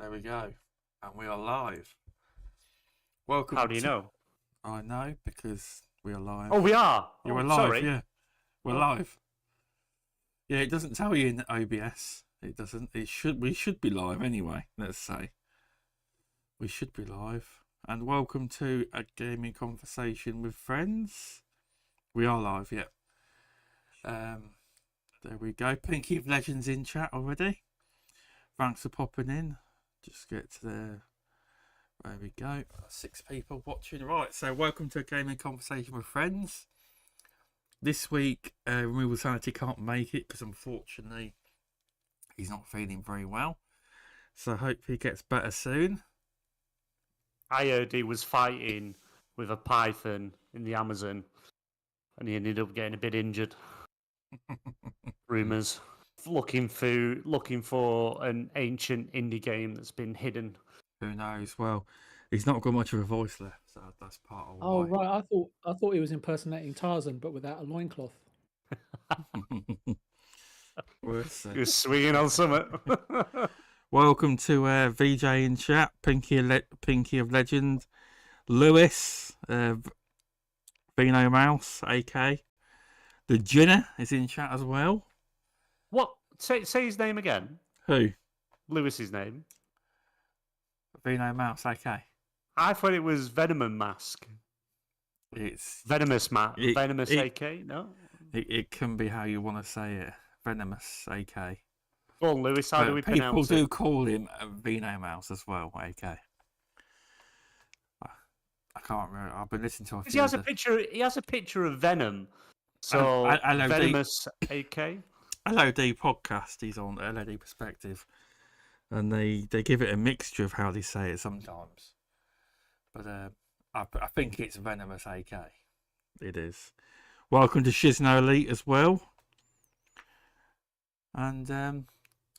There we go. And we are live. Welcome. How do you know? I know because we are live. Oh, we are. We're live, sorry. yeah. We're live. Yeah, it doesn't tell you in OBS. It doesn't. It should. We should be live anyway. Let's say. We should be live. And welcome to a gaming conversation with friends. We are live, yeah. There we go. Pinky of Legends in chat already. Thanks for popping in. Just get to there. There we go. 6 people watching. Right, so welcome to a gaming conversation with friends. This week, Removal Sanity can't make it because unfortunately he's not feeling very well. So hope he gets better soon. I heard he was fighting with a python in the Amazon and he ended up getting a bit injured. Rumours. Looking for an ancient indie game that's been hidden. Who knows? Well, he's not got much of a voice left, so that's part of why. Oh right, I thought he was impersonating Tarzan, but without a loincloth. You're swinging on something. Welcome to VJ in chat, Pinky of Legend, Lewis, Vino Mouse, AK. The Jinner is in chat as well. What? Say his name again. Who? Lewis's name. Vino Mouse, AK. I thought it was Venom Mask. It's Venomous Venomous AK. No. It can be how you want to say it. Venomous AK. Go on, Lewis. How do we pronounce it? People do call him Vino Mouse as well, AK. I can't remember. I've been listening to a few. He has a picture of Venom. So Venomous AK. LOD podcast. He's on LOD Perspective, and they give it a mixture of how they say it sometimes. But I think it's Venomous AK. It is. Welcome to Shizno Elite as well. And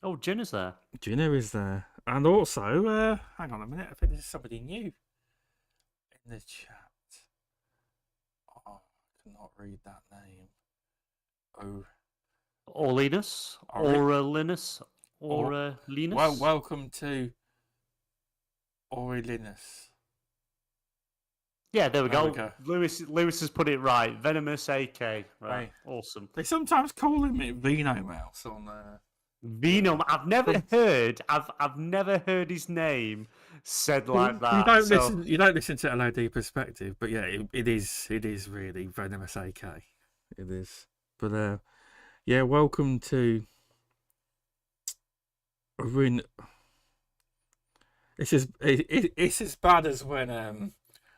oh, Jinner's there. Jinner is there, and also hang on a minute. I think this is somebody new in the chat. Oh, I cannot read that name. Oh. Orlinus, Auralinus, Auralinus. Well, welcome to Auralinus. Yeah, there we go. Lewis has put it right. Venomous AK. Right, awesome. They sometimes call him Vino Mouse on Vino. I've never heard his name said like that. You don't listen to LOD Perspective, but yeah, it is really Venomous AK. It is, but yeah, welcome to It's as bad as when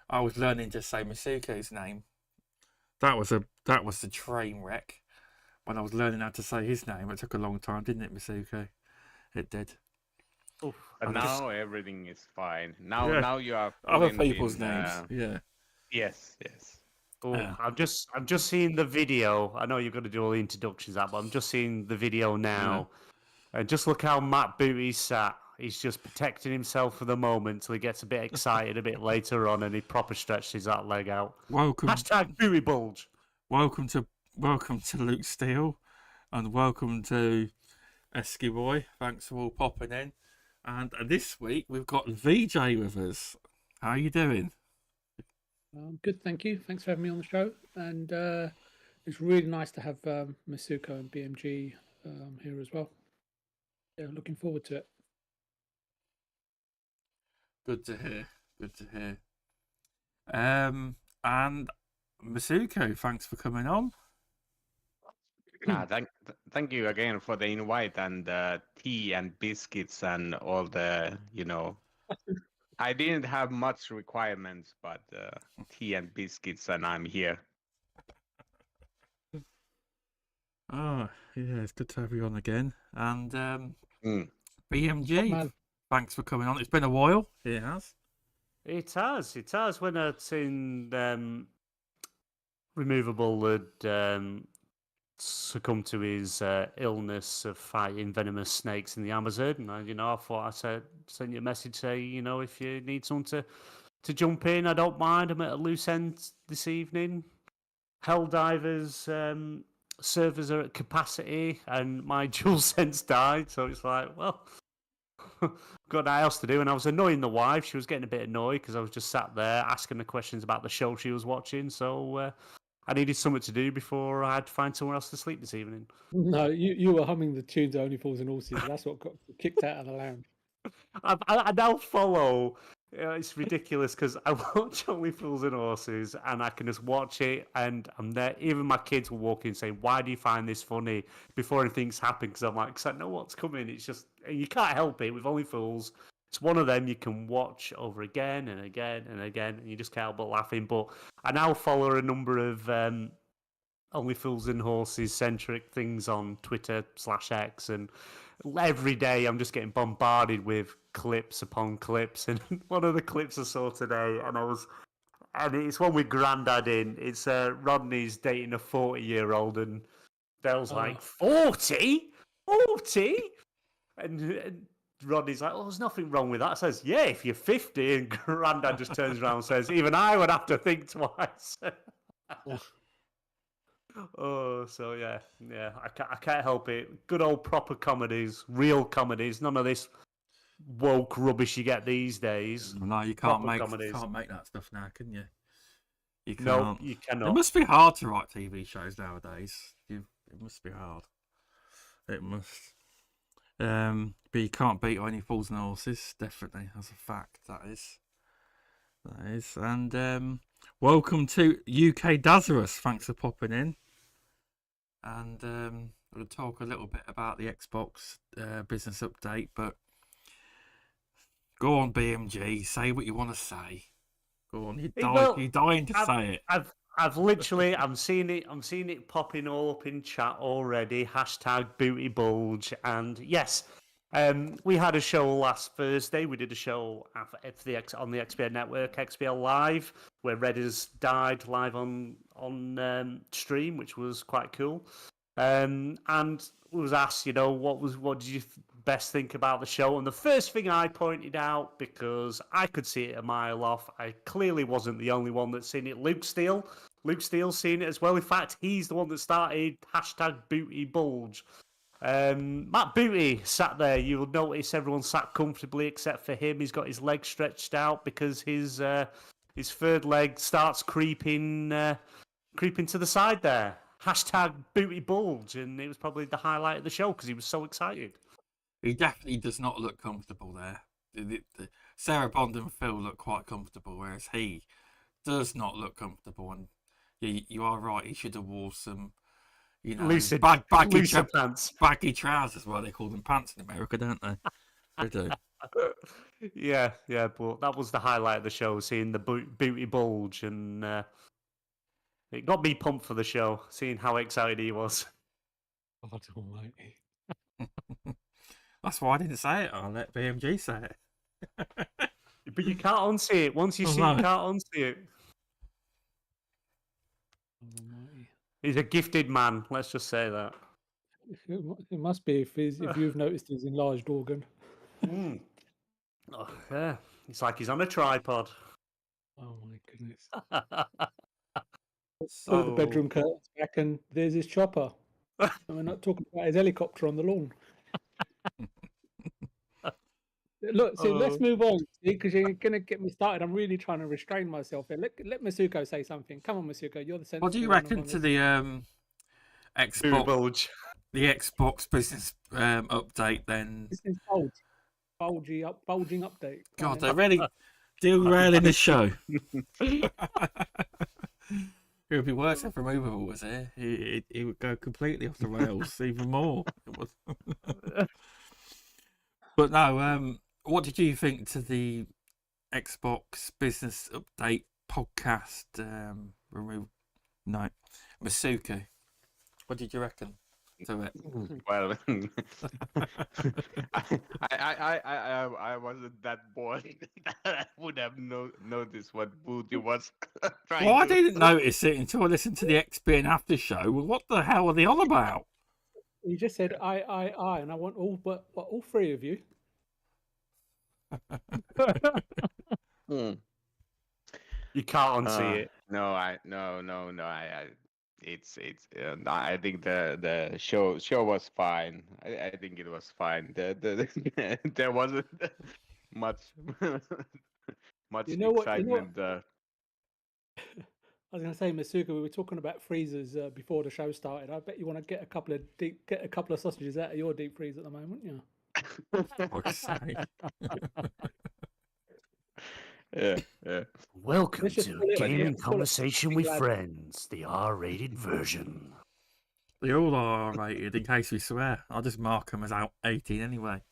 I was learning to say Masuko's name. That was the train wreck when I was learning how to say his name. It took a long time, didn't it, Masuko? It did. Oof. And now everything is fine. Now you are other people's names. Yeah. Yes. Oh, I'm just seeing the video. I know you're going to do all the introductions, but I'm just seeing the video now. Yeah. And just look how Matt Booty's sat. He's just protecting himself for the moment till he gets a bit excited a bit later on, and he proper stretches that leg out. Welcome. Hashtag Booty Bulge. Welcome to Luke Steele, and welcome to Esky Boy. Thanks for all popping in. And this week we've got VJ with us. How are you doing? Good, thank you. Thanks for having me on the show. And it's really nice to have Masuko and BMG here as well. Yeah, looking forward to it. Good to hear. And Masuko, thanks for coming on. Thank you again for the invite and tea and biscuits and all the, I didn't have much requirements, but tea and biscuits, and I'm here. Oh, yeah, it's good to have you on again. And BMG, thanks for coming on. It's been a while. It has. It has. When I'd seen Removable had succumbed to his illness of fighting venomous snakes in the Amazon, and I thought I sent you a message, say, if you need someone to jump in, I don't mind. I'm at a loose end this evening. Helldivers servers are at capacity, and my dual sense died, so it's like, well, got nothing else to do, and I was annoying the wife. She was getting a bit annoyed because I was just sat there asking her questions about the show she was watching. So I needed something to do before I had to find somewhere else to sleep this evening. No, you were humming the tunes Only Fools and Horses. That's what got kicked out of the lounge. I now follow. It's ridiculous because I watch Only Fools and Horses, and I can just watch it, and I'm there. Even my kids will walk in saying, "Why do you find this funny?" Before anything's happened, because I'm like, "Cause I know what's coming." It's just you can't help it with Only Fools. It's one of them you can watch over again and again and again, and you just can't help but laughing. But I now follow a number of Only Fools and Horses centric things on Twitter/X, and every day I'm just getting bombarded with clips upon clips. And one of the clips I saw today, and it's one with Grandad in. It's Rodney's dating a 40-year-old, and Belle's like, 40? 40? And Rodney's like, there's nothing wrong with that. I says, yeah, if you're 50. And Grandad just turns around and says, even I would have to think twice. Oh, so yeah. I can't help it. Good old proper comedies, real comedies. None of this woke rubbish you get these days. No, you can't Proper make that stuff now, can you? You can't. No, you cannot. It must be hard to write TV shows nowadays. It must be hard. It must. But you can't beat Only Fools and Horses. Definitely, that's a fact. That is. And welcome to UK Dazarus. Thanks for popping in. And we'll talk a little bit about the Xbox business update. But go on, BMG. Say what you want to say. Go on. You're dying to say it. I've literally, I'm seeing it popping all up in chat already. Hashtag booty bulge. And yes, we had a show last Thursday. We did a show on the XBL Network, XBL Live, where Redders died live on stream, which was quite cool. And we was asked, what did you best think about the show? And the first thing I pointed out, because I could see it a mile off, I clearly wasn't the only one that's seen it. Luke Steele's seen it as well. In fact, he's the one that started hashtag booty bulge. Matt Booty sat there. You'll notice everyone sat comfortably except for him. He's got his legs stretched out because his third leg starts creeping to the side there. Hashtag booty bulge, and it was probably the highlight of the show because he was so excited. He definitely does not look comfortable there. Sarah Bond and Phil look quite comfortable, whereas he does not look comfortable. And you are right. He should have wore some, baggy pants, baggy trousers. Well, they call them pants in America, don't they? They do. Yeah, but that was the highlight of the show, seeing the booty bulge, and it got me pumped for the show, seeing how excited he was. God almighty. That's why I didn't say it. I'll let BMG say it. But you can't unsee it. Once you see it, you can't unsee it. Almighty. He's a gifted man, let's just say that. It must be if you've noticed his enlarged organ. Oh, yeah. It's like he's on a tripod. Oh my goodness. Pull the bedroom curtains back and there's his chopper. And we're not talking about his helicopter on the lawn. Look, so let's move on, because you're going to get me started. I'm really trying to restrain myself here. Let Masuko say something. Come on, Masuko, you're the sensitive. What do you reckon to the Xbox? The Xbox business update then? Business bulging update. God, they're really derailing the show. It would be worse if Removable was here. He would go completely off the rails even more. But no, what did you think to the Xbox business update podcast? Masuko, what did you reckon to it? Well, I wasn't that bored that I would have noticed what Booty was trying. Well, I didn't notice it until I listened to the XBN after show. Well, what the hell are they on about? You just said I, and I want all three of you. You can't unsee it. No. I think the show was fine. I think it was fine. There wasn't much much You know what? excitement. I was going to say, Masuka, we were talking about freezers before the show started. I bet you want to get a couple of sausages out of your deep freeze at the moment, yeah. Fuck's sake. Yeah. Welcome Let's just to call it- Gaming let's call it Conversation Big with Lad. Friends, the R-rated version. They all are rated in case we swear. I'll just mark them as out 18 anyway.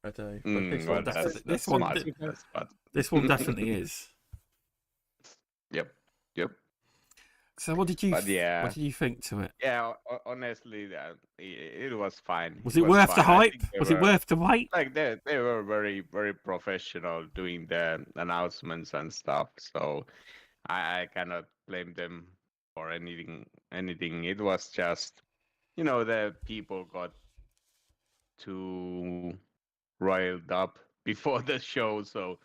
I do. But this Well, one, that's this one, smart. That's smart. this one definitely is. Yep. So what did you? But yeah. What did you think to it? Yeah, honestly, it was fine. Was it worth the fine. I hype? think they Was it were- worth the wait? Like they were very very professional doing the announcements and stuff. So I cannot blame them for anything. It was just, the people got too riled up before the show, so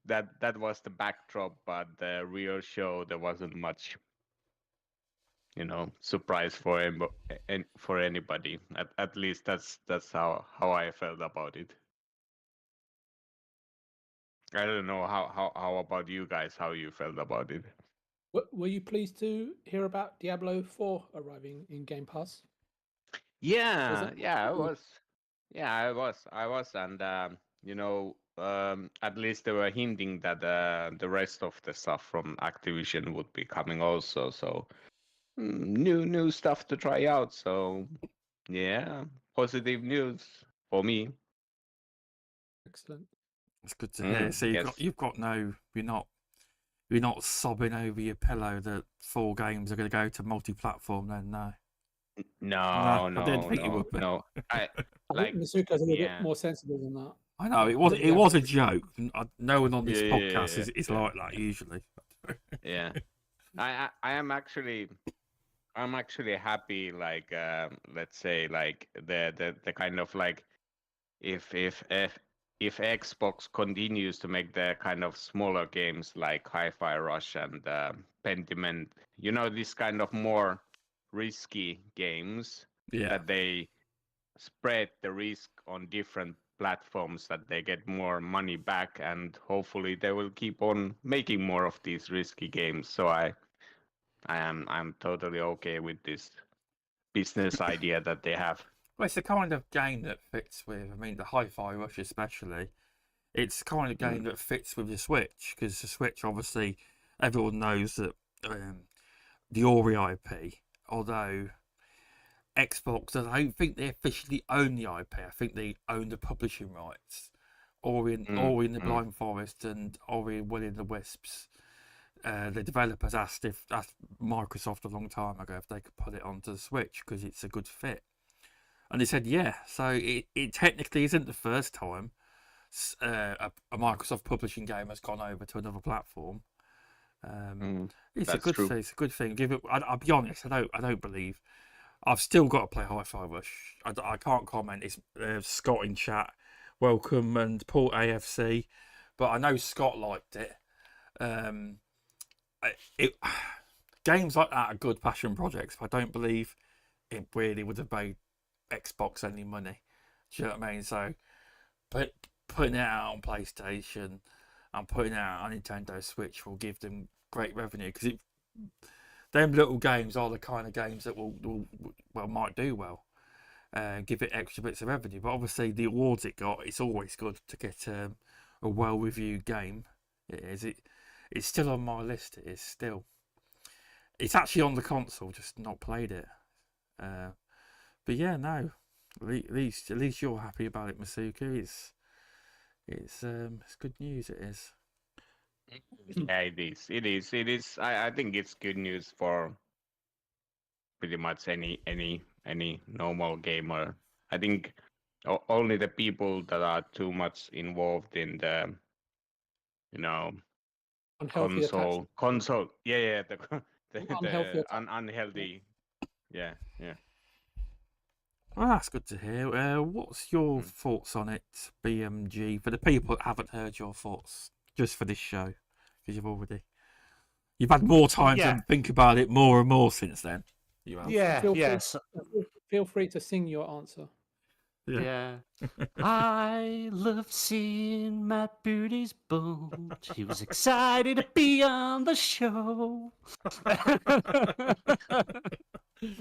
that was the backdrop. But the real show, there wasn't much, surprise for for anybody. At least that's how I felt about it. I don't know how about you guys, how you felt about it. Were you pleased to hear about Diablo 4 arriving in Game Pass? Yeah, it- yeah, I was. Yeah, I was, and at least they were hinting that the rest of the stuff from Activision would be coming also. So new stuff to try out. So yeah, positive news for me. Excellent. It's good to hear. So you've got no. You're not sobbing over your pillow that 4 games are going to go to multi-platform. Then no. No, I didn't think you no, would be. no. I Like, think Masuka's a little yeah. bit more sensible than that. I know it was. Yeah. It was a joke. No one on this Yeah, podcast yeah, is yeah. like that usually. Yeah, I am actually. I'm actually happy, like let's say, like the kind of like if Xbox continues to make the kind of smaller games like Hi-Fi Rush and Pentiment, this kind of more risky games, Yeah. that they spread the risk on different platforms, that they get more money back, and hopefully they will keep on making more of these risky games. So I'm totally okay with this business idea that they have. Well, it's the kind of game that fits with. I mean, the Hi-Fi Rush especially. It's the kind of game that fits with the Switch, because the Switch, obviously, everyone knows that the Ori IP, although Xbox, I don't think they officially own the IP. I think they own the publishing rights. Ori and the Blind Forest and Ori and Will and the Wisps. The developers asked Microsoft a long time ago if they could put it onto the Switch because it's a good fit, and they said yeah. So it technically isn't the first time a Microsoft publishing game has gone over to another platform. It's a That's good true. thing. It's a good thing. I'll be honest. I don't believe. I've still got to play Hi-Fi Rush. I can't comment. It's Scott in chat. Welcome, and Paul AFC. But I know Scott liked it. Games like that are good passion projects, but I don't believe it really would have made Xbox any money. Do you know what I mean? So, putting it out on PlayStation and putting it out on Nintendo Switch will give them great revenue, because them little games are the kind of games that might do well, give it extra bits of revenue. But obviously, the awards it got, it's always good to get a well-reviewed game. It is. It's still on my list. It is still. It's actually on the console, just not played it. But yeah, no. At least you're happy about it, Masuka. It's good news. It is. Yeah, it is. I think it's good news for pretty much any normal gamer. I think only the people that are too much involved in the Unhealthy attachment. console. Yeah, the Unhealthy attachment. unhealthy. Yeah. Well, that's good to hear. What's your thoughts on it, BMG? For the people that haven't heard your thoughts, just for this show, because you've already. You've had more time Yeah. to think about it more and more since then. You have. Yeah, Feel free- yes. Feel free to sing your answer. Yeah. I love seeing Matt Booty's boat. He was excited to be on the show.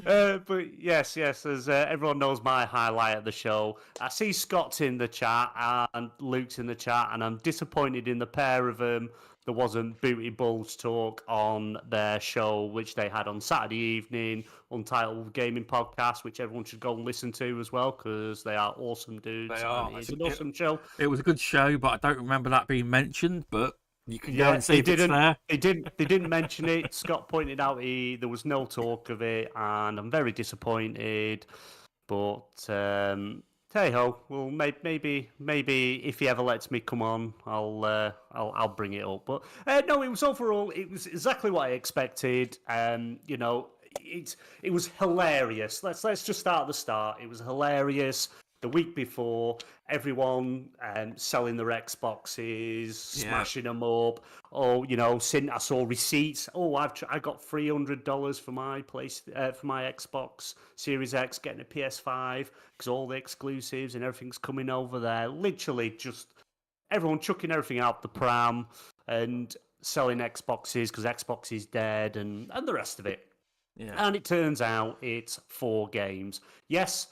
But yes, as everyone knows, my highlight of the show. I see Scott's in the chat and Luke's in the chat, and I'm disappointed in the pair of them. There wasn't Booty Bulls talk on their show, which they had on Saturday evening, Untitled Gaming Podcast, which everyone should go and listen to as well, because they are awesome dudes. They are. And it's an awesome show. It was a good show, but I don't remember that being mentioned. But you can go and see if it's there. They didn't mention it. Scott pointed out there was no talk of it, and I'm very disappointed. But hey ho, well maybe if he ever lets me come on, I'll bring it up. But no, it was overall it was exactly what I expected. You know, it was hilarious. Let's just start at the start. It was hilarious. The week before, everyone selling their Xboxes, smashing them up. Oh, you know, I saw receipts. Oh, I got $300 for my for my Xbox Series X, getting a PS5 because all the exclusives and everything's coming over there. Literally, just everyone chucking everything out the pram and selling Xboxes because Xbox is dead and the rest of it. Yeah. And it turns out it's 4 games. Yes.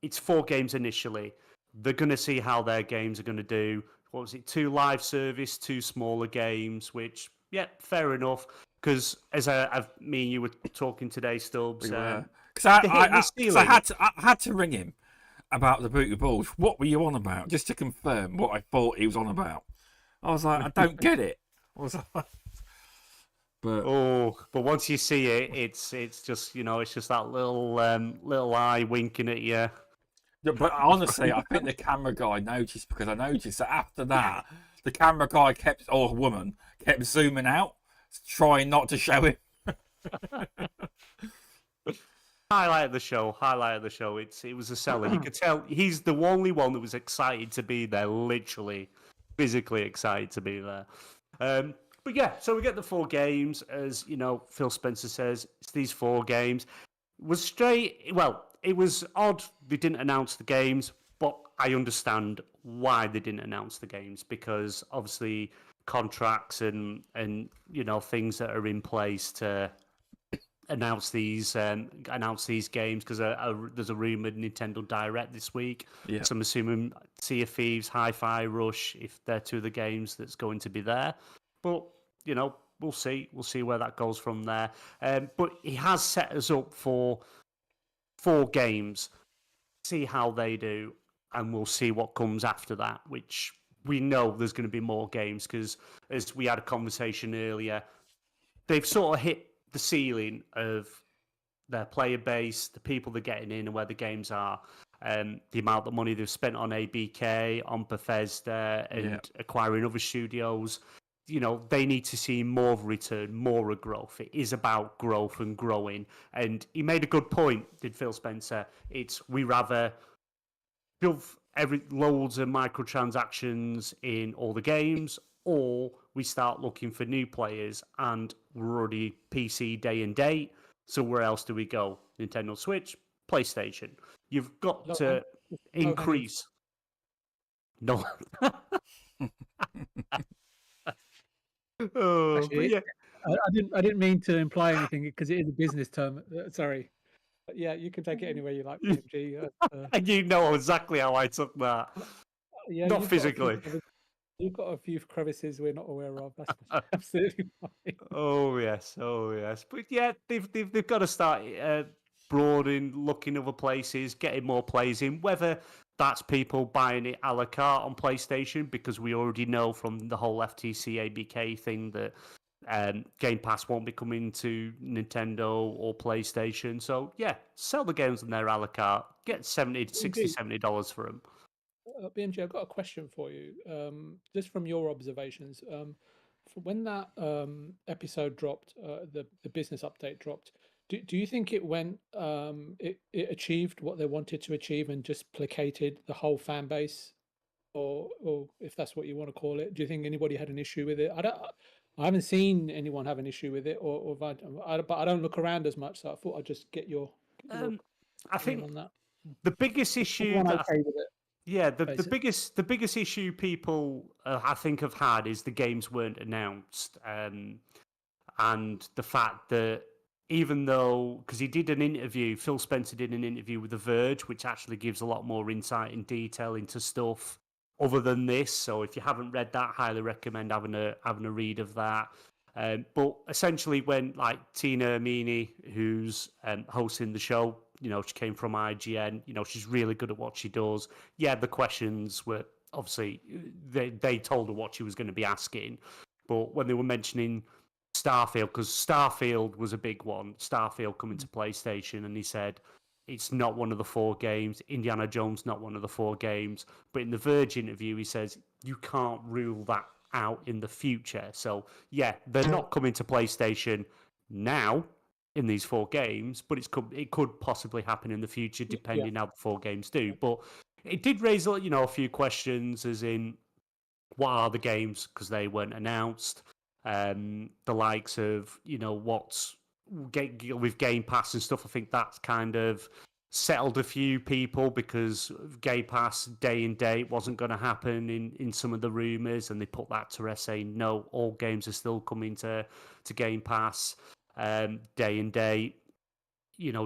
It's 4 games initially. They're going to see how their games are going to do. What was it? 2 live service, 2 smaller games, which, yeah, fair enough. Because as me and you were talking today, Stubbs. Because I had to ring him about the Booty Balls. What were you on about? Just to confirm what I thought he was on about. I was like, I don't get it. I was like, but once you see it, it's just, you know, it's just that little eye winking at you. But honestly, I think the camera guy noticed, because I noticed that after that, the camera guy or woman kept zooming out, trying not to show him. Highlight of the show. It was a seller. You could tell he's the only one that was excited to be there, literally, physically excited to be there. But yeah, so we get the 4 games, as you know, Phil Spencer says, it's these 4 games. It was odd they didn't announce the games, but I understand why they didn't announce the games, because obviously contracts and you know, things that are in place to announce these games, because there's a rumored Nintendo Direct this week. Yeah. So I'm assuming Sea of Thieves, Hi-Fi Rush, if they're 2 of the games that's going to be there. But you know, we'll see where that goes from there. But he has set us up for 4 games, see how they do, and we'll see what comes after that, which we know there's going to be more games, because as we had a conversation earlier, they've sort of hit the ceiling of their player base, the people they're getting in and where the games are, the amount of money they've spent on ABK, on Bethesda, and acquiring other studios. You know, they need to see more of a return, more of growth. It is about growth and growing. And he made a good point, did Phil Spencer. We rather shove loads of microtransactions in all the games, or we start looking for new players, and we're already PC day and date. So where else do we go? Nintendo Switch, PlayStation. You've got to increase. No. Actually, yeah. I didn't mean to imply anything, because it is a business term. Sorry, but yeah, you can take it any way you like, PMG. And you know exactly how I took that. Yeah, not physically. You've got a few crevices we're not aware of. That's absolutely fine. Oh yes. But yeah, they've got to start broadening, looking other places, getting more plays in. Whether that's people buying it a la carte on PlayStation, because we already know from the whole FTC ABK thing that Game Pass won't be coming to Nintendo or PlayStation. So yeah, sell the games on their a la carte, get $70 for them. BMG, I've got a question for you. Just from your observations, when that episode dropped, the business update dropped, do you think it went it achieved what they wanted to achieve and just placated the whole fan base, or if that's what you want to call it? Do you think anybody had an issue with it? I haven't seen anyone have an issue with it, or but I don't look around as much, so I thought I'd just get your I opinion think on that. the biggest Is issue everyone that okay with it? yeah, the Basically. biggest issue people I think have had is the games weren't announced, and the fact that even though because he did an interview, Phil Spencer did an interview with The Verge, which actually gives a lot more insight and detail into stuff other than this. So if you haven't read that, highly recommend having a read of that. But essentially, when like Tina Amini, who's hosting the show, she came from IGN. She's really good at what she does. Yeah, the questions were obviously they told her what she was going to be asking, but when they were mentioning Starfield, because Starfield was a big one, Starfield coming to PlayStation, and he said it's not one of the 4 games. Indiana Jones not one of the 4 games. But in the Verge interview, he says you can't rule that out in the future. So yeah, they're not coming to PlayStation now in these 4 games, but it could possibly happen in the future depending how the 4 games do. But it did raise a few questions, as in what are the games, because they weren't announced. The likes of what's with Game Pass and stuff. I think that's kind of settled a few people, because Game Pass day and date wasn't going to happen in some of the rumors, and they put that to rest, saying no, all games are still coming to Game Pass day and date,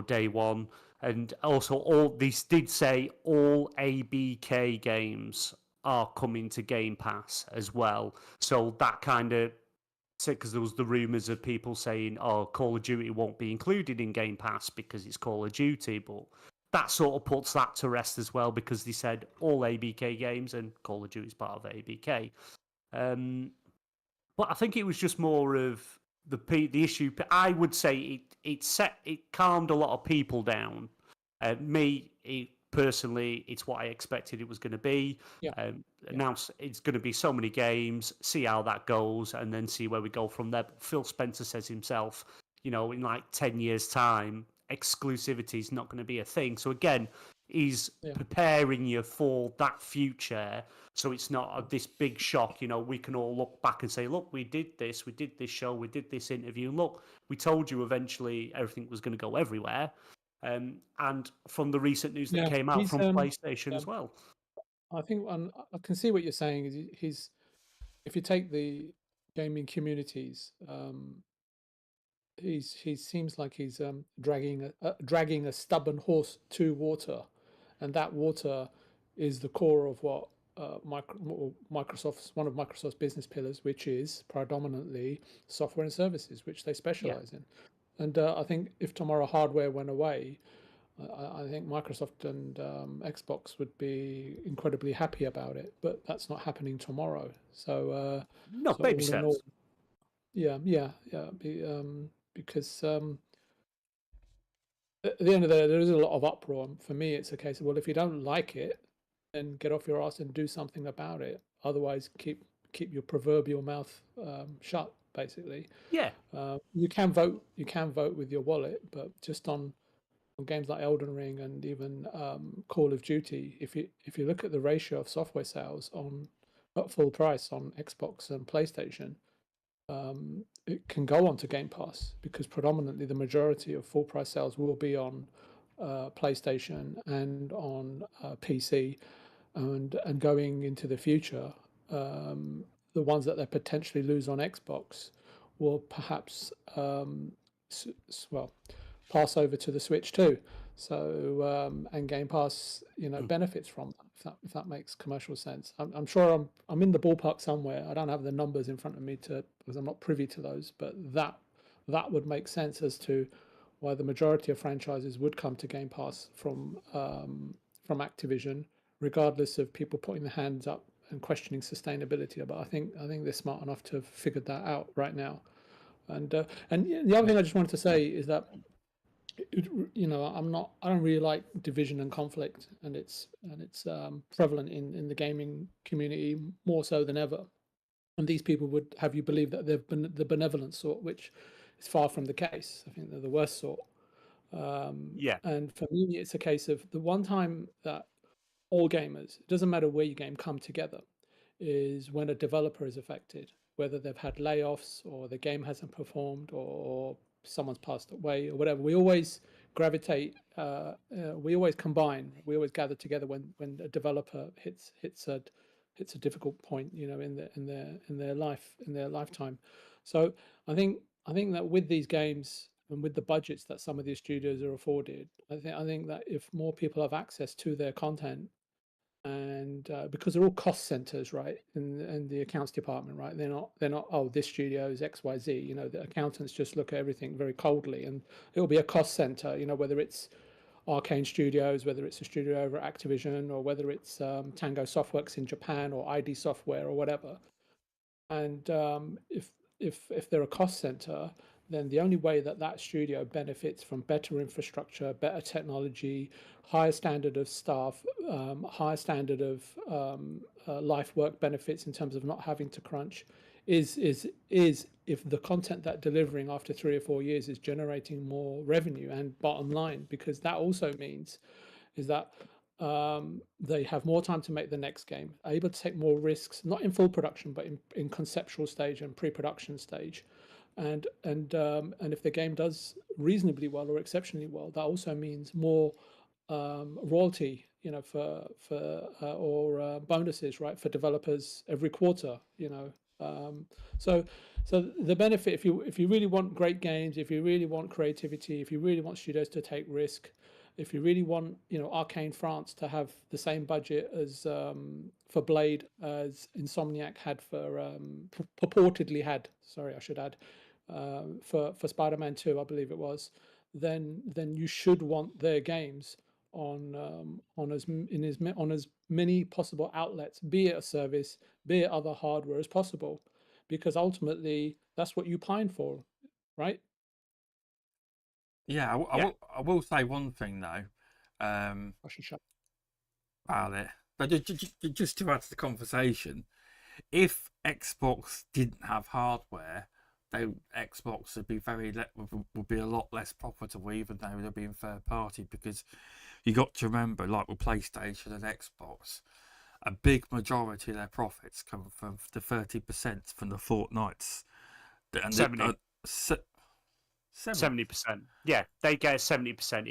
day one. And also, all these did say all ABK games are coming to Game Pass as well. So that kind of, because there was the rumors of people saying, "Oh, Call of Duty won't be included in Game Pass because it's Call of Duty," but that sort of puts that to rest as well, because they said all ABK games, and Call of Duty is part of ABK. But I think it was just more of the issue. I would say it calmed a lot of people down. Personally, it's what I expected it was going to be. Announced it's going to be so many games, see how that goes, and then see where we go from there. But Phil Spencer says himself, in like 10 years' time, exclusivity is not going to be a thing. So again, he's preparing you for that future. So it's not this big shock. We can all look back and say, look, we did this show, we did this interview, and look, we told you eventually everything was going to go everywhere. And from the recent news that came out from PlayStation as well. I think I can see what you're saying. Is if you take the gaming communities, he seems like he's dragging a stubborn horse to water, and that water is the core of what Microsoft's one of Microsoft's business pillars, which is predominantly software and services, which they specialize in. And I think if tomorrow hardware went away, I think Microsoft and Xbox would be incredibly happy about it. But that's not happening tomorrow. So no, baby steps. Because at the end of the day, there is a lot of uproar. For me, it's a case of, well, if you don't like it, then get off your ass and do something about it. Otherwise, keep your proverbial mouth shut. Basically, you can vote. You can vote with your wallet, but just on games like Elden Ring and even Call of Duty, if you look at the ratio of software sales at full price on Xbox and PlayStation, it can go on to Game Pass, because predominantly the majority of full price sales will be on PlayStation and on PC, and going into the future. The ones that they potentially lose on Xbox will perhaps pass over to the Switch too. So and Game Pass, benefits from that, if that makes commercial sense. I'm sure I'm in the ballpark somewhere. I don't have the numbers in front of me because I'm not privy to those, but that would make sense as to why the majority of franchises would come to Game Pass from Activision, regardless of people putting their hands up and questioning sustainability. But I think they're smart enough to have figured that out right now. And the other thing I just wanted to say is that I don't really like division and conflict, and it's prevalent in the gaming community more so than ever. And these people would have you believe that they've been the benevolent sort, which is far from the case. I think they're the worst sort. And for me, it's a case of the one time that all gamers, it doesn't matter where you game, come together, is when a developer is affected. whether they've had layoffs or the game hasn't performed or someone's passed away or whatever, we always gravitate, we always combine, we always gather together when a developer hits a difficult point, you know, in their lifetime. So I think that with these games and with the budgets that some of these studios are afforded, I think that if more people have access to their content, and because they're all cost centers, right, in the accounts department, right, they're not, oh, this studio is XYZ, you know, the accountants just look at everything very coldly, and it'll be a cost center, you know, whether it's Arcane Studios, whether it's a studio over at Activision, or whether it's Tango Softworks in Japan or ID Software or whatever. And if they're a cost center, then the only way that that studio benefits from better infrastructure, better technology, higher standard of staff, higher standard of life work benefits in terms of not having to crunch, is if the content that delivering after 3 or 4 years is generating more revenue and bottom line, because that also means is that they have more time to make the next game, able to take more risks, not in full production, but in conceptual stage and pre-production stage. And if the game does reasonably well or exceptionally well, that also means more royalty, you know, or bonuses, right, for developers every quarter, you know. So the benefit, if you really want great games, if you really want creativity, if you really want studios to take risk, if you really want, you know, Arcane France to have the same budget as for Blade as Insomniac had for purportedly had, sorry, I should add, for Spider-Man 2, I believe it was, then you should want their games on as many possible outlets, be it a service, be it other hardware as possible, because ultimately that's what you pine for, right? Yeah, I will say one thing though, I should shut. about it. But just to add to the conversation, if Xbox didn't have hardware, Xbox would be would be a lot less profitable, even though they're being third party, because you got to remember, like with PlayStation and Xbox, a big majority of their profits come from the 30% from the Fortnites. And 70%. Yeah, they get 70%.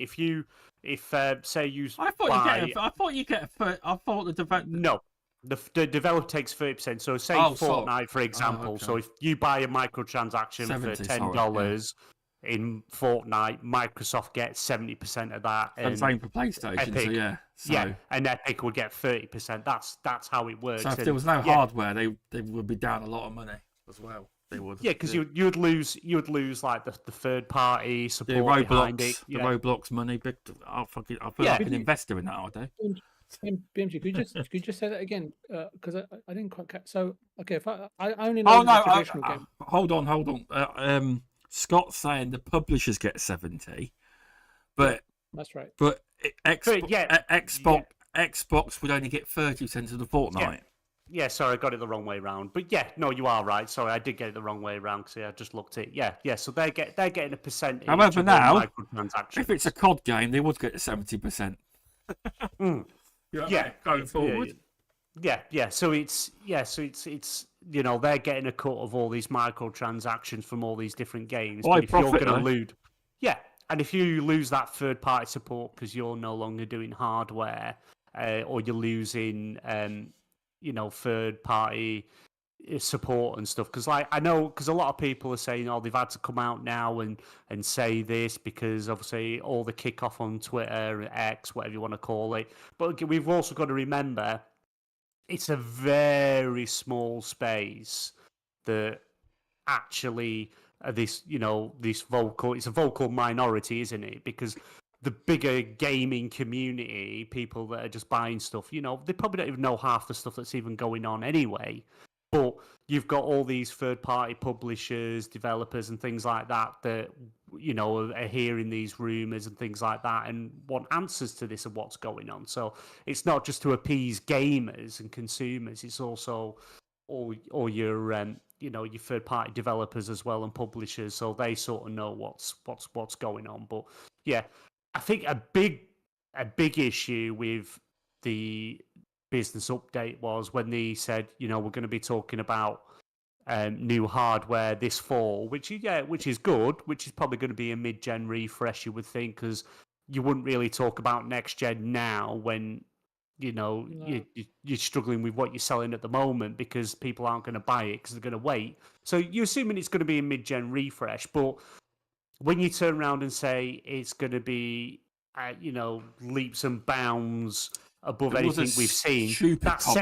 If say you I thought you get I thought the developer. No, the developer takes 30%. So say Fortnite, for example. okay. So if you buy a microtransaction for $10 in Fortnite, Microsoft gets 70% of that. And same for PlayStation. Epic, yeah, and Epic would get 30%. That's how it works. So if there was no hardware, they would be down a lot of money as well. They would. Yeah, because you'd lose like the third party support, the behind it. The Roblox money. But I feel like an investor in that, I do. BMG, could you just say that again? Because I didn't quite catch. So okay, if I only know. Oh no! Traditional game. Hold on. Scott's saying the publishers get 70, but that's right. But Xbox would only get 30% of the Fortnite. Yeah, sorry, I got it the wrong way round. But yeah, no, you are right. Sorry, I did get it the wrong way round because I just looked at it. Yeah. So they're getting a percentage. However, now if it's a COD game, they would get 70%. Going forward. Yeah. So it's you know, they're getting a cut of all these microtransactions from all these different games. Why but profit? You're going to lose. Yeah, and if you lose that third party support because you're no longer doing hardware, or you're losing you know, third party support and stuff, because like I know, because a lot of people are saying, oh, they've had to come out now and say this because obviously all the kickoff on Twitter, X, whatever you want to call it. But we've also got to remember it's a very small space that actually it's a vocal minority, isn't it? Because the bigger gaming community, people that are just buying stuff, you know, they probably don't even know half the stuff that's even going on anyway. But you've got all these third-party publishers, developers, and things like that, you know, are hearing these rumors and things like that and want answers to this and what's going on. So it's not just to appease gamers and consumers; it's also all your you know, your third-party developers as well and publishers, so they sort of know what's going on. But yeah, I think a big issue with the business update was when they said, you know, we're going to be talking about new hardware this fall, which is good, which is probably going to be a mid-gen refresh, you would think, because you wouldn't really talk about next gen now when you're struggling with what you're selling at the moment because people aren't going to buy it because they're going to wait. So you're assuming it's going to be a mid-gen refresh, but when you turn around and say it's going to be, leaps and bounds above anything we've seen, that's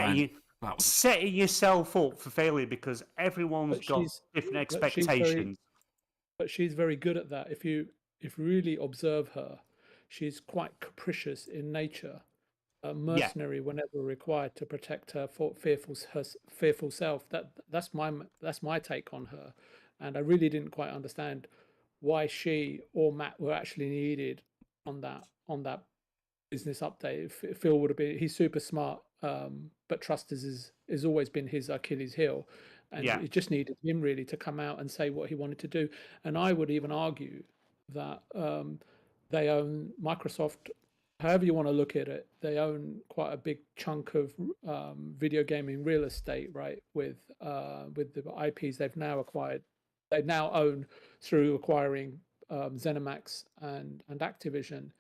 setting yourself up for failure because everyone's got different expectations. But she's very good at that. If you really observe her, she's quite capricious in nature, mercenary whenever required to protect her fearful self. That's my take on her, and I really didn't quite understand why she or Matt were actually needed on that business update. Phill would have been. He's super smart, but trust has always been his Achilles heel, and it just needed him really to come out and say what he wanted to do. And I would even argue that they own Microsoft. However you want to look at it, they own quite a big chunk of video gaming real estate, right? With the IPs they've now acquired, they now own through acquiring ZeniMax and Activision.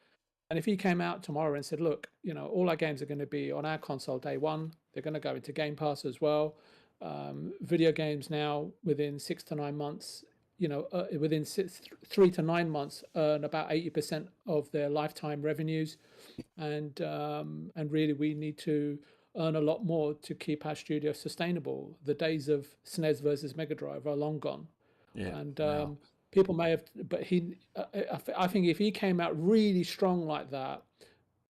And if he came out tomorrow and said, look, all our games are going to be on our console day one, they're going to go into Game Pass as well. Video games now within 6 to 9 months, within 3 to 9 months, earn about 80% of their lifetime revenues, and really we need to earn a lot more to keep our studio sustainable. The days of SNES versus Mega Drive are long gone. Yeah, and people may have, but I think if he came out really strong like that,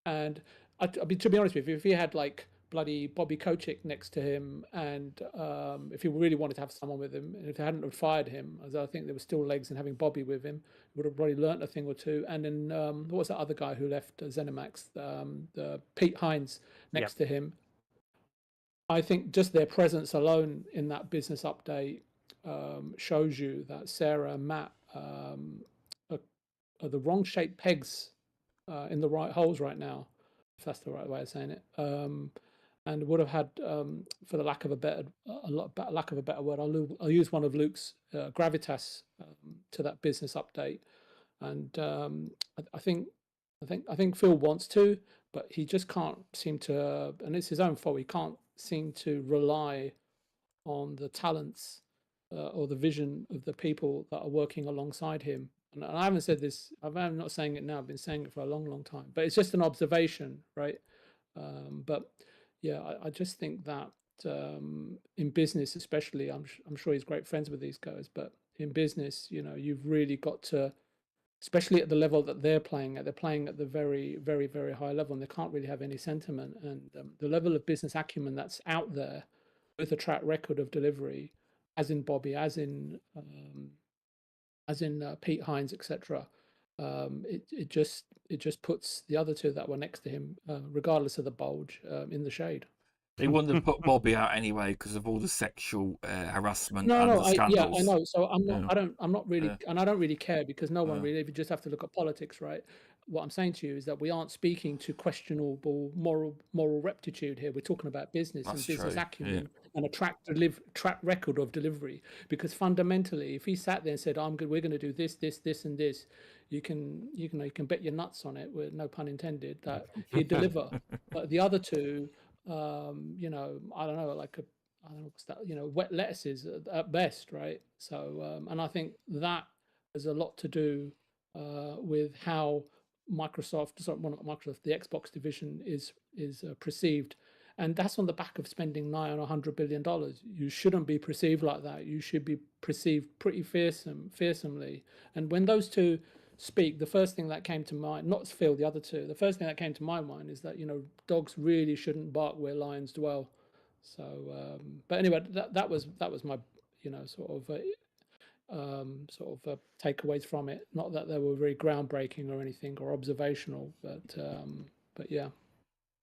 and I mean, to be honest with you, if he had like bloody Bobby Kotick next to him, and if he really wanted to have someone with him, and if they hadn't fired him, as I think there were still legs in having Bobby with him, would have probably learnt a thing or two. And then what was that other guy who left ZeniMax, the Pete Hines next to him? I think just their presence alone in that business update shows you that Sarah and Matt are the wrong shaped pegs in the right holes right now, if that's the right way of saying it. And would have had, for the lack of a better word, I'll use one of Luke's gravitas to that business update. And I think Phill wants to, but he just can't seem to, and it's his own fault. He can't seem to rely on the talents or the vision of the people that are working alongside him. And I haven't said this, I'm not saying it now, I've been saying it for a long, long time, but it's just an observation, right? But yeah, I just think that in business, especially, I'm sure he's great friends with these guys, but in business, you've really got to, especially at the level that they're playing at the very, very, very high level, and they can't really have any sentiment. And the level of business acumen that's out there with a track record of delivery, as in Bobby, as in Pete Hines, etc. It just puts the other two that were next to him, regardless of the bulge, in the shade. They wanted to put Bobby out anyway because of all the sexual harassment. I know. Scandals. So I'm not really, and I don't really care because no one really. You just have to look at politics, right? What I'm saying to you is that we aren't speaking to questionable moral rectitude here. We're talking about business and business acumen and a track record of delivery. Because fundamentally, if he sat there and said, we're going to do this, and this," you can bet your nuts on it, with no pun intended, that he'd deliver. But the other two, I don't know, what's that, wet lettuces at best, right? So, and I think that has a lot to do with how the Xbox division is perceived, and that's on the back of spending nigh on $100 billion. You shouldn't be perceived like that. You should be perceived pretty fearsomely. And when those two speak, the first thing that came to mind, not Phill, the other two, the first thing that came to my mind is that dogs really shouldn't bark where lions dwell. So, but anyway, that was my sort of takeaways from it. Not that they were very groundbreaking or anything or observational, but yeah.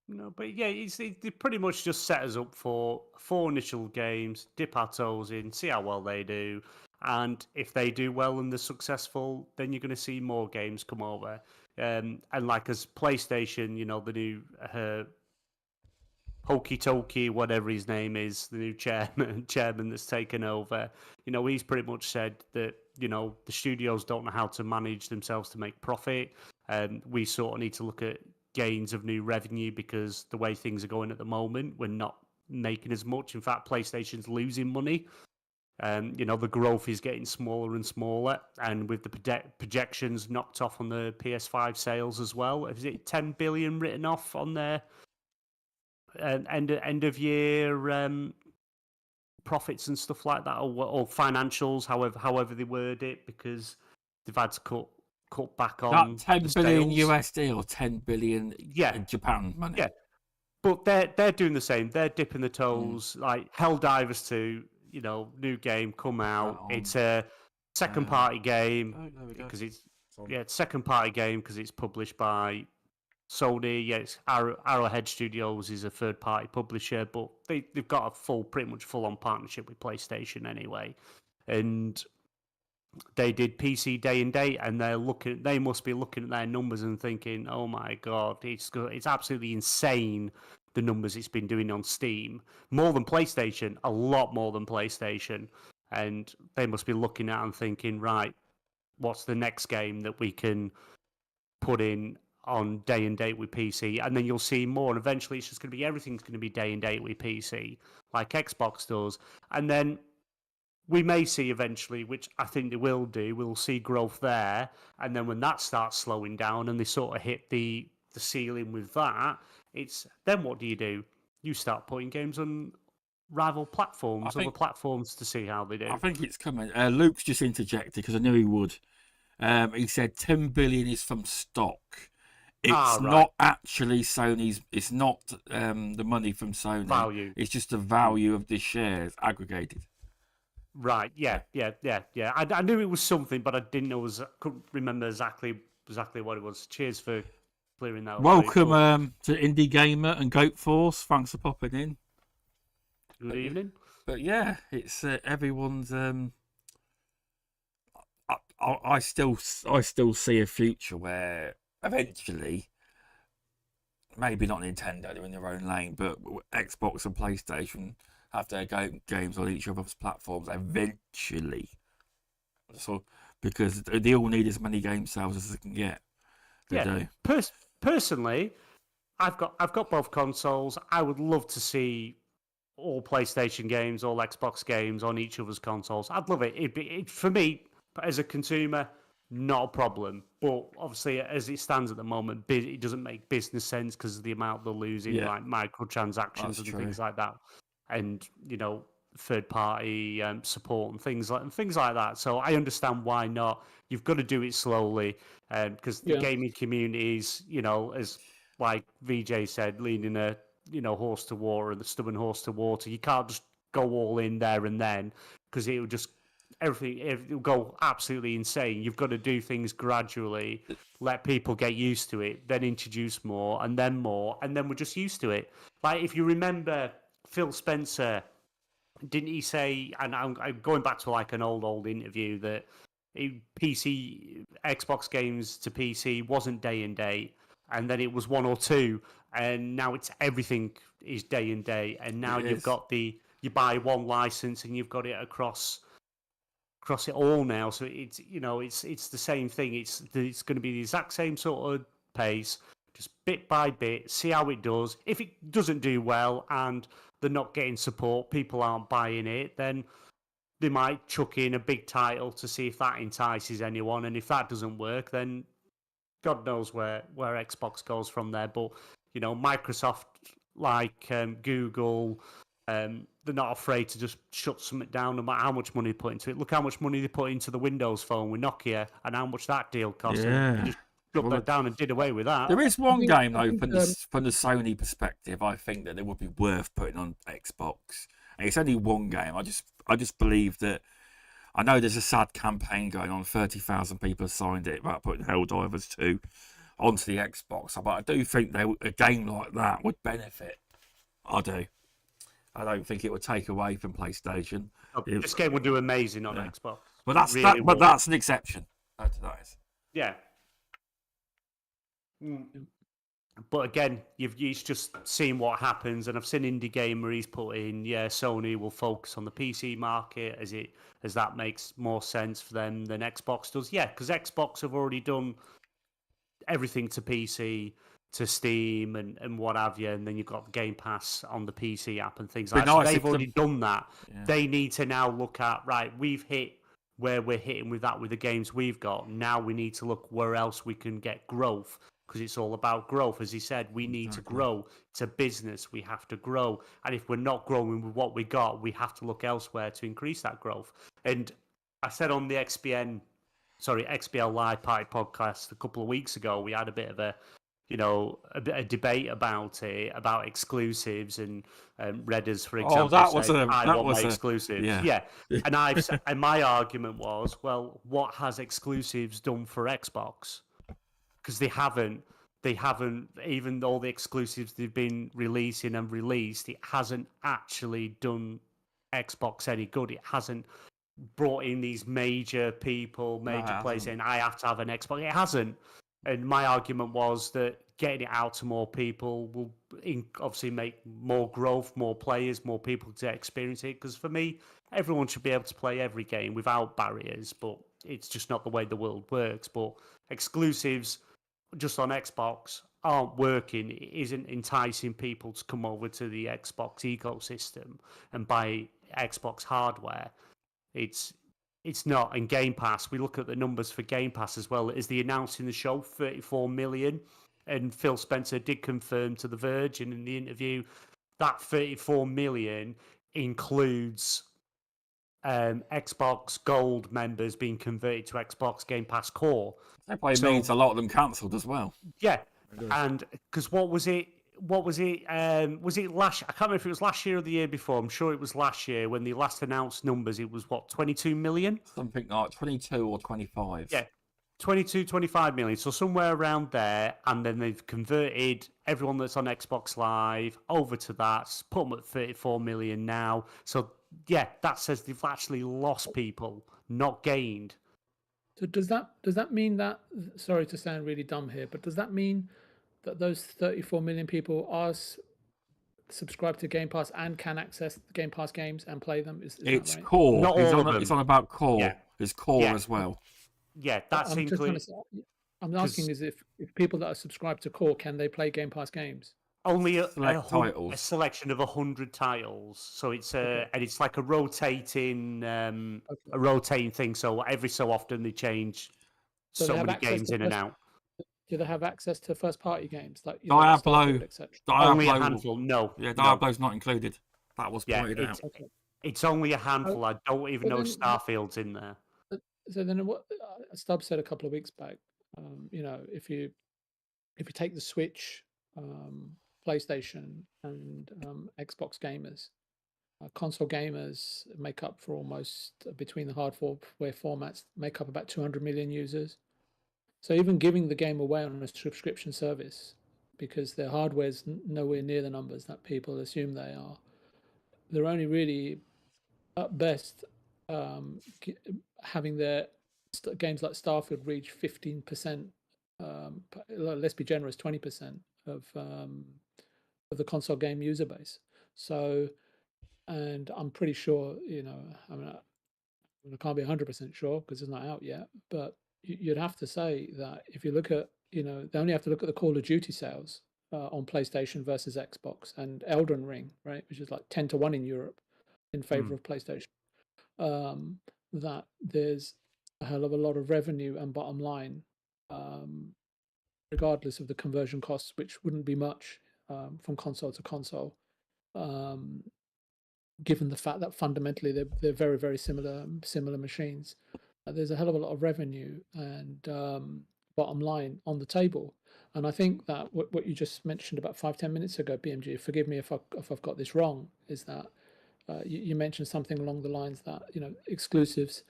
No, but yeah, they pretty much just set us up for 4 initial games, dip our toes in, see how well they do, and if they do well and they're successful, then you're going to see more games come over. And like as PlayStation, the new Hokey Tokey, whatever his name is, the new chairman that's taken over, he's pretty much said that, the studios don't know how to manage themselves to make profit. We sort of need to look at gains of new revenue because the way things are going at the moment, we're not making as much. In fact, PlayStation's losing money. The growth is getting smaller and smaller, and with the projections knocked off on the PS5 sales as well. Is it 10 billion written off on their end of year profits and stuff like that, or financials, however they word it, because they've had to cut back on that 10 billion sales. USD or 10 billion in Japan money. Yeah, but they're doing the same. They're dipping the toes. Like Helldivers 2, new game come out. It's a second party game because it's second party game because it's published by Sony. Yeah, it's Arrowhead Studios is a third party publisher, but they've got a pretty much full on partnership with PlayStation anyway, and they did PC day and date, and they must be looking at their numbers and thinking, oh my god, it's absolutely insane the numbers it's been doing on Steam, more than PlayStation, a lot more than PlayStation, and they must be looking at and thinking, right, what's the next game that we can put in on day and date with PC, and then you'll see more, and eventually it's just going to be everything's going to be day and date with PC, like Xbox does, and then we may see eventually, which I think they will do, we'll see growth there, and then when that starts slowing down and they sort of hit the ceiling with that, then what do? You start putting games on rival platforms, other platforms to see how they do. I think it's coming. Luke's just interjected because I knew he would. He said 10 billion is from stock. It's not actually Sony's. It's not the money from Sony. Value. It's just the value of the shares aggregated. Right. Yeah. I knew it was something, but I didn't know. Couldn't remember exactly what it was. Cheers for clearing that up. Welcome to Indie Gamer and Goat Force. Thanks for popping in. Good evening. But yeah, it's everyone's. I still see a future where eventually, maybe not Nintendo, they're in their own lane, but Xbox and PlayStation have their games on each other's platforms eventually. So because they all need as many game sales as they can get. Personally, I've got both consoles. I would love to see all PlayStation games, all Xbox games on each other's consoles. I'd love it. For me, as a consumer, not a problem. But obviously, as it stands at the moment, it doesn't make business sense because of the amount they're losing, like microtransactions and things like that, and third party support and things like that. So I understand why not. You've got to do it slowly, because the gaming community is, as like VJ said, leading a horse to water, the stubborn horse to water. You can't just go all in there and then, because it will just it'll go absolutely insane. You've got to do things gradually, let people get used to it, then introduce more, and then we're just used to it. Like if you remember Phil Spencer, didn't he say, and I'm going back to like an old interview, that Xbox games to PC wasn't day and date, and then it was one or two, and now it's everything is day and date, and now you've got you buy one license and you've got it across it all now. So it's it's the same thing. It's going to be the exact same sort of pace, just bit by bit, see how it does. If it doesn't do well and they're not getting support, people aren't buying it, then they might chuck in a big title to see if that entices anyone. And if that doesn't work, then God knows where Xbox goes from there. But Microsoft, like Google, they're not afraid to just shut something down no matter how much money they put into it. Look how much money they put into the Windows Phone with Nokia and how much that deal cost. Yeah. They just shut that down and did away with that. There is one game, though, from the Sony perspective, I think that it would be worth putting on Xbox. And it's only one game. I just believe that. I know there's a sad campaign going on. 30,000 people have signed it about putting Helldivers 2 onto the Xbox. But I do think a game like that would benefit. I do. I don't think it would take away from PlayStation. This game would do amazing on Xbox. But that's an exception. That is. Yeah. But again, it's just seeing what happens, and I've seen Indie Gamer, he's put in, Sony will focus on the PC market as that makes more sense for them than Xbox does. Yeah, because Xbox have already done everything to PC, to Steam, and what have you, and then you've got Game Pass on the PC app and things like that. So they've already done that. Yeah. They need to now look at, right, we've hit where we're hitting with that with the games we've got. Now we need to look where else we can get growth, because it's all about growth. As he said, we need to grow. It's a business. We have to grow. And if we're not growing with what we got, we have to look elsewhere to increase that growth. And I said on the XBL Live Party podcast a couple of weeks ago, we had a bit of a debate about it, about exclusives, and Redders, for example. That was exclusives. Yeah. And my argument was, well, what has exclusives done for Xbox? Because they haven't, even though the exclusives they've been releasing and released, it hasn't actually done Xbox any good. It hasn't brought in these major players saying, I have to have an Xbox. It hasn't. And my argument was that getting it out to more people will obviously make more growth, more players, more people to experience it. Because for me, everyone should be able to play every game without barriers, but it's just not the way the world works. But exclusives just on Xbox aren't working. It isn't enticing people to come over to the Xbox ecosystem and buy Xbox hardware. It's not. In Game Pass, we look at the numbers for Game Pass as well. As they announced in the show, 34 million. And Phil Spencer did confirm to The Verge in the interview that 34 million includes Xbox Gold members being converted to Xbox Game Pass Core. That probably means a lot of them cancelled as well. Yeah, and because what was it? Was it last? I can't remember if it was last year or the year before. I'm sure it was last year when they last announced numbers. It was 22 million? Something like 22 or 25. Yeah, 22, 25 million. So somewhere around there. And then they've converted everyone that's on Xbox Live over to that. Put them at 34 million now. So yeah, that says they've actually lost people, not gained. So does that mean that? Sorry to sound really dumb here, but does that mean that those 34 million people are subscribed to Game Pass and can access Game Pass games and play them? Is it's that right? core. Not all of them. It's on about core. Yeah. It's core as well. Yeah, that's included. I'm asking is if people that are subscribed to core, can they play Game Pass games? Only a titles. A selection of 100 titles. So it's and it's like a rotating thing. So every so often they change so many games in and out. Do they have access to first-party games like Diablo, etc.? Only a handful. No. Yeah, Diablo's not included. That was pointed out. It's only a handful. I don't even know Starfield's in there. So then, what Stubb said a couple of weeks back, if you take the Switch, PlayStation, and Xbox gamers, console gamers make up for almost between the hardware formats make up about 200 million users. So even giving the game away on a subscription service, because their hardware's nowhere near the numbers that people assume they are, they're only really, at best, having their games like Starfield reach 15%. Let's be generous, 20% of the console game user base. So, and I'm pretty sure, I can't be 100% sure because it's not out yet, but you'd have to say that if you look at, they only have to look at the Call of Duty sales on PlayStation versus Xbox, and Elden Ring, right, which is like 10-1 in Europe in favor of PlayStation, that there's a hell of a lot of revenue and bottom line, regardless of the conversion costs, which wouldn't be much from console to console, given the fact that fundamentally they're very, very similar machines. There's a hell of a lot of revenue and bottom line on the table. And I think that what you just mentioned about 5-10 minutes ago, BMG, forgive me if I've got this wrong, is that you mentioned something along the lines that exclusives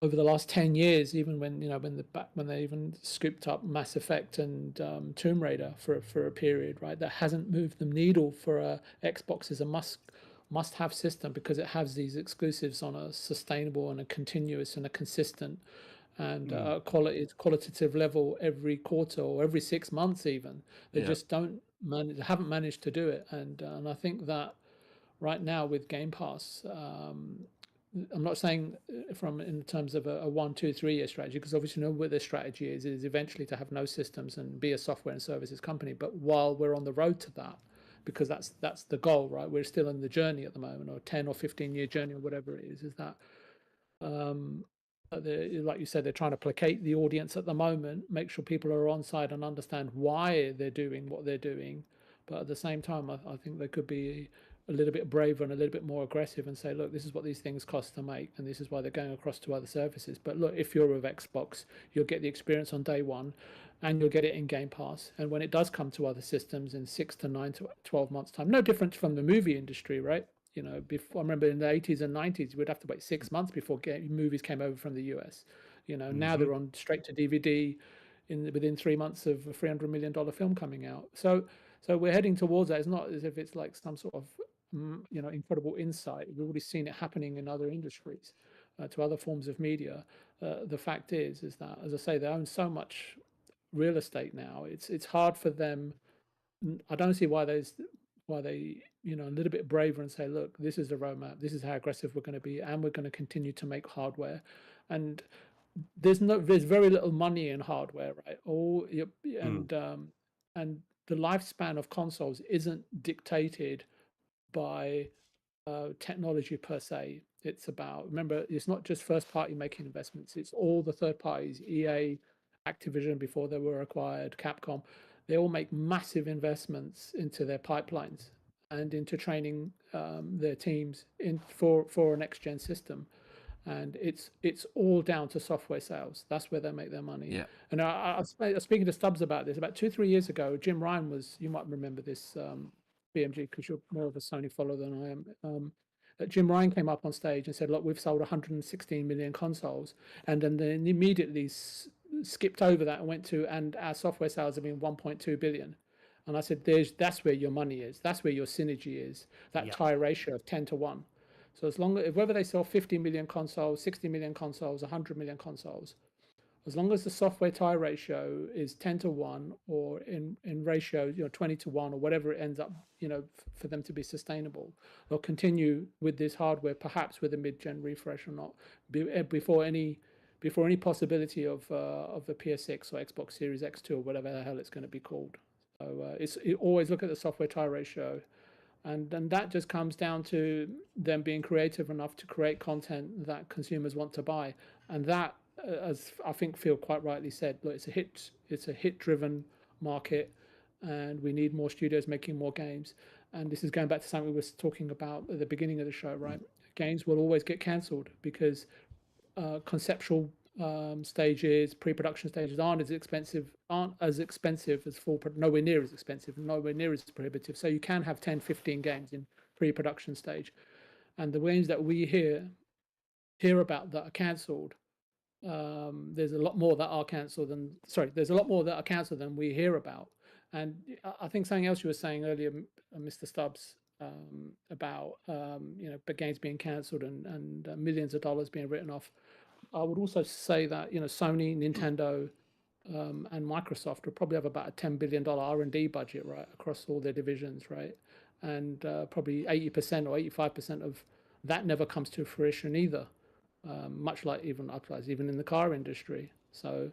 over the last 10 years, even when they even scooped up Mass Effect and Tomb Raider for a period, right, that hasn't moved the needle for Xbox as a must-have system, because it has these exclusives on a sustainable and a continuous and a consistent and qualitative level every quarter or every 6 months even. They Yeah. just haven't managed to do it, and I think that right now with Game Pass, I'm not saying from in terms of a 1, 2, 3 year strategy, because obviously what their strategy is eventually to have no systems and be a software and services company. But while we're on the road to that, because that's the goal, right? We're still in the journey at the moment, or 10 or 15 year journey, or whatever it is that like you said, they're trying to placate the audience at the moment, make sure people are on side and understand why they're doing what they're doing. But at the same time, I think they could be a little bit braver and a little bit more aggressive and say, look, this is what these things cost to make, and this is why they're going across to other services. But look, if you're with Xbox, you'll get the experience on day one, and you'll get it in Game Pass. And when it does come to other systems in 6 to 9 to 12 months time, no different from the movie industry, right? You know, before, I remember in the 80s and 90s, we'd have to wait 6 months before movies came over from the US. You know, now they're on straight to DVD within 3 months of a $300 million film coming out. So we're heading towards that. It's not as if it's like some sort of incredible insight. We've already seen it happening in other industries, to other forms of media. The fact is that, as I say, they own so much real estate now. It's hard for them. I don't see why they a little bit braver and say, look, this is the roadmap, this is how aggressive we're going to be, and we're going to continue to make hardware. And there's very little money in hardware, right? And the lifespan of consoles isn't dictated by technology per se. It's about, remember, it's not just first party making investments, it's all the third parties, EA, Activision before they were acquired, Capcom. They all make massive investments into their pipelines and into training their teams for a next gen system, and it's all down to software sales. That's where they make their money. Yeah. And I was speaking to Stubz about this about 2-3 years ago. Jim Ryan was, you might remember this, BMG, because you're more of a Sony follower than I am. Jim Ryan came up on stage and said, look, we've sold 116 million consoles, and then immediately skipped over that and went to, and our software sales have been 1.2 billion. And I said, that's where your money is, that's where your synergy is, that tie ratio of 10 to 1. So as long as, whether they sell 50 million consoles, 60 million consoles, 100 million consoles, as long as the software tie ratio is 10 to 1, or in ratio 20 to 1, or whatever it ends up, for them to be sustainable, they'll continue with this hardware, perhaps with a mid-gen refresh or not, before any possibility of the PS6 or Xbox Series X2 or whatever the hell it's going to be called. So always look at the software tie ratio, and then that just comes down to them being creative enough to create content that consumers want to buy. And that, as I think Phil quite rightly said, look, it's a hit-driven market, and we need more studios making more games. And this is going back to something we were talking about at the beginning of the show, right? Games will always get cancelled because conceptual stages, pre-production stages aren't as expensive as nowhere near as expensive, nowhere near as prohibitive. So you can have 10, 15 games in pre-production stage, and the games that we hear about that are cancelled, there's a lot more that are cancelled than we hear about. And I think something else you were saying earlier, Mr. Stubbs, about games being cancelled and millions of dollars being written off. I would also say that Sony, Nintendo, and Microsoft will probably have about a $10 billion R&D budget, right, across all their divisions, right, and probably 80% or 85% of that never comes to fruition either. Much like even in the car industry. So,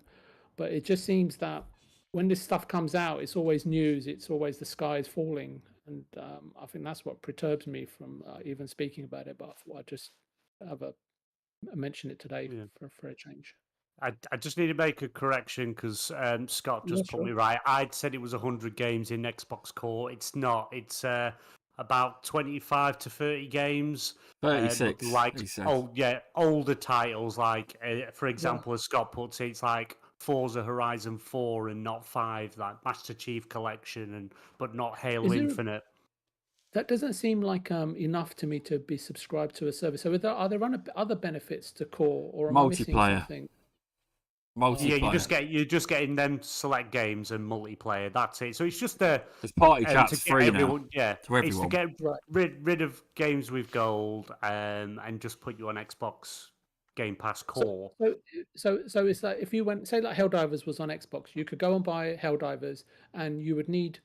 but it just seems that when this stuff comes out, it's always news. It's always the sky is falling, and I think that's what perturbs me from even speaking about it. But I thought I'd just mention it today for a change. I just need to make a correction because Scott just put me right. I'd said it was 100 games in Xbox Core. It's not. It's about 25 to 30 games. 36. Older titles like, for example, as Scott puts it, it's like Forza Horizon 4 and not 5, like Master Chief Collection, but not Halo Infinite. That doesn't seem like enough to me to be subscribed to a service. So are there other benefits to Core, or am I missing something? Multiplayer. Yeah, you're just getting them select games and multiplayer. That's it. So it's just it's party chat's free now. Yeah, to everyone. It's to get rid of games with gold and just put you on Xbox Game Pass core. So it's like if you went, say, like Helldivers was on Xbox, you could go and buy Helldivers, and you would need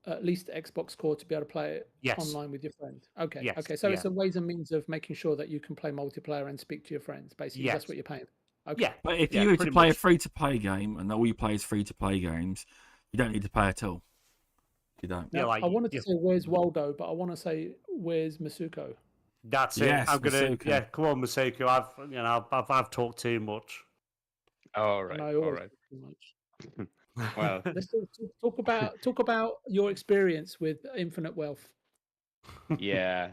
at least Xbox Core to be able to play it Yes. online with your friends. Okay, Yes, okay. So yeah. it's a ways and means of making sure that you can play multiplayer and speak to your friends. Basically, that's Yes. what you're paying. Okay. Yeah. But if Yeah, you were to pretty play a much. free-to-play game and all you play is free-to-play games, you don't need to pay at all. You don't. Yeah, Now, like, I wanted to yeah. say where's Waldo, but I want to say where's Masuko. That's Yes, it. I'm gonna. Masuko. Yeah, come on, Masuko. I've talked too much. All right, And I all always right. talk too much. Well, Let's talk about your experience with Infinite Wealth. yeah,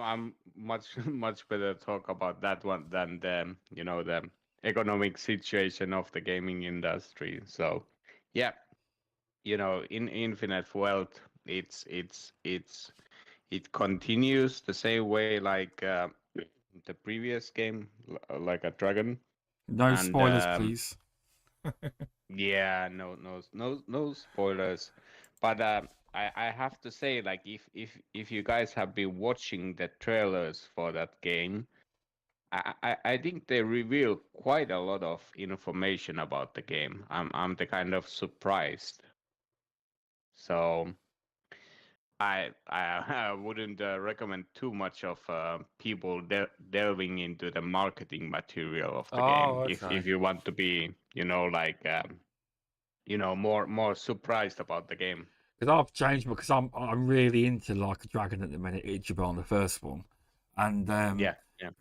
I'm much better talk about that one than the the economic situation of the gaming industry. So, yeah, in Infinite Wealth, it continues the same way like the previous game, like a dragon. No And, spoilers, please. Yeah, no spoilers. But I have to say, like, if you guys have been watching the trailers for that game, I think they reveal quite a lot of information about the game. I'm the kind of surprised. So I wouldn't recommend too much of people delving into the marketing material of the game. If you want to be, like more surprised about the game. Because I've changed because I'm really into Like a Dragon at the minute, Ichiban, the first one, and Yeah.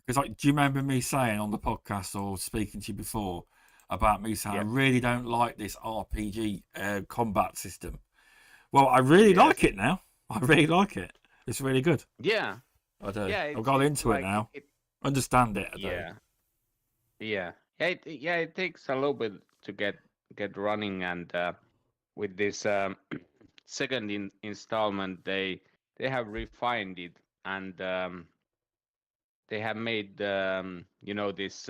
Because do you remember me saying on the podcast or speaking to you before about me saying I Yeah. really don't like this RPG combat system? Well, I really Yes. like it now. I really like it. It's really good. Yeah. I do. Yeah. I've got into like, it now. Understand it. I do. Yeah. Yeah. It takes a little bit to get running, and with this second installment, they have refined it, and they have made this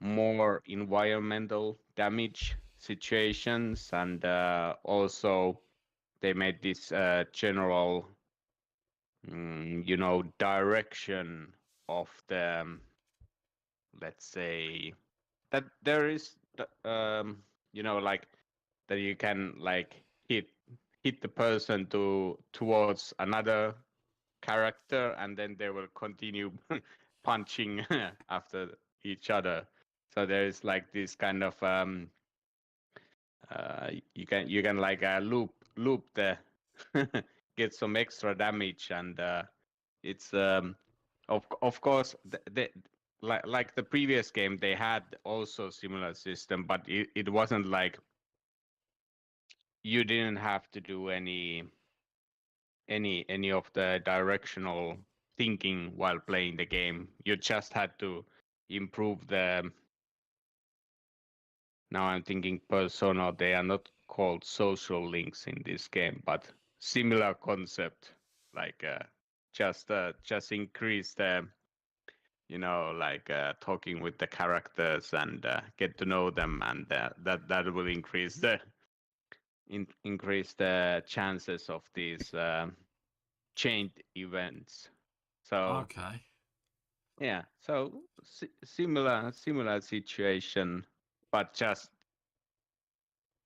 more environmental damage situations, and also they made this general direction of the let's say that there is like that you can like hit the person towards another character, and then they will continue punching after each other. So there is like this kind of you can like loop the get some extra damage, and it's of course the like the previous game, they had also similar system, but it wasn't like you didn't have to do any of the directional thinking while playing the game. You just had to improve the, now I'm thinking persona, they are not called social links in this game, but similar concept, like just increase the like talking with the characters and get to know them, and that will increase the chances of these chained events. So Okay. yeah, so similar situation, but just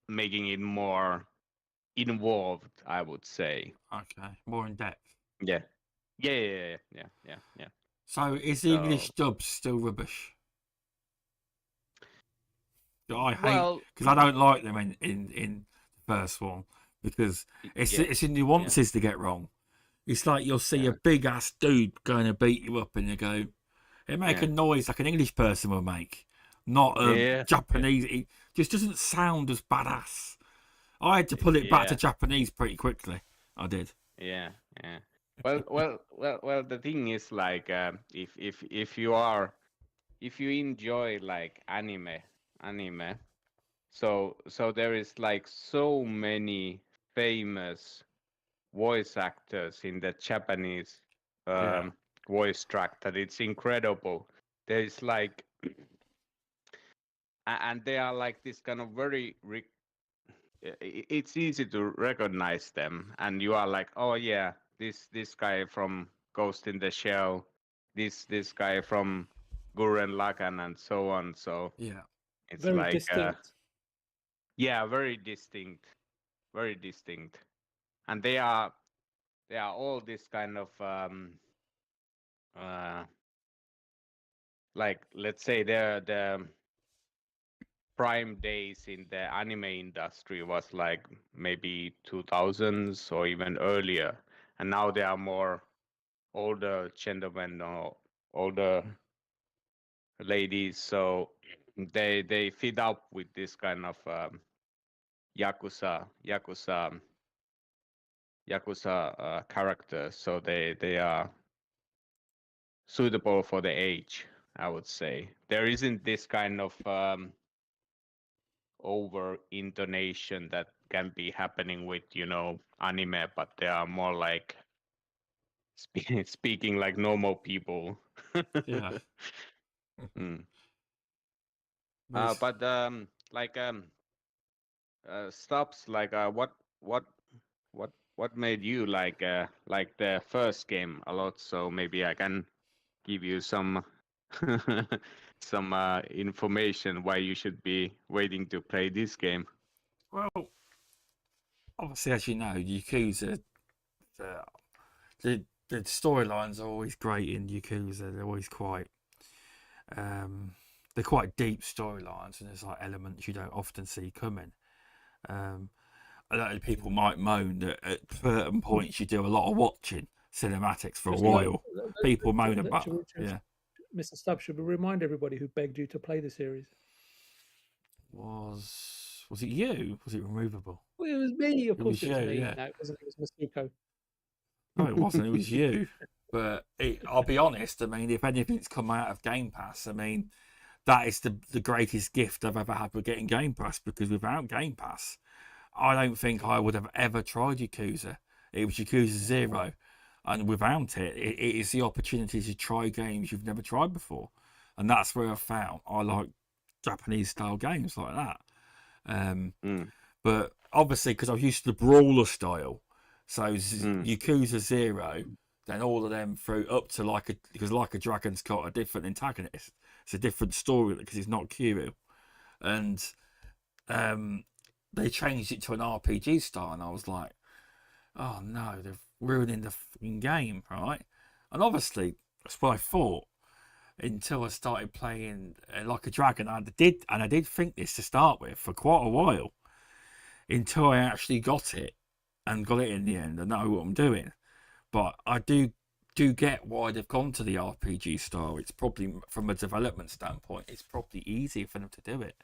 making it more involved, I would say. Okay. More in depth. Yeah. Yeah. So is the English dubs still rubbish? I hate Well, because I don't like them in the first one because it's in nuances to get wrong. It's like you'll see a big ass dude going to beat you up, and you go, it make a noise like an English person would make, not a Japanese. It just doesn't sound as badass. I had to pull it back to Japanese pretty quickly. I did. Yeah. Well. The thing is, like, if you enjoy like anime, so there is like so many famous voice actors in the Japanese voice track that it's incredible. There is like, and they are like this kind of very. It's easy to recognize them, and you are like, oh yeah, this guy from Ghost in the Shell, this guy from Gurren Lagann and so on. So Yeah. it's Very like distinct. yeah, very distinct, and they are all this kind of uh, like, let's say the prime days in the anime industry was like maybe 2000s or even earlier, and now they are more older gentlemen or older ladies, so they feed up with this kind of yakuza characters, so they are suitable for the age, I would say. There isn't this kind of over intonation that can be happening with anime, but they are more like speaking like normal people. Yeah. Mm. But it's- But like stops like what made you like the first game a lot, so maybe I can give you some some information why you should be waiting to play this game. well, obviously, as you know, Yakuza, the the storylines are always great in Yakuza. They're always quite they're quite deep storylines, and there's like elements you don't often see coming. A lot of people might moan that at certain points you do a lot of watching cinematics for a Just while. People moan should about we- yeah. Mr. Stubbs, should we remind everybody who begged you to play the series? Was it you? Was it removable? Well, it was me, of It course. was It was you, me. yeah. No, it wasn't. It was Masuko. No, it wasn't. It was you. But I'll be honest. I mean, if anything's come out of Game Pass, I mean, that is the greatest gift I've ever had with getting Game Pass. Because without Game Pass, I don't think I would have ever tried Yakuza. It was Yakuza 0, and without it, it is the opportunity to try games you've never tried before, and that's where I found I like Japanese style games like that. But obviously, because I'm used to the brawler style, so Yakuza 0, then all of them through up to because Like a Dragon's got a different antagonist. It's a different story because it's not Kiryu, and they changed it to an RPG style, and I was like, oh no, they're ruining the fucking game, right? And obviously, that's what I thought until I started playing Like a Dragon. I did think this to start with for quite a while until I actually got it and got it in the end and know what I'm doing. But I do get why they've gone to the RPG style. It's probably, from a development standpoint, it's probably easier for them to do it.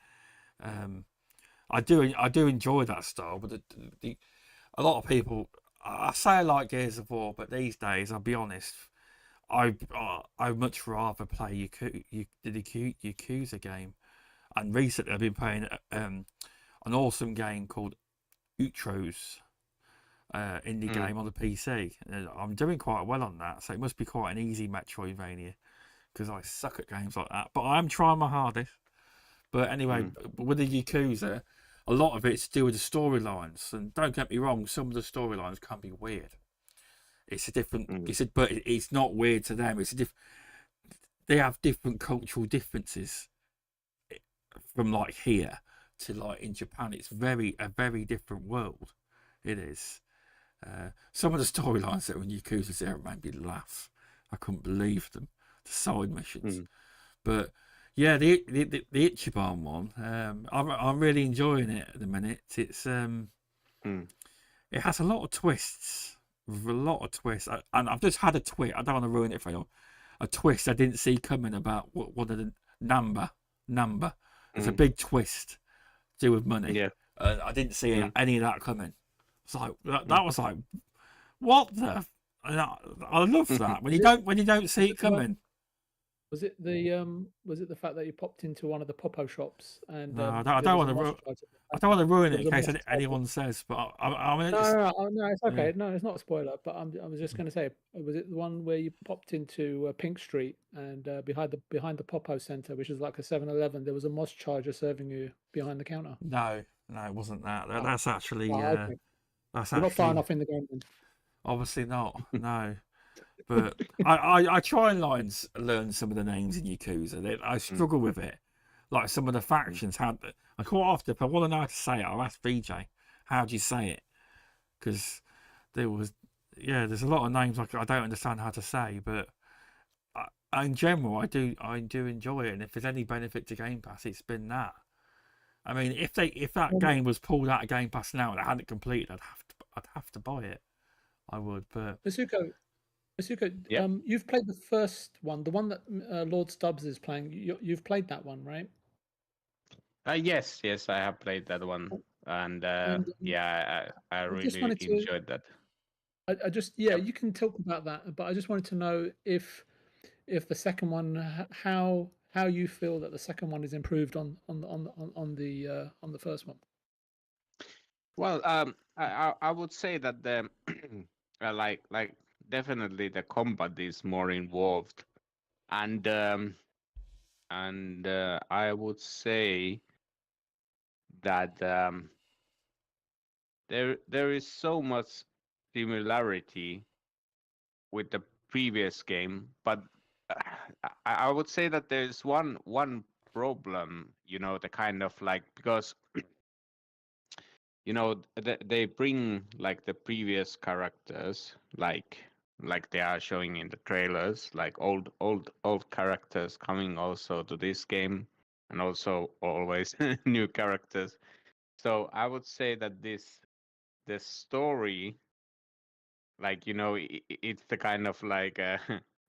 I do enjoy that style, but a lot of people, I say I like Gears of War, but these days, I'll be honest, I much rather play the Yakuza game. And recently, I've been playing an awesome game called Outros, indie game on the PC. I'm doing quite well on that, so it must be quite an easy Metroidvania because I suck at games like that. But I'm trying my hardest. But anyway, with the Yakuza, a lot of it's to do with the storylines, and don't get me wrong, some of the storylines can be weird. It's a different, but it's not weird to them. They have different cultural differences from like here to like in Japan. It's a very different world. It is. Some of the storylines that were in Yakuza 0 made me laugh. I couldn't believe them. The side missions, but. Yeah, the Ichiban one. I'm really enjoying it at the minute. It's it has a lot of twists, and I've just had a twist. I don't want to ruin it for you. A twist I didn't see coming about what the number. There's a big twist to do with money. Yeah. I didn't see any of that coming. It's like that was like, what the? And I love that when you don't see it coming. Was it the fact that you popped into one of the Popo shops and No, I don't want to ruin it in case anyone says. But I mean, no, it's okay. No, it's not a spoiler. But I was just going to say, was it the one where you popped into Pink Street and behind the Popo Center, which is like a 7-Eleven, there was a moss charger serving you behind the counter? No, it wasn't that. That's actually okay. that's You're not far actually enough in the game then. obviously not. No, But I try and learn some of the names in Yakuza. I struggle with it. Like some of the factions, I quite often, if I want to know how to say it, I'll ask VJ, how do you say it? Because there's a lot of names I don't understand how to say, but in general, I do enjoy it. And if there's any benefit to Game Pass, it's been that. I mean, if that game was pulled out of Game Pass now and I hadn't completed, I'd have to buy it. I would, but Masuko, Yeah. you've played the first one, the one that Lord Stubbs is playing. You've played that one, right? Yes, I have played that one, and yeah, I just really wanted to- enjoyed that. I just you can talk about that, but I just wanted to know if the second one, how you feel that the second one is improved on the first one. Well, I would say that the like definitely the combat is more involved, and I would say that there is so much similarity with the previous game, but I would say that there's one problem, the kind of like, because they bring like the previous characters, like they are showing in the trailers, like old characters coming also to this game, and also always new characters. So I would say that the story, like it's the kind of like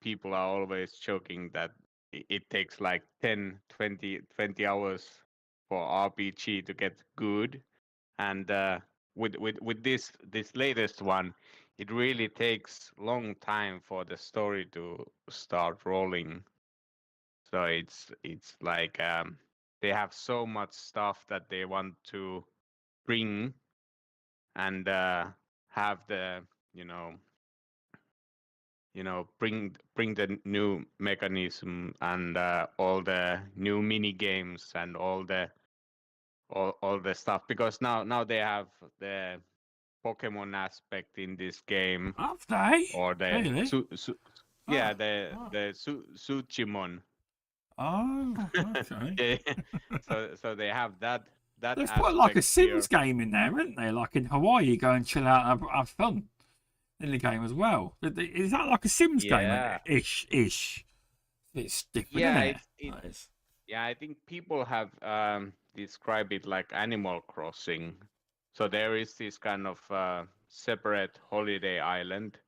people are always joking that it takes like 10 20 hours for RPG to get good, and with this latest one, it really takes long time for the story to start rolling. So it's like they have so much stuff that they want to bring, and have the you know bring the new mechanism, and all the new mini games, and all the stuff, because now they have the Pokemon aspect in this game, have they? or the Really? yeah, Oh. the Suchimon. Oh, okay. So they have that They've put like a aspect here. Sims game in there, haven't they? Like in Hawaii, you go and chill out and have fun in the game as well. Is that like a Sims Yeah. game? Ish. It's different, Yeah, isn't it? it yeah, I think people have described it like Animal Crossing. So there is this kind of separate holiday island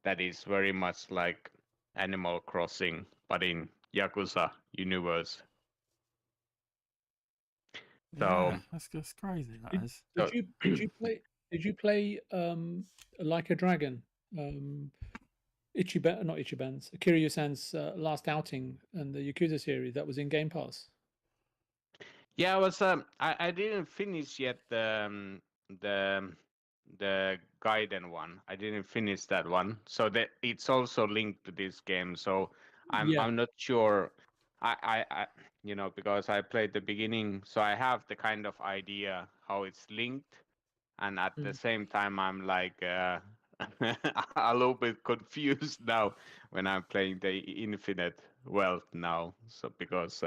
that is very much like Animal Crossing, but in Yakuza universe. So Yeah, that's crazy. That Did, is. So- did you play Like a Dragon? Not Ichiban's, Kiryu-san's last outing in the Yakuza series that was in Game Pass. yeah, I was I didn't finish yet the Gaiden one. I didn't finish that one. So that it's also linked to this game. So I'm not sure. I because I played the beginning, so I have the kind of idea how it's linked, and at the same time I'm like a little bit confused now when I'm playing the Infinite Wealth now. So because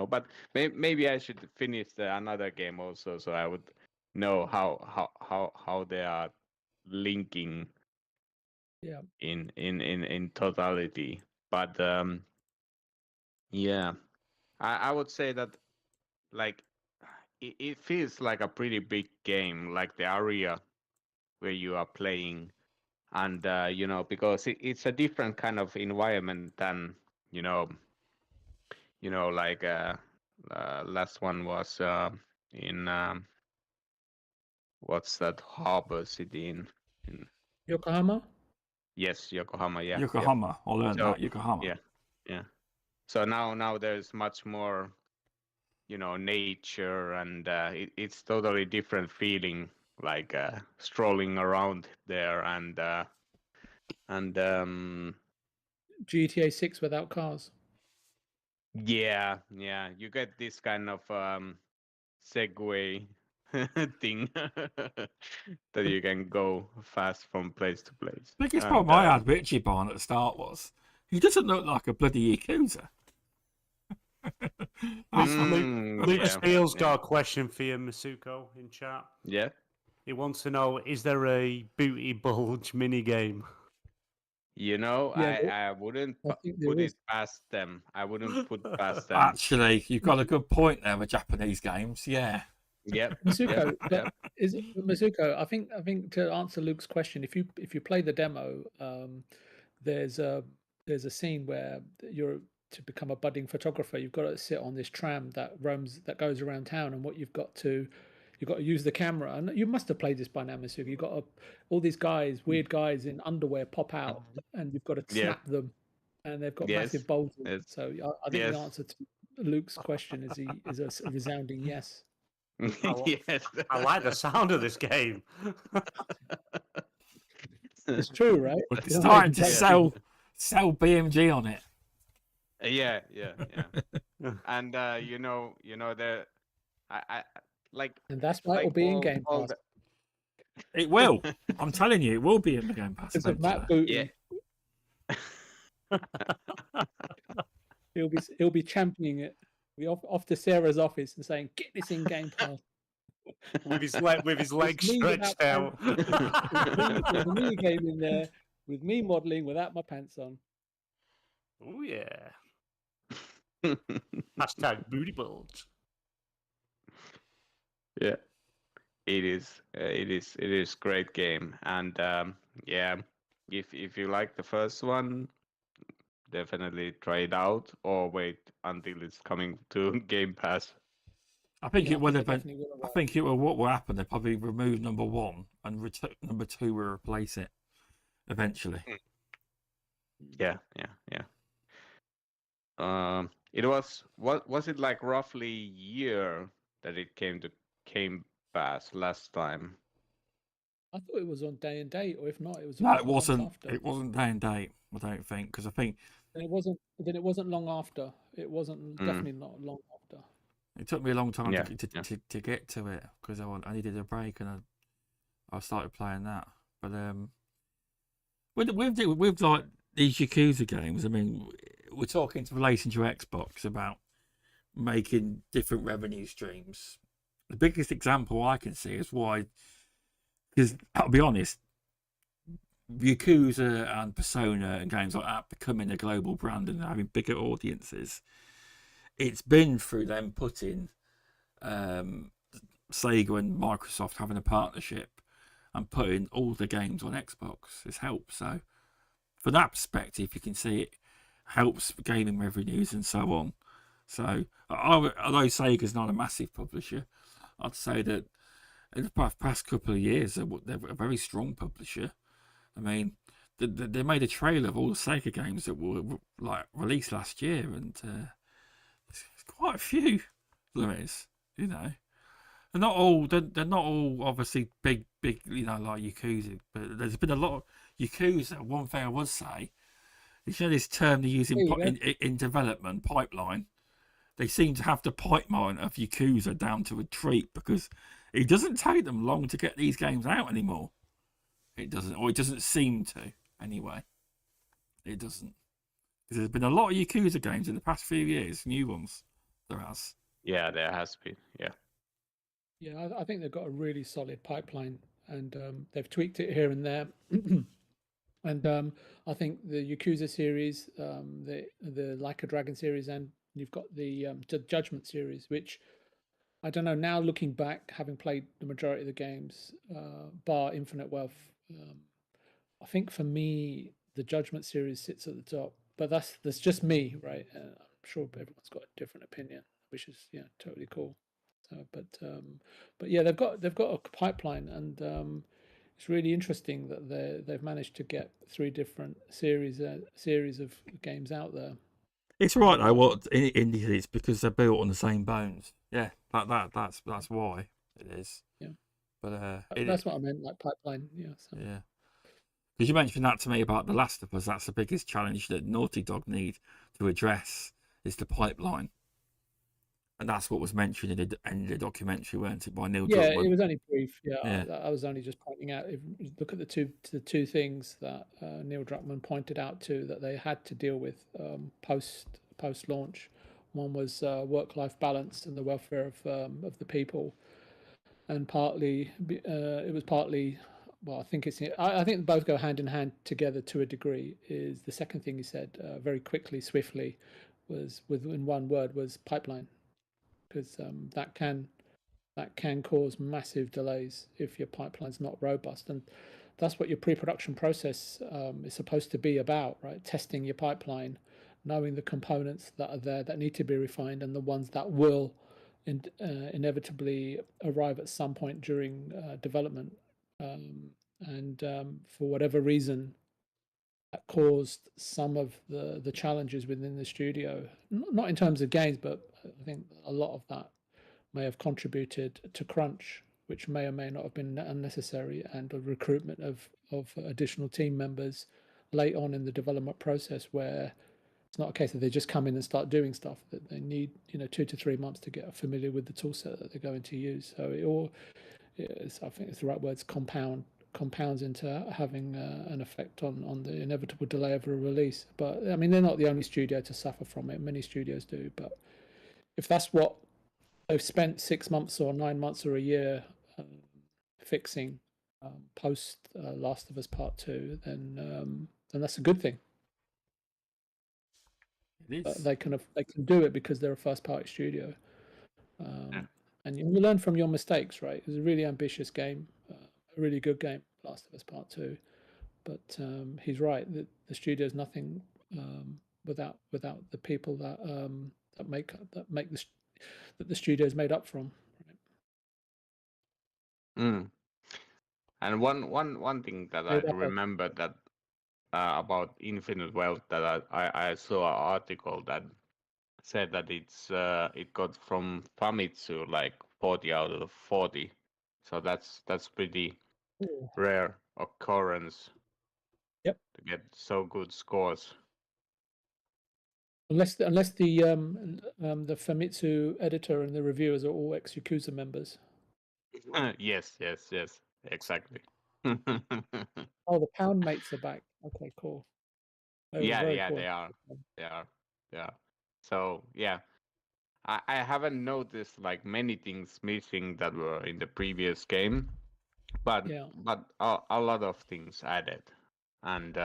but maybe I should finish another game also, so I would know how they are linking Yeah. in totality. But yeah, I would say that like it feels like a pretty big game, like the area where you are playing, and because it's a different kind of environment than like last one was in what's that harbor city in Yokohama? yes, Yokohama. Yeah, Yokohama. I learned So, that. Yokohama. yeah. So now there's much more nature, and it's totally different feeling, like strolling around there, and GTA 6 without cars. yeah, you get this kind of Segway thing that you can go fast from place to place. Biggest And, problem I had with Ichiban at the start was he doesn't look like a bloody Yakuza. Lucas yeah, Fields yeah. got a question for you, Masuko, in chat. Yeah. He wants to know: is there a booty bulge mini game? You know, Yeah, I wouldn't I think there put it is. past them. I wouldn't put past them. Actually, you've got a good point there with Japanese games. Yeah. Yep. Masuko, Yep. but Yep. is it Masuko? I think to answer Luke's question, if you play the demo, there's a scene where you're to become a budding photographer. You've got to sit on this tram that goes around town, and what you've got to use the camera. And you must have played this by now, Masuko. You've got all these guys, weird guys in underwear, pop out, and you've got to Yeah. snap them, and they've got Yes. massive bulges. Yes. So I think Yes. the answer to Luke's question is a resounding yes. Yes. I like the sound of this game. It's true, right? We're You know, starting to like- sell BMG on it. Yeah. And you know the I like and that's why it will like be in Game all Pass. It will. I'm telling you, it will be in the Game Pass. Because of Matt eventually. Booty, he'll be championing it. Be off to Sarah's office and saying, "Get this in Game Pass." with his legs me stretched out. There's a mini game in there with me modelling without my pants on. Oh yeah. Hashtag booty bulge. Yeah, it is great game, and yeah, if you like the first one, definitely try it out or wait until it's coming to Game Pass. I think it will have been. definitely will I arrive. think it will. What will happen? They probably remove number one and number two will replace it eventually. Yeah. It was what was it like roughly a year that it came to Game Pass last time? I thought it was on day and date, or if not, it was. No, a it couple months wasn't. After. It wasn't day and date. I don't think because I think Then it wasn't. Then it wasn't long after. It wasn't definitely not long after. it took me a long time Yeah, to get to it because I needed a break and I started playing that. But with like these Yakuza games, I mean, we're talking in relation to Xbox about making different revenue streams. The biggest example I can see is why, because I'll be honest, Yakuza and Persona and games like that becoming a global brand and having bigger audiences, it's been through them putting Sega and Microsoft having a partnership and putting all the games on Xbox. It's helped. So from that perspective, you can see it helps gaming revenues and so on. So although Sega's not a massive publisher, I'd say that in the past couple of years they're a very strong publisher. I mean, they made a trailer of all the Sega games that were like released last year, and it's quite a few. There is, you know, they're not all obviously big, you know, like Yakuza, but there's been a lot of Yakuza. One thing I would say is, you know, this term they use in development, pipeline. They seem to have the pipeline of Yakuza down to a treat because it doesn't take them long to get these games out anymore. It doesn't, or it doesn't seem to, anyway. It doesn't. Because there's been a lot of Yakuza games in the past few years, new ones. There has. Yeah, there has been. Yeah. Yeah, I think they've got a really solid pipeline, and they've tweaked it here and there. And I think the Yakuza series, the Like a Dragon series, and you've got the Judgment series, which I don't know. Now looking back, having played the majority of the games, bar Infinite Wealth, I think for me the Judgment series sits at the top. But that's just me, right? I'm sure everyone's got a different opinion, which is totally cool. But yeah, they've got a pipeline, and it's really interesting that they've managed to get 3 different series of games out there. It's right though. What indie is because they're built on the same bones. Yeah, that's why it is. Yeah. But that's what I meant, like pipeline. Yeah. So. Yeah. Because you mentioned that to me about The Last of Us. That's the biggest challenge that Naughty Dog need to address is the pipeline. And that's what was mentioned in the end of the documentary, weren't it, by Neil Yeah, Druckmann? it was only brief. Yeah, Yeah. I was only just pointing out. If you look at the two things that Neil Druckmann pointed out to that they had to deal with post launch. One was work-life balance and the welfare of the people, and partly it was partly. Well, I think I think both go hand in hand together to a degree. Is the second thing he said very quickly, swiftly, was within one word was pipeline, because that can cause massive delays if your pipeline's not robust. And that's what your pre-production process is supposed to be about, right? Testing your pipeline, knowing the components that are there that need to be refined and the ones that will inevitably arrive at some point during development. For whatever reason, that caused some of the challenges within the studio, not in terms of games, but I think a lot of that may have contributed to crunch, which may or may not have been unnecessary, and a recruitment of additional team members late on in the development process, where it's not a case that they just come in and start doing stuff, that they need 2 to 3 months to get familiar with the tool set that they're going to use. So it all, I think it's the right words, compounds into having an effect on the inevitable delay of a release. But I mean, they're not the only studio to suffer from it. Many studios do. But if that's what they've spent 6 months or 9 months or a year fixing post Last of Us Part 2, then that's a good thing. It is. They can do it because they're a first party studio. And you learn from your mistakes, right? It was a really ambitious game, a really good game, Last of Us Part 2. But he's right, the studio is nothing without the people that make that the studio is made up from. And one thing that I remember that about Infinite Wealth, that I saw an article that said that it got from Famitsu like 40 out of 40, so that's pretty rare occurrence. Yep. To get so good scores. Unless the Famitsu editor and the reviewers are all ex-Yakuza members. Yes, exactly. Oh, the Pound mates are back. Okay, cool. Yeah, they are. Yeah. So yeah, I haven't noticed like many things missing that were in the previous game, but a lot of things added, and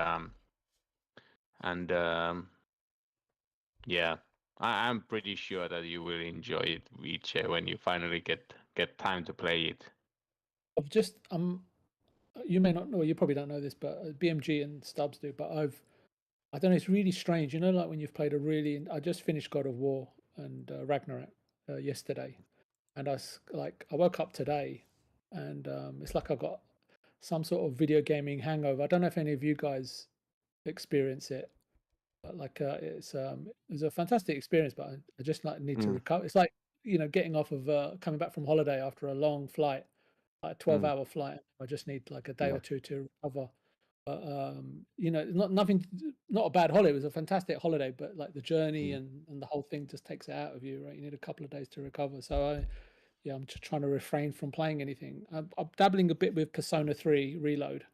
yeah, I'm pretty sure that you will enjoy it, Viche, when you finally get time to play it. I've just you may not know, you probably don't know this, but BMG and Stubz do. But I don't know. It's really strange, like when you've played I just finished God of War and Ragnarok yesterday, and I woke up today, and it's like I got some sort of video gaming hangover. I don't know if any of you guys experience it. But like it was a fantastic experience, but I just need to recover. It's like getting off of coming back from holiday after a long flight, like a 12-hour flight. I just need like a day or two to recover. But not a bad holiday. It was a fantastic holiday, but like the journey and the whole thing just takes it out of you, right? You need a couple of days to recover. So I'm just trying to refrain from playing anything. I'm dabbling a bit with Persona 3 Reload,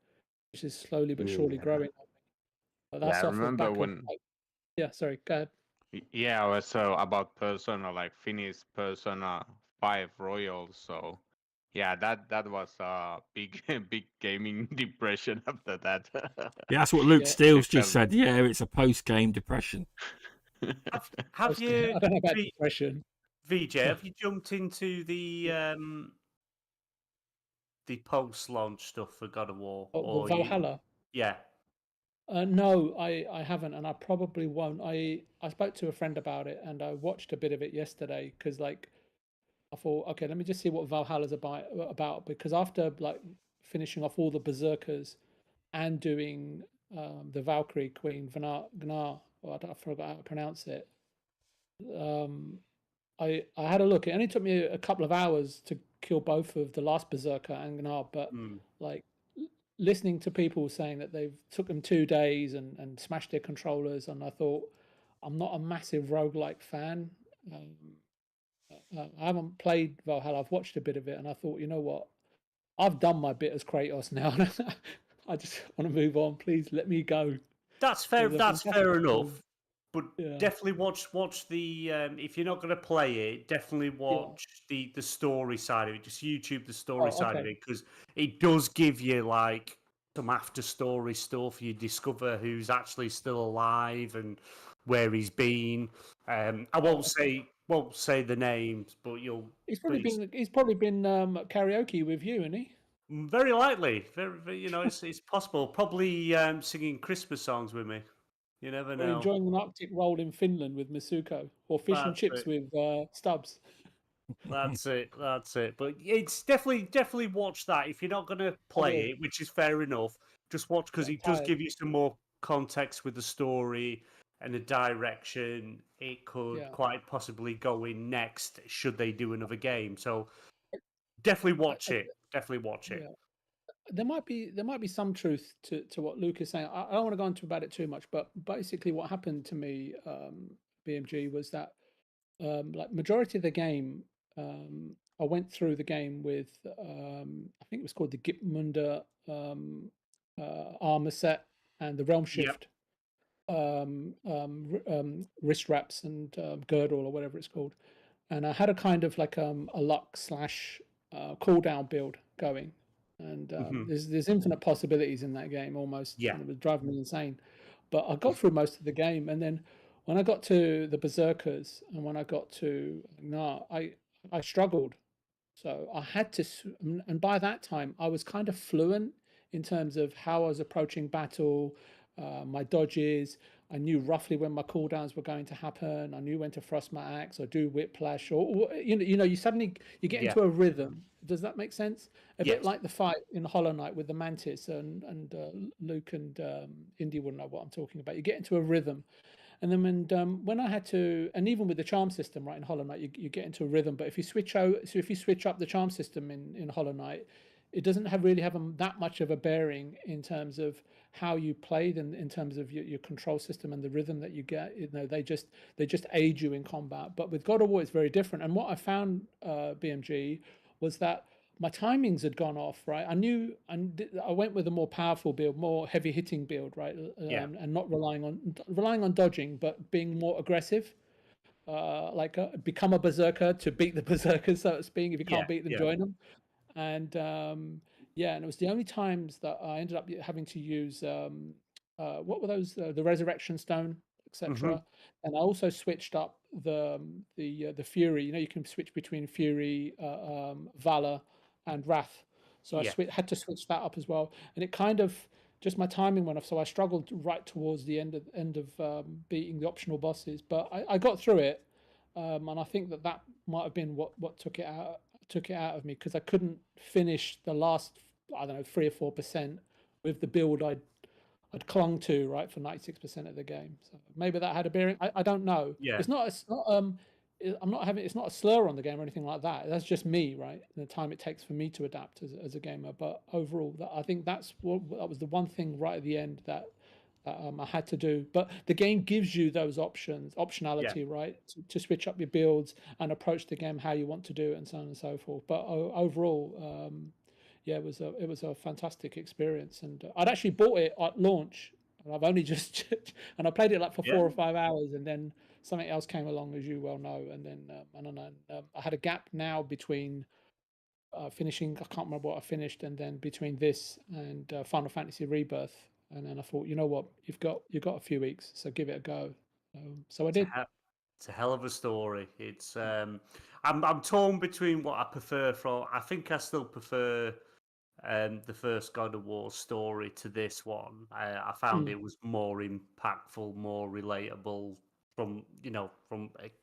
which is slowly but surely growing. But that's I remember when. Yeah, sorry, go ahead. Yeah, so about Persona, like finished Persona 5 Royal, so yeah, that was a big gaming depression after that. Yeah, that's what Luke Steele's just said. Yeah, it's a post-game depression. Have you? I don't know about depression. VJ, have you jumped into the post-launch stuff for God of War? Or Valhalla? Yeah. No, I haven't, and I probably won't. I spoke to a friend about it, and I watched a bit of it yesterday because, like, I thought, okay, let me just see what Valhalla's about. Because after like finishing off all the Berserkers and doing the Valkyrie Queen Gnar, I forgot how to pronounce it. I had a look. It only took me a couple of hours to kill both of the last Berserker and Gnar, but like listening to people saying that they've took them 2 days and smashed their controllers, and I thought, I'm not a massive roguelike fan. I haven't played Valhalla. I've watched a bit of it, and I thought, you know what, I've done my bit as Kratos now. I just want to move on. Please let me go. That's fair. It was a That's fantastic fair game. enough. But Yeah. definitely watch the if you're not going to play it, definitely watch the story side of it. Just YouTube the story side of okay. it, because it does give you like some after story stuff. You discover who's actually still alive and where he's been. I won't say the names, but He's but probably been karaoke with you, isn't he? very likely. Very, it's possible. Probably singing Christmas songs with me. You never Or know. enjoying an Arctic roll in Finland with Masuko, or fish and That's chips it. with Stubz. That's it. But it's definitely watch that if you're not going to play it, which is fair enough. Just watch, because it does give you some more context with the story and the direction it could quite possibly go in next, should they do another game. So definitely watch it. Definitely watch it. Yeah. There might be some truth to what Luke is saying. I don't want to go into about it too much, but basically what happened to me, BMG, was that like majority of the game, I went through the game with I think it was called the Gipmunda armor set and the Realm Shift wrist wraps and girdle or whatever it's called, and I had a kind of like a luck slash cooldown build going, and there's infinite possibilities in that game almost. Yeah. And it was driving me insane, but I got through most of the game, and then when I got to the berserkers and when I got to I struggled, so I had to, and by that time I was kind of fluent in terms of how I was approaching battle, my dodges. I knew roughly when my cooldowns were going to happen. I knew when to thrust my axe or do whiplash, or you suddenly you get into a rhythm. Does that make sense? A bit like the fight in Hollow Knight with the Mantis, and Luke and Indy will know what I'm talking about. You get into a rhythm. And then when I had to, and even with the charm system, right, in Hollow Knight, you get into a rhythm. But if you switch up the charm system in Hollow Knight, it doesn't really have that much of a bearing in terms of how you played and in terms of your control system and the rhythm that you get. They just aid you in combat. But with God of War, it's very different. And what I found, BMG, was that my timings had gone off, right? I went with a more powerful build, more heavy hitting build, right? And not relying on dodging, but being more aggressive. Become a berserker to beat the berserkers, so to speak. If you can't beat them, join them. And and it was the only times that I ended up having to use what were those, the resurrection stone, etc. And I also switched up the fury. You can switch between fury, valor, and wrath. So I had to switch that up as well, and it kind of just my timing went off. So I struggled right towards the end of beating the optional bosses, but I got through it, and I think that might have been what took it out of me, because I couldn't finish the last, I don't know, 3 or 4% with the build I'd clung to, right, for 96% of the game. So maybe that had a bearing. I don't know. It's not it's not a slur on the game or anything like that. That's just me, right? The time it takes for me to adapt as a gamer. But overall, I think that was the one thing right at the end that I had to do. But the game gives you those optionality, right, to switch up your builds and approach the game how you want to do it, and so on and so forth. But overall, it was a fantastic experience, and I'd actually bought it at launch, and I've only just and I played it like for 4 or 5 hours, and then something else came along, as you well know, and then I had a gap now between finishing. I can't remember what I finished, and then between this and Final Fantasy Rebirth. And then I thought, you know what, you've got a few weeks, so give it a go. So I did. It's a hell of a story. It's I'm torn between what I prefer from. I think I still prefer the first God of War story to this one. I found it was more impactful, more relatable from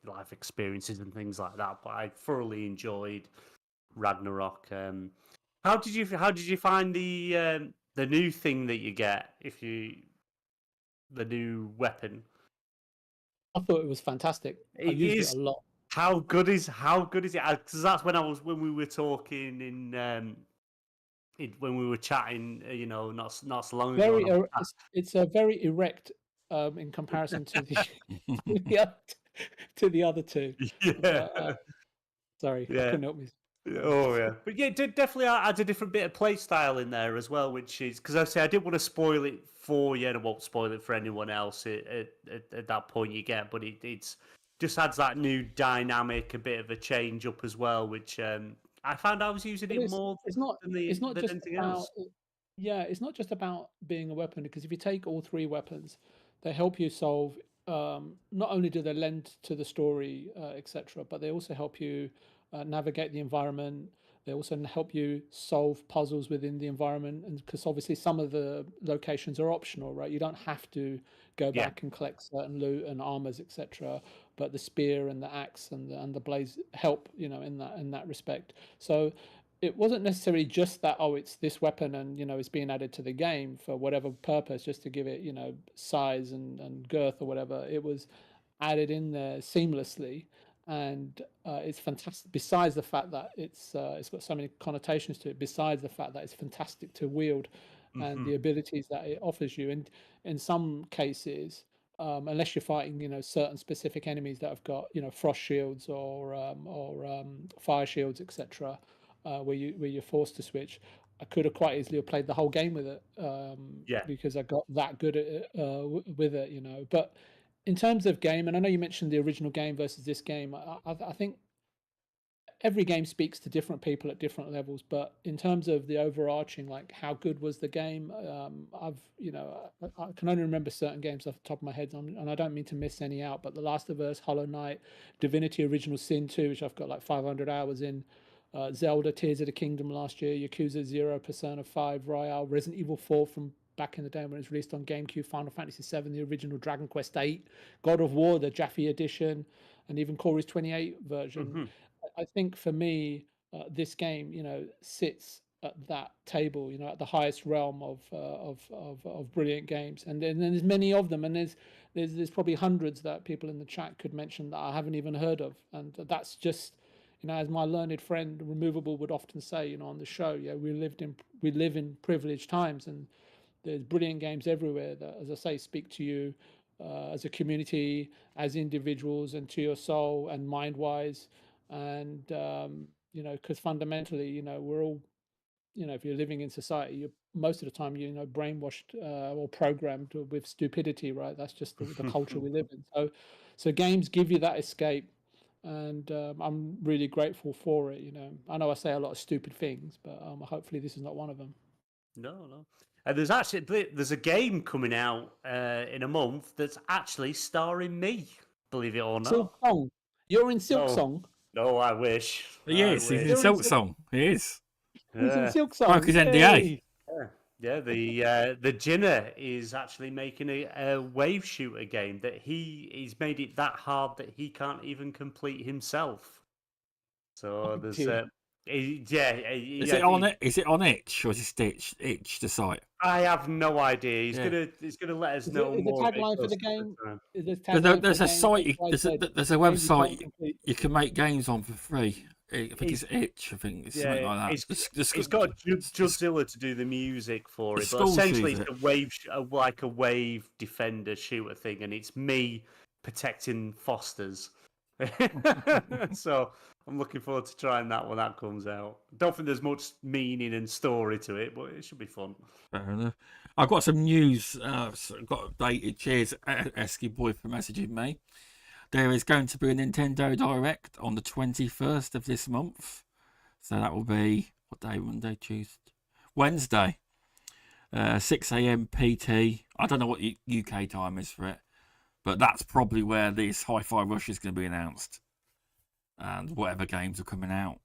life experiences and things like that. But I thoroughly enjoyed Ragnarok. How did you find the new thing that you get the new weapon? I thought it was fantastic. I used it a lot. How good is it? Because that's when we were talking when we were chatting, not so long ago. It's a very erect in comparison to the to the other two. Yeah. Sorry, I Yeah. couldn't help me. Oh yeah, but yeah, it did definitely adds a different bit of play style in there as well, which is because I say I didn't want to spoil it for you, and I won't spoil it for anyone else at that point you get, but it's just adds that new dynamic, a bit of a change up as well, which I found I was using But it more it's not it's not than just anything about else. yeah, it's not just about being a weapon, because if you take all three weapons, they help you solve. Not only do they lend to the story, etc., but they also help you navigate the environment. They also help you solve puzzles within the environment, and because obviously some of the locations are optional, right? You don't have to go Yeah. back and collect certain loot and armors, etc. But the spear and the axe and the blaze help, in that respect. So it wasn't necessarily just that, oh, it's this weapon and it's being added to the game for whatever purpose, just to give it size and girth or whatever. It was added in there seamlessly, and it's fantastic. Besides the fact that it's got so many connotations to it, besides the fact that it's fantastic to wield and the abilities that it offers you, and in some cases, unless you're fighting certain specific enemies that have got frost shields or fire shields, etc., where you're forced to switch. I could have quite easily have played the whole game with it, Yeah. because I got that good at it, with it, But in terms of game, and I know you mentioned the original game versus this game, I think every game speaks to different people at different levels. But in terms of the overarching, like how good was the game, I can only remember certain games off the top of my head, and I don't mean to miss any out. But The Last of Us, Hollow Knight, Divinity: Original Sin 2, which I've got like 500 hours in. Zelda: Tears of the Kingdom last year, Yakuza 0, Persona 5 Royale, Resident Evil 4 from back in the day when it was released on GameCube, Final Fantasy 7, the original Dragon Quest 8, God of War, the Jaffe edition, and even Corey's 28 version. I think for me, this game, sits at that table, at the highest realm of brilliant games. And then there's many of them, and there's probably hundreds that people in the chat could mention that I haven't even heard of, and that's just as my learned friend Removable would often say, on the show, we live in privileged times, and there's brilliant games everywhere that, as I say, speak to you as a community, as individuals, and to your soul and mind-wise, and because fundamentally, we're all, if you're living in society, you're most of the time, brainwashed or programmed with stupidity, right? That's just the culture we live in. So games give you that escape, and I'm really grateful for it. I know I say a lot of stupid things, but hopefully this is not one of them. No. And there's a game coming out in a month that's actually starring me, believe it or not. Silk Song. You're in Silk Song. No, I wish. He is. He's in Silk Song. He is. He's in Silk Song. Broke his NDA. Yeah, the Jinner is actually making a wave shooter game that he's made it that hard that he can't even complete himself. So there's Is it on it? Is it on Itch or is it Itch the site? I have no idea. He's gonna let us know more. The tagline for the game? There's a site. There's a website you can make games on for free. I think it's Itch. I think it's something like that. It's got Judzilla to do the music for it, but essentially it's a wave defender shooter thing, and it's me protecting Fosters. So I'm looking forward to trying that when that comes out. Don't think there's much meaning and story to it, but it should be fun. Fair enough. I've got some news. Got updated. Cheers, Esky Boy, for messaging me. There is going to be a Nintendo Direct on the 21st of this month. So that will be, what day? Monday, Tuesday? Wednesday. 6 a.m. PT. I don't know what UK time is for it. But that's probably where this Hi-Fi Rush is going to be announced. And whatever games are coming out.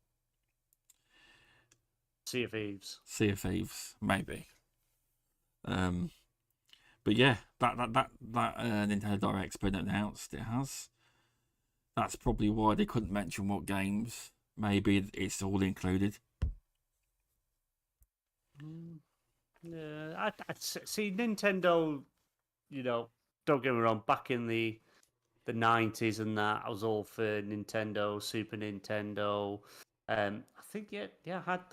Sea of Thieves. Sea of Thieves, maybe. But yeah, that Nintendo Direct's been announced. It has. That's probably why they couldn't mention what games. Maybe it's all included. Yeah, I see Nintendo. Don't get me wrong. Back in the 90s and that, I was all for Nintendo, Super Nintendo. I think I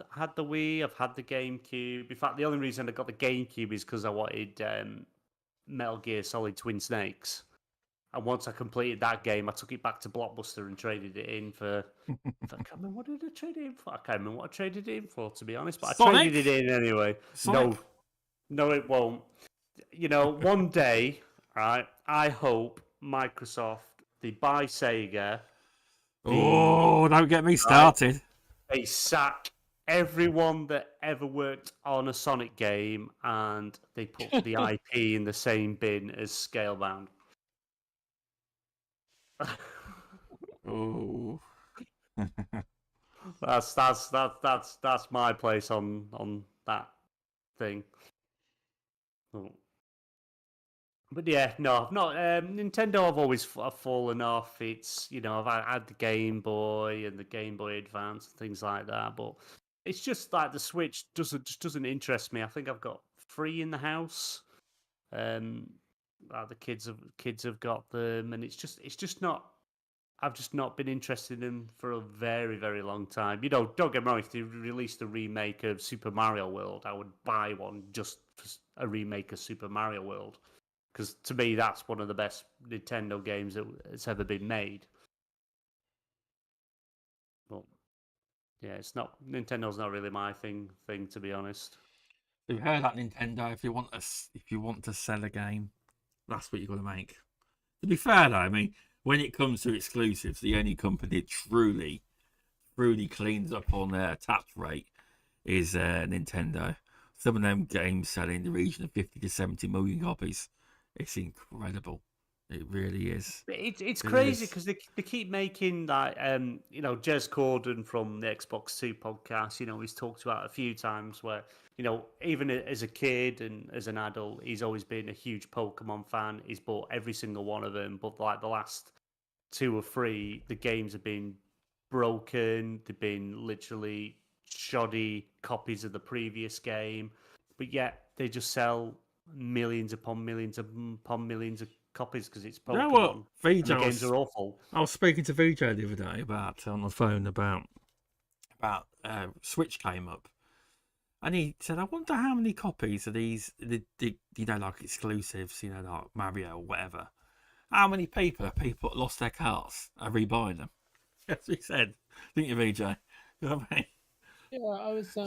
had the Wii. I've had the GameCube. In fact, the only reason I got the GameCube is because I wanted Metal Gear Solid Twin Snakes. And once I completed that game, I took it back to Blockbuster and traded it in for. I can't remember what did I trade it in for. I can't remember what I traded it in for, to be honest. But I Sonic? traded it in anyway. Sonic? No, it won't. You know, one day, right? I hope Microsoft they buy Sega. Oh, don't get me started. They sack everyone that ever worked on a Sonic game, and they put the IP in the same bin as Scalebound. Oh. That's my place on that thing. Oh. But yeah, no, I've not. Nintendo, I've always fallen off. It's I've had the Game Boy and the Game Boy Advance and things like that, but it's just like the Switch doesn't interest me. I think I've got 3 in the house. The kids have got them, and it's just not. I've just not been interested in them for a very, very long time. Don't get me wrong, if they released a remake of Super Mario World, I would buy one just for a remake of Super Mario World. Because to me, that's one of the best Nintendo games that's ever been made. But yeah, Nintendo's not really my thing to be honest. You've heard that, Nintendo. If you want to sell a game, that's what you've got to make. To be fair, though, I mean, when it comes to exclusives, the only company that truly cleans up on their tax rate is Nintendo. Some of them games sell in the region of 50 to 70 million copies. It's incredible. It really is. It's crazy because they keep making like Jez Corden from the Xbox 2 podcast. He's talked about a few times where even as a kid and as an adult, he's always been a huge Pokemon fan. He's bought every single one of them, but like the last 2 or 3, the games have been broken. They've been literally shoddy copies of the previous game, but yet they just sell millions upon millions upon millions of copies because it's Pokemon. You know what, VJ, the games are awful. I was speaking to VJ the other day on the phone about Switch came up, and he said, "I wonder how many copies of these, like exclusives, like Mario or whatever. How many people lost their cars are rebuying them?" That's what he said. Didn't you, VJ? You know what I mean? Yeah, I was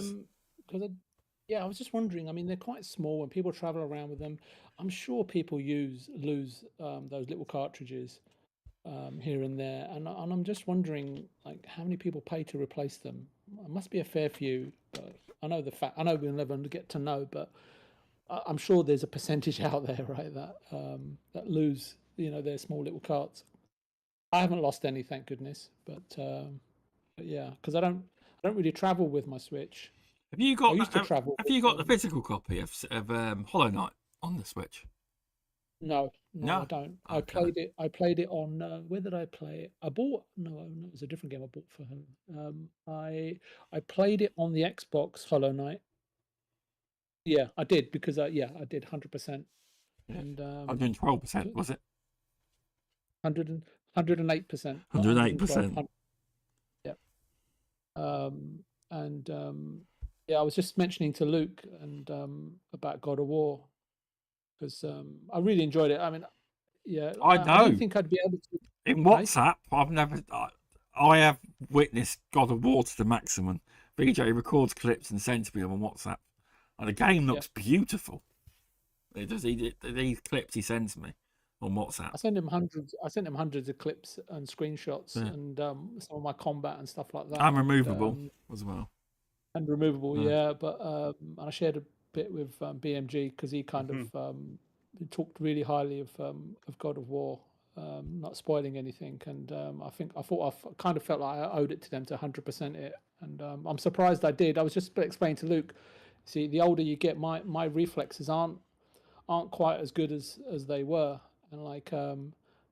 I was just wondering. I mean, they're quite small, and people travel around with them. I'm sure people lose those little cartridges here and there, and I'm just wondering, like, how many people pay to replace them? It must be a fair few. But I know we'll never get to know, but I'm sure there's a percentage out there, right, that lose their small little carts. I haven't lost any, thank goodness, but yeah, because I don't really travel with my Switch. Have you got? I used to travel. Have you got the physical copy of Hollow Knight on the Switch? No, No? I don't. Okay. I played it on. Where did I play it? I bought. No, it was a different game I bought for him. I played it on the Xbox Hollow Knight. Yeah, I did because I did 100%. And 112%, was it? 108%. 108%. Yeah. Yeah, I was just mentioning to Luke and about God of War because I really enjoyed it. I mean, yeah, I know. I don't think I'd be able to. In WhatsApp, I have witnessed God of War to the maximum. VJ records clips and sends me them on WhatsApp, and the game looks beautiful. It does. These clips he sends me on WhatsApp. I sent him hundreds of clips and screenshots and some of my combat and stuff like that. I'm removable as well. And removable, yeah. But and I shared a bit with BMG because he kind of talked really highly of God of War, not spoiling anything. And I kind of felt like I owed it to them to 100% it. And I'm surprised I did. I was just explaining to Luke. See, the older you get, my reflexes aren't quite as good as they were. And like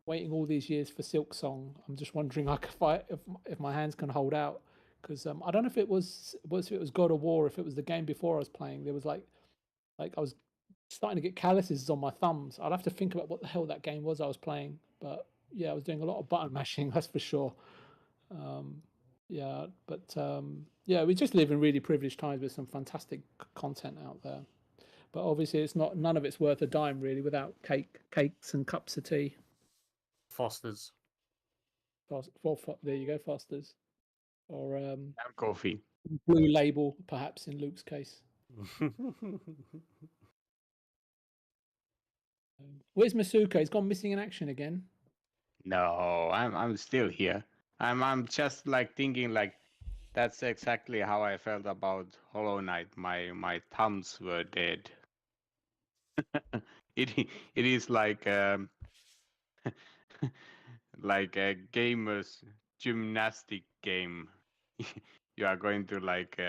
waiting all these years for Silk Song, I'm just wondering like if my hands can hold out. Because I don't know if it was God of War, if it was the game before I was playing. There was like I was starting to get calluses on my thumbs. I'd have to think about what the hell that game was I was playing. But yeah, I was doing a lot of button mashing, that's for sure. Yeah, but yeah, we just live in really privileged times with some fantastic content out there. But obviously, none of it's worth a dime really without cakes and cups of tea. Foster's. There you go, Foster's, or And coffee. Blue Label, perhaps in Luke's case. Where's Masuko? He's gone missing in action again. No, I'm still here. I'm just like thinking like that's exactly how I felt about Hollow Knight. My thumbs were dead. it is like like a gamer's gymnastic game. You are going to like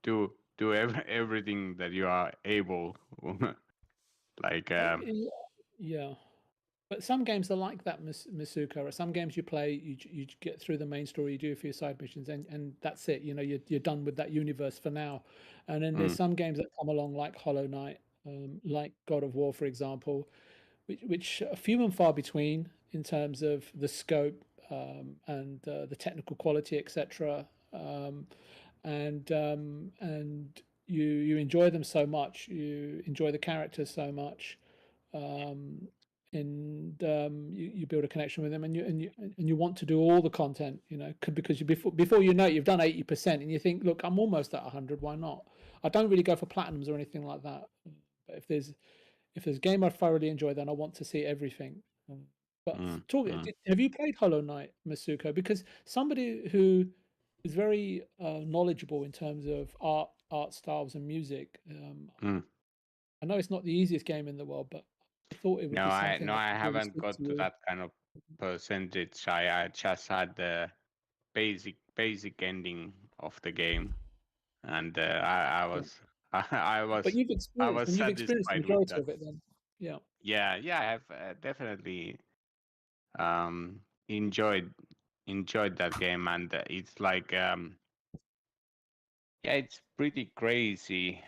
do everything that you are able. Like Yeah, but some games are like that, Masuko. Some games you play, you get through the main story, you do a few side missions, and that's it. You know, you're done with that universe for now. And then there's some games that come along like Hollow Knight, like God of War, for example, which are few and far between in terms of the scope and the technical quality, etc. And you enjoy them so much, you enjoy the characters so much, and you build a connection with them, and you want to do all the content, you know, because before you know it, you've done 80%, and you think, look, I'm almost at 100. Why not? I don't really go for platinums or anything like that. But if there's a game I thoroughly enjoy, then I want to see everything. But have you played Hollow Knight, Masuko? Because somebody who is very knowledgeable in terms of art styles and music. I know it's not the easiest game in the world, but I thought it would be something. I haven't got to that kind of percentage. I just had the basic ending of the game, and I was But you've experienced the majority of it, then. Yeah. Yeah, I have definitely enjoyed that game, and it's like it's pretty crazy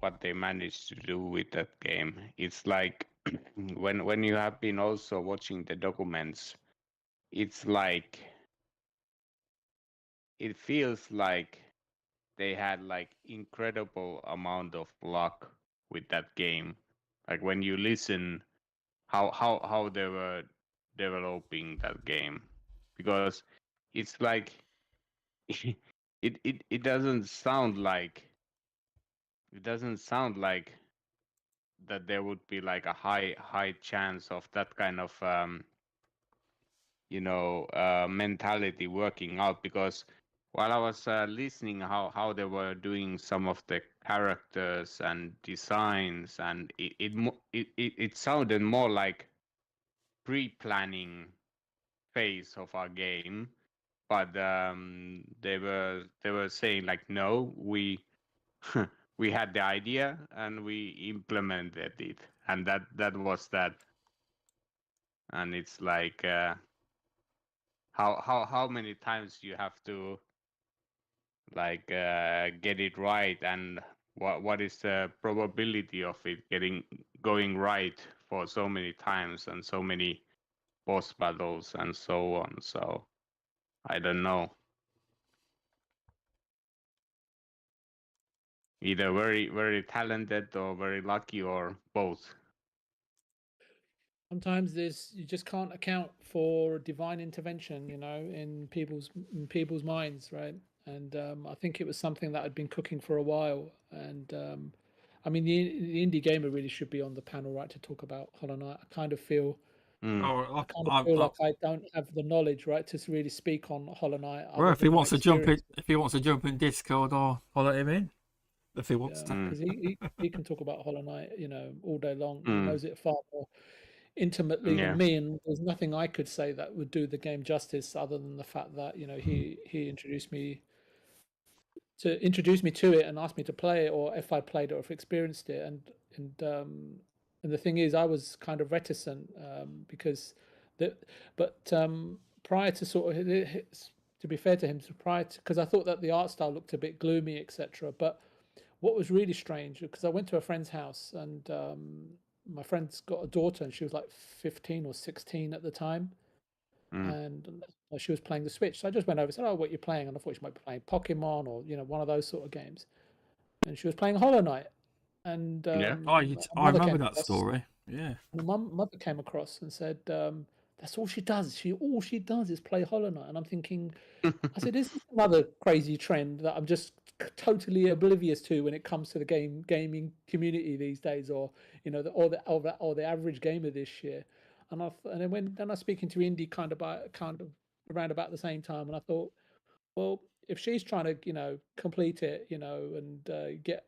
what they managed to do with that game. It's like when you have been also watching the documents, it's like it feels like they had like incredible amount of luck with that game. Like when you listen how they were developing that game, because it's like it doesn't sound like that there would be like a high chance of that kind of mentality working out, because while I was listening how they were doing some of the characters and designs, and it sounded more like pre-planning phase of our game, but they were saying like, no, we we had the idea and we implemented it, and that was that. And it's like how many times you have to like get it right, and what is the probability of it going right for so many times and so many boss battles and so on. So I don't know. Either very, very talented or very lucky, or both. Sometimes you just can't account for divine intervention, you know, in people's minds, right? And I think it was something that had been cooking for a while. And I mean, the indie gamer really should be on the panel, right, to talk about Hollow Knight. I kind of feel. I feel like I don't have the knowledge, right, to really speak on Hollow Knight. Well, if he wants to jump in Discord, or I'll let him in. If he wants to, because he can talk about Hollow Knight, you know, all day long. He knows it far more intimately than me, and there's nothing I could say that would do the game justice, other than the fact that, you know, he introduced me to it and asked me to play it, or if I played it or if experienced it, and the thing is, I was kind of reticent because prior to sort of, to be fair to him, because I thought that the art style looked a bit gloomy, etc. But what was really strange, because I went to a friend's house, and my friend's got a daughter, and she was like 15 or 16 at the time, and she was playing the Switch. So I just went over and said, "Oh, what are you playing?" And I thought she might be playing Pokemon, or, you know, one of those sort of games. And she was playing Hollow Knight. And I remember that story. Yeah. And my mother came across and said, "That's all she does. All she does is play Hollow Knight." And I'm thinking, I said, "Is this another crazy trend that I'm just totally oblivious to when it comes to the gaming community these days, or or the average gamer this year?" And then I was speaking to Indy kind of around about the same time, and I thought, well, if she's trying to, complete it, and get,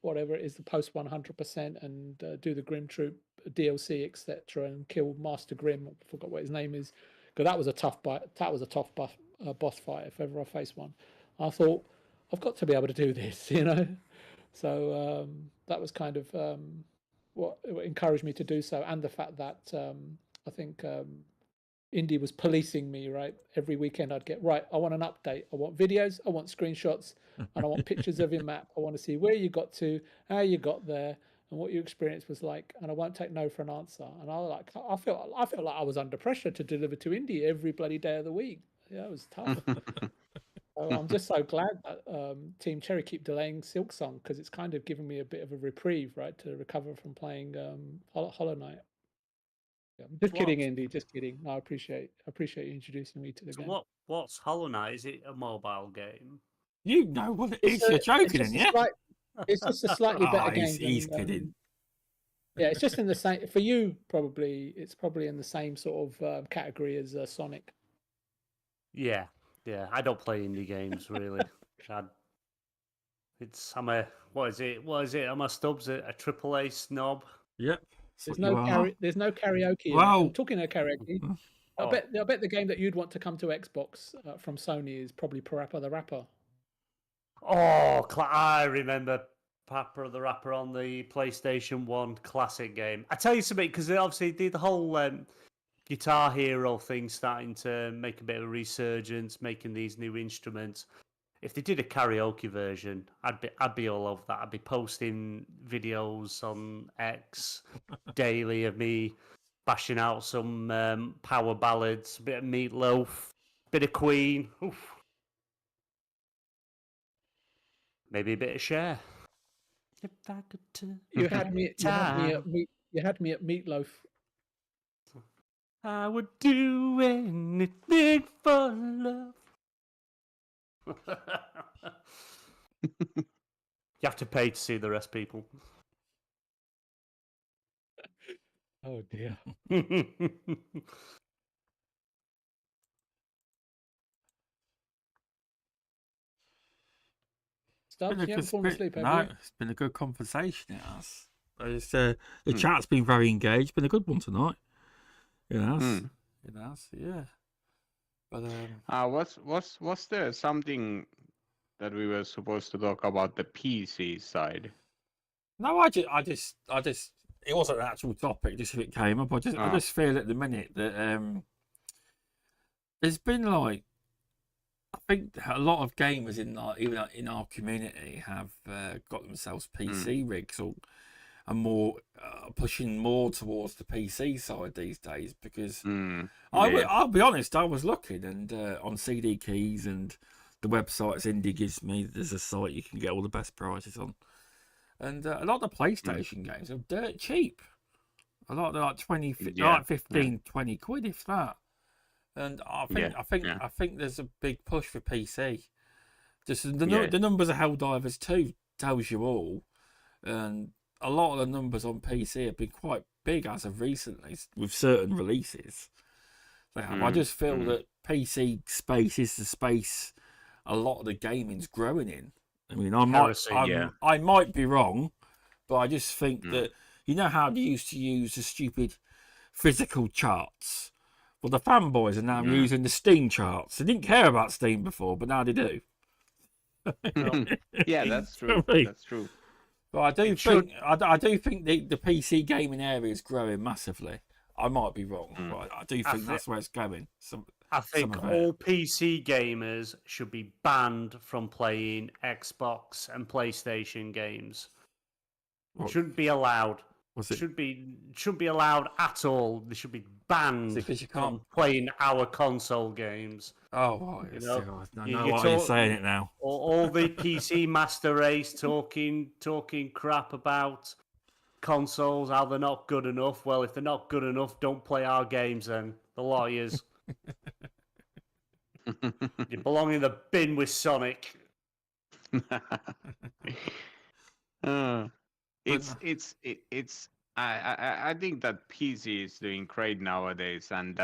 whatever it is, the post 100% and do the Grim Troop DLC, etc., and kill Master Grim, I forgot what his name is, because that was a tough boss fight if ever I faced one. I thought, I've got to be able to do this, So that was kind of what encouraged me to do so, and the fact that I think Indy was policing me, right? Every weekend I'd get, right, I want an update. I want videos, I want screenshots, and I want pictures of your map. I want to see where you got to, how you got there, and what your experience was like. And I won't take no for an answer. And I felt like I was under pressure to deliver to Indy every bloody day of the week. Yeah, it was tough. So I'm just so glad that Team Cherry keep delaying Silksong, because it's kind of given me a bit of a reprieve, right, to recover from playing Hollow Knight. Yeah, just kidding, Indy. Just kidding. No, I appreciate you introducing me to the game. What's Hollow Knight? Is it a mobile game? You know what it is. You're joking, it's yeah? It's just a slightly better game. He's kidding. Yeah, it's just in the same for you. It's probably in the same sort of category as Sonic. Yeah. I don't play indie games really. What is it? I'm a stubz, a AAA snob. Yep. There's no karaoke. Wow. I'm talking of karaoke. I bet the game that you'd want to come to Xbox from Sony is probably Parappa the Rapper. Oh, I remember Parappa the Rapper on the PlayStation 1 classic game. I tell you something, because they obviously did the whole Guitar Hero thing starting to make a bit of a resurgence, making these new instruments. If they did a karaoke version, I'd be all over that. I'd be posting videos on X daily of me bashing out some power ballads, a bit of Meatloaf, bit of Queen. Oof. Maybe a bit of Cher. If I could you had me at Meatloaf. I would do anything for love. You have to pay to see the rest, people. Oh dear. Stubz, you haven't fallen asleep, have you? It's been a good conversation. It has. The chat's been very engaged. Been a good one tonight. It has. It has. Yeah. But was there something that we were supposed to talk about the PC side? No, I just it wasn't an actual topic. Just if it came up, I just feel at the minute that there's been like, I think a lot of gamers even in our community have got themselves PC rigs or are more pushing more towards the PC side these days, because I'll be honest, I was looking and on CD Keys and the websites Indie gives me, there's a site you can get all the best prices on, and a lot of the PlayStation games are dirt cheap. A lot of like 15, 20 quid if that. And I think there's a big push for PC. Just the numbers of Helldivers 2 tells you all, and a lot of the numbers on PC have been quite big as of recently with certain releases. I just feel that PC space is the space a lot of the gaming's growing in. I mean, I might be wrong, but I just think that, you know how they used to use the stupid physical charts? Well, the fanboys are now using the Steam charts. They didn't care about Steam before, but now they do. Yeah, that's true. That's true. But I do think the PC gaming area is growing massively. I might be wrong, but I do think that's where it's going. I think all PC gamers should be banned from playing Xbox and PlayStation games. Shouldn't be allowed. Should be allowed at all. They should be banned from playing our console games. Oh, I know why you're saying it now. All the PC master race talking crap about consoles, how they're not good enough. Well, if they're not good enough, don't play our games then. The lawyers. You belong in the bin with Sonic. Uh, But it's I think that PC is doing great nowadays, and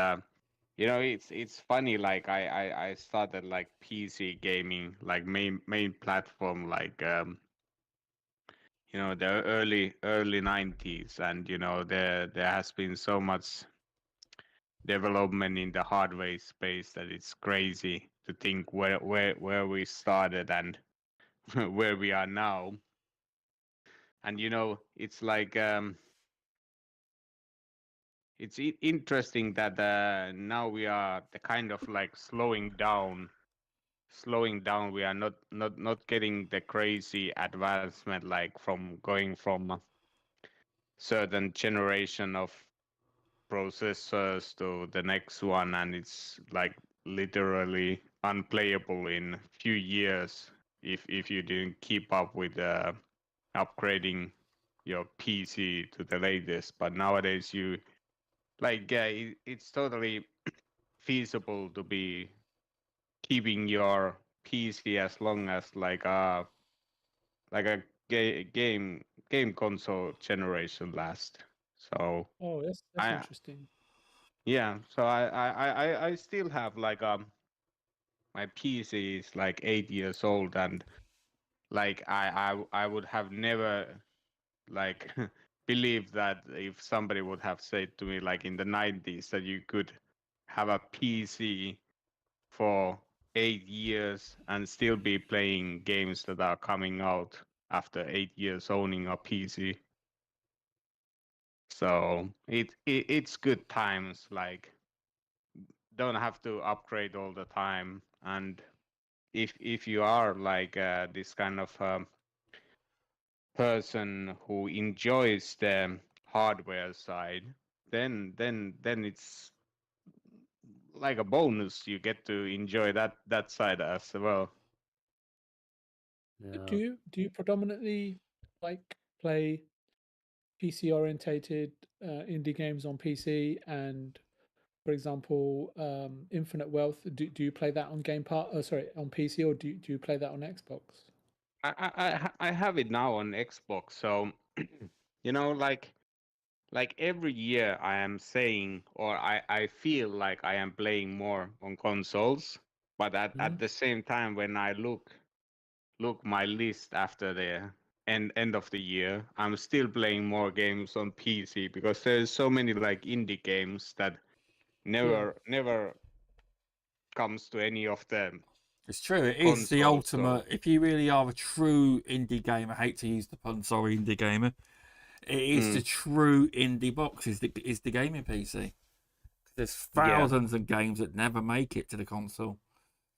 you know it's funny. Like I started like PC gaming, like main platform, like you know the early 90s, and you know there has been so much development in the hardware space that it's crazy to think where we started and where we are now. And you know it's like it's interesting that now we are the kind of like slowing down. We are not getting the crazy advancement like from going from a certain generation of processors to the next one, and it's like literally unplayable in few years if you didn't keep up with upgrading your PC to the latest. But nowadays you like it's totally feasible to be keeping your PC as long as like a game console generation last. So Oh, that's I interesting. yeah, so I still have like my PC is like 8 years old, and like I would have never like believed that if somebody would have said to me like in the 90s that you could have a PC for 8 years and still be playing games that are coming out after 8 years owning a PC. So it's good times. Like don't have to upgrade all the time, and if you are like this kind of person who enjoys the hardware side, then it's like a bonus. You get to enjoy that side as well. Do Yeah. you predominantly like play PC orientated indie games on PC? And for example, Infinite Wealth, do you play that on Game Pass? Oh, sorry, on PC, or do you play that on Xbox? I have it now on Xbox, so you know, like every year I am saying, or I feel like I am playing more on consoles, but at the same time when I look my list after the end of the year, I'm still playing more games on PC because there's so many like indie games that Yeah. never comes to any of the it's true. It is the consoles. So ultimate. If you really are a true indie gamer, I hate to use the pun, sorry, indie gamer. It is the true indie box. Is the gaming PC. There's yeah, thousands of games that never make it to the console.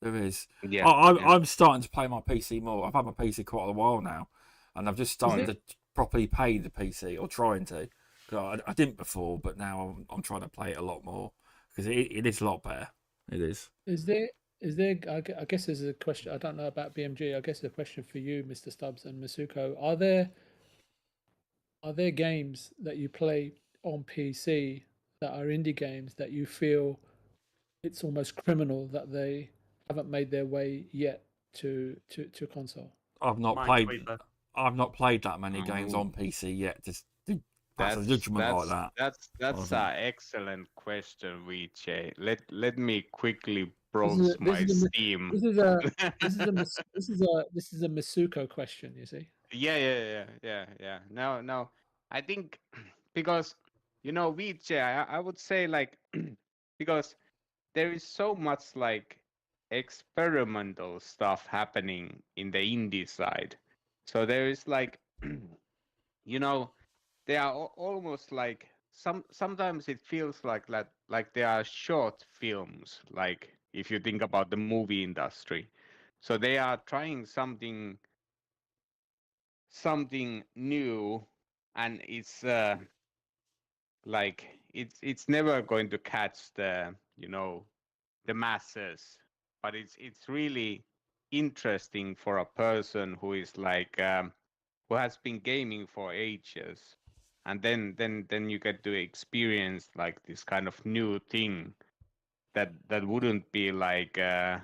There is. yeah, yeah. I'm starting to play my PC more. I've had my PC quite a while now, and I've just Is started it to properly pay the PC, or trying to. 'Cause I didn't before, but now I'm trying to play it a lot more because it is a lot better. It is. is there I guess there's a question. I don't know about BMG. I guess a question for you, Mr. Stubbs and Masuko. Are there games that you play on PC that are indie games that you feel it's almost criminal that they haven't made their way yet to console? I've not played. Minesweeper. I've not played that many games Oh, on PC yet. Just to pass a judgment like that. that's Honestly. an excellent question, VJ. Let me quickly This is browse a, this my is a Steam. this is a this is a this is a Masuko question. You see? Yeah. No. I think because you know, VJ, I would say like because there is so much like experimental stuff happening in the indie side. So there is like you know, they are almost like sometimes it feels like they are short films, like if you think about the movie industry. So they are trying something new, and it's like it's never going to catch the the masses, but it's really interesting for a person who is like who has been gaming for ages, and then you get to experience like this kind of new thing that wouldn't be like it,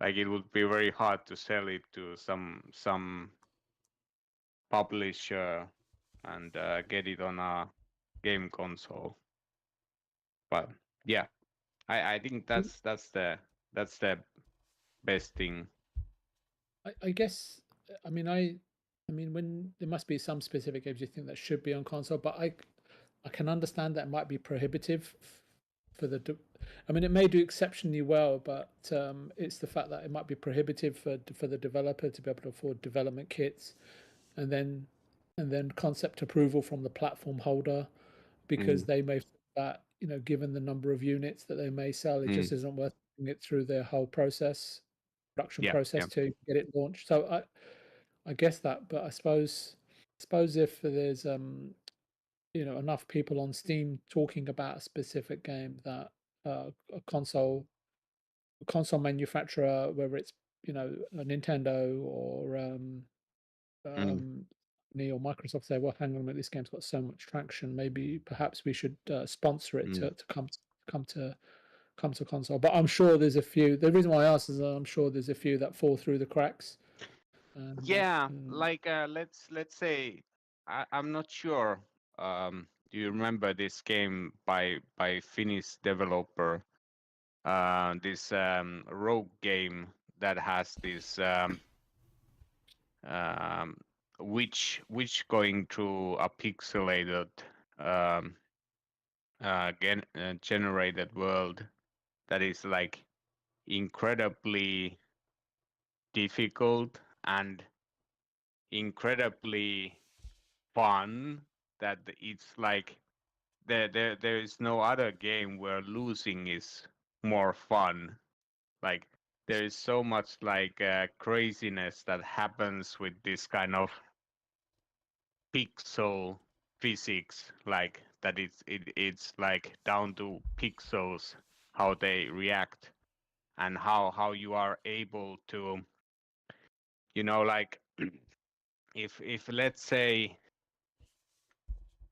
like it would be very hard to sell it to some publisher and get it on a game console. But yeah, I think that's the best thing. I guess I mean when there must be some specific games you think that should be on console, but I can understand that it might be prohibitive for the. I mean, it may do exceptionally well, but it's the fact that it might be prohibitive for the developer to be able to afford development kits, and then concept approval from the platform holder, because they may think that given the number of units that they may sell, it just isn't worth putting it through their whole production process to get it launched. So I guess that, but I suppose if there's enough people on Steam talking about a specific game that a console manufacturer, whether it's a Nintendo or me or Microsoft, say, well, hang on a minute, this game's got so much traction, maybe perhaps we should sponsor it to come to console. But I'm sure there's a few. The reason why I ask is I'm sure there's a few that fall through the cracks. Yeah, like let's say I'm not sure. Do you remember this game by Finnish developer? This rogue game that has this which going through a pixelated generated world that is like incredibly difficult and incredibly fun, that it's like there is no other game where losing is more fun. Like there is so much like craziness that happens with this kind of pixel physics, like that it's like down to pixels how they react, and how you are able to like if let's say,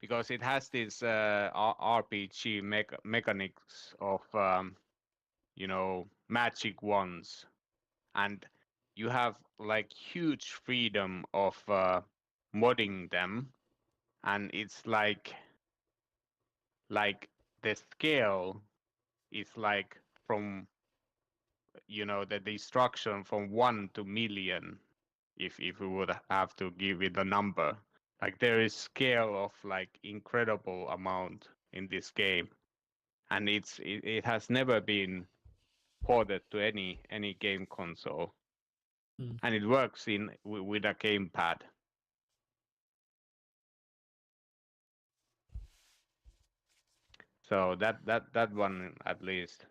because it has this RPG mechanics of magic wands, and you have like huge freedom of modding them, and it's like the scale is like from the destruction from 1 to million, if we would have to give it a number. Like there is scale of like incredible amount in this game, and it has never been ported to any game console, and it works with a gamepad. So that one, at least,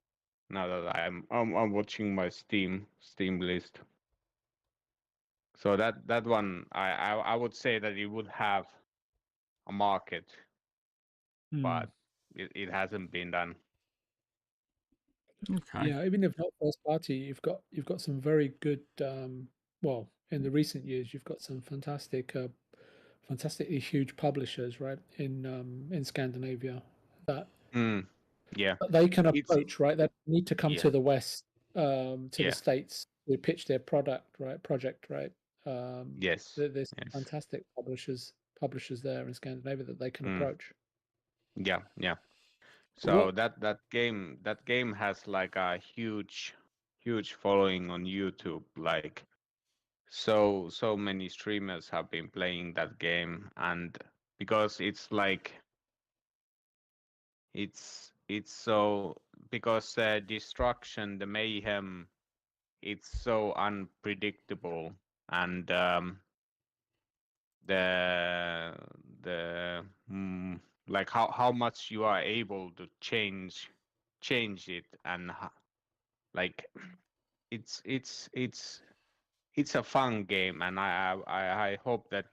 now that I'm watching my Steam list. So that one, I would say that it would have a market, but it hasn't been done. Okay. Yeah, even if not first party, you've got some very good. Well, in the recent years, you've got some fantastically huge publishers, right, in Scandinavia that Yeah, they can approach, right? They need to come to the West, to the States to pitch their project, right? Yes. There's fantastic publishers there in Scandinavia that they can approach. Yeah. So that game has like a huge following on YouTube. Like so many streamers have been playing that game, and because it's like it's so, because the destruction, the mayhem, it's so unpredictable, and the like how much you are able to change it, and like it's a fun game, and I hope that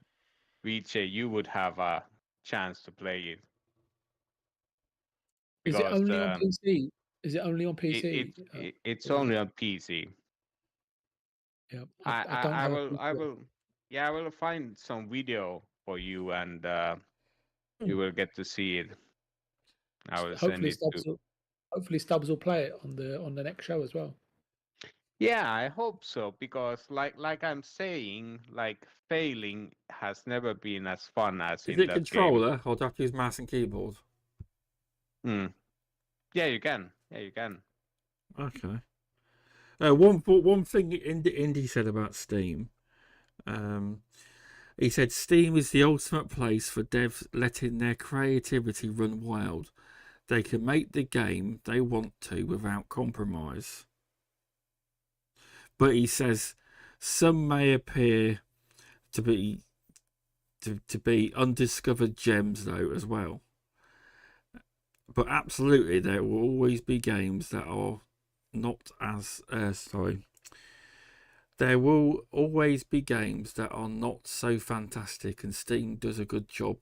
VJ, you would have a chance to play it. Is it only on PC? Is it only on PC? It's only on PC. Yeah, I will Yeah, I will find some video for you, and you will get to see it. I will send Hopefully, it to. Stubbs will play it on the next show as well. Yeah, I hope so, because like I'm saying, like failing has never been as fun as Is in it that game. controller or do I have to use mouse and keyboard? Hmm. Yeah, you can. Yeah, you can. Okay. One thing Indy said about Steam. He said Steam is the ultimate place for devs letting their creativity run wild. They can make the game they want to without compromise. But he says some may appear to be undiscovered gems though as well. But absolutely, there will always be games that are not as There will always be games that are not so fantastic, and Steam does a good job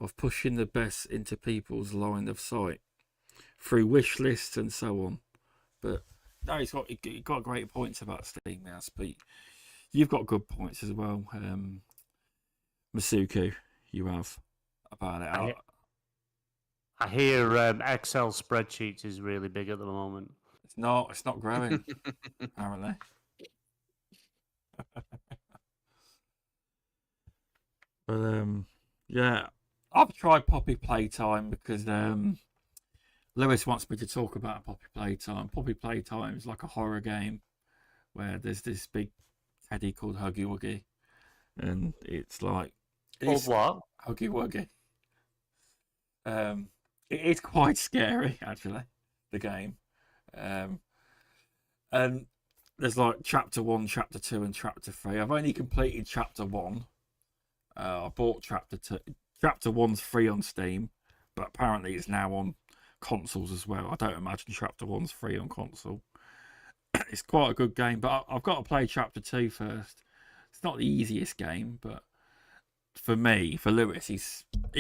of pushing the best into people's line of sight through wish lists and so on. But no, he's got great points about Steam now. But you've got good points as well, Masuku. You have about it. I hear Excel spreadsheets is really big at the moment. It's not growing apparently. But yeah, I've tried Poppy Playtime because Lewis wants me to talk about Poppy Playtime. Poppy Playtime is like a horror game where there's this big teddy called Huggy Wuggy, and it's like What? Huggy Wuggy. It is quite scary actually, the game, and there's like chapter 1, chapter 2, and chapter 3. I've only completed chapter 1. I bought chapter 2. Chapter 1's free on Steam, but apparently it's now on consoles as well. I don't imagine chapter 1's free on console. It's quite a good game, but I've got to play chapter 2 first. It's not the easiest game, but for me, for Lewis, he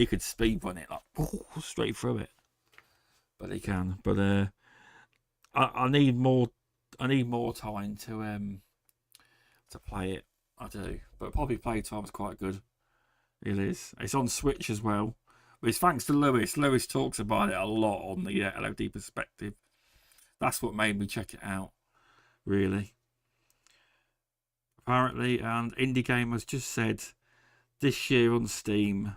could speedrun it like straight through it. But he can. But I need more. I need more time to play it. I do. But Poppy Playtime's quite good. It is. It's on Switch as well. But it's thanks to Lewis. Lewis talks about it a lot on the LOD Perspective. That's what made me check it out, really. Apparently, and Indie Gamers just said this year on Steam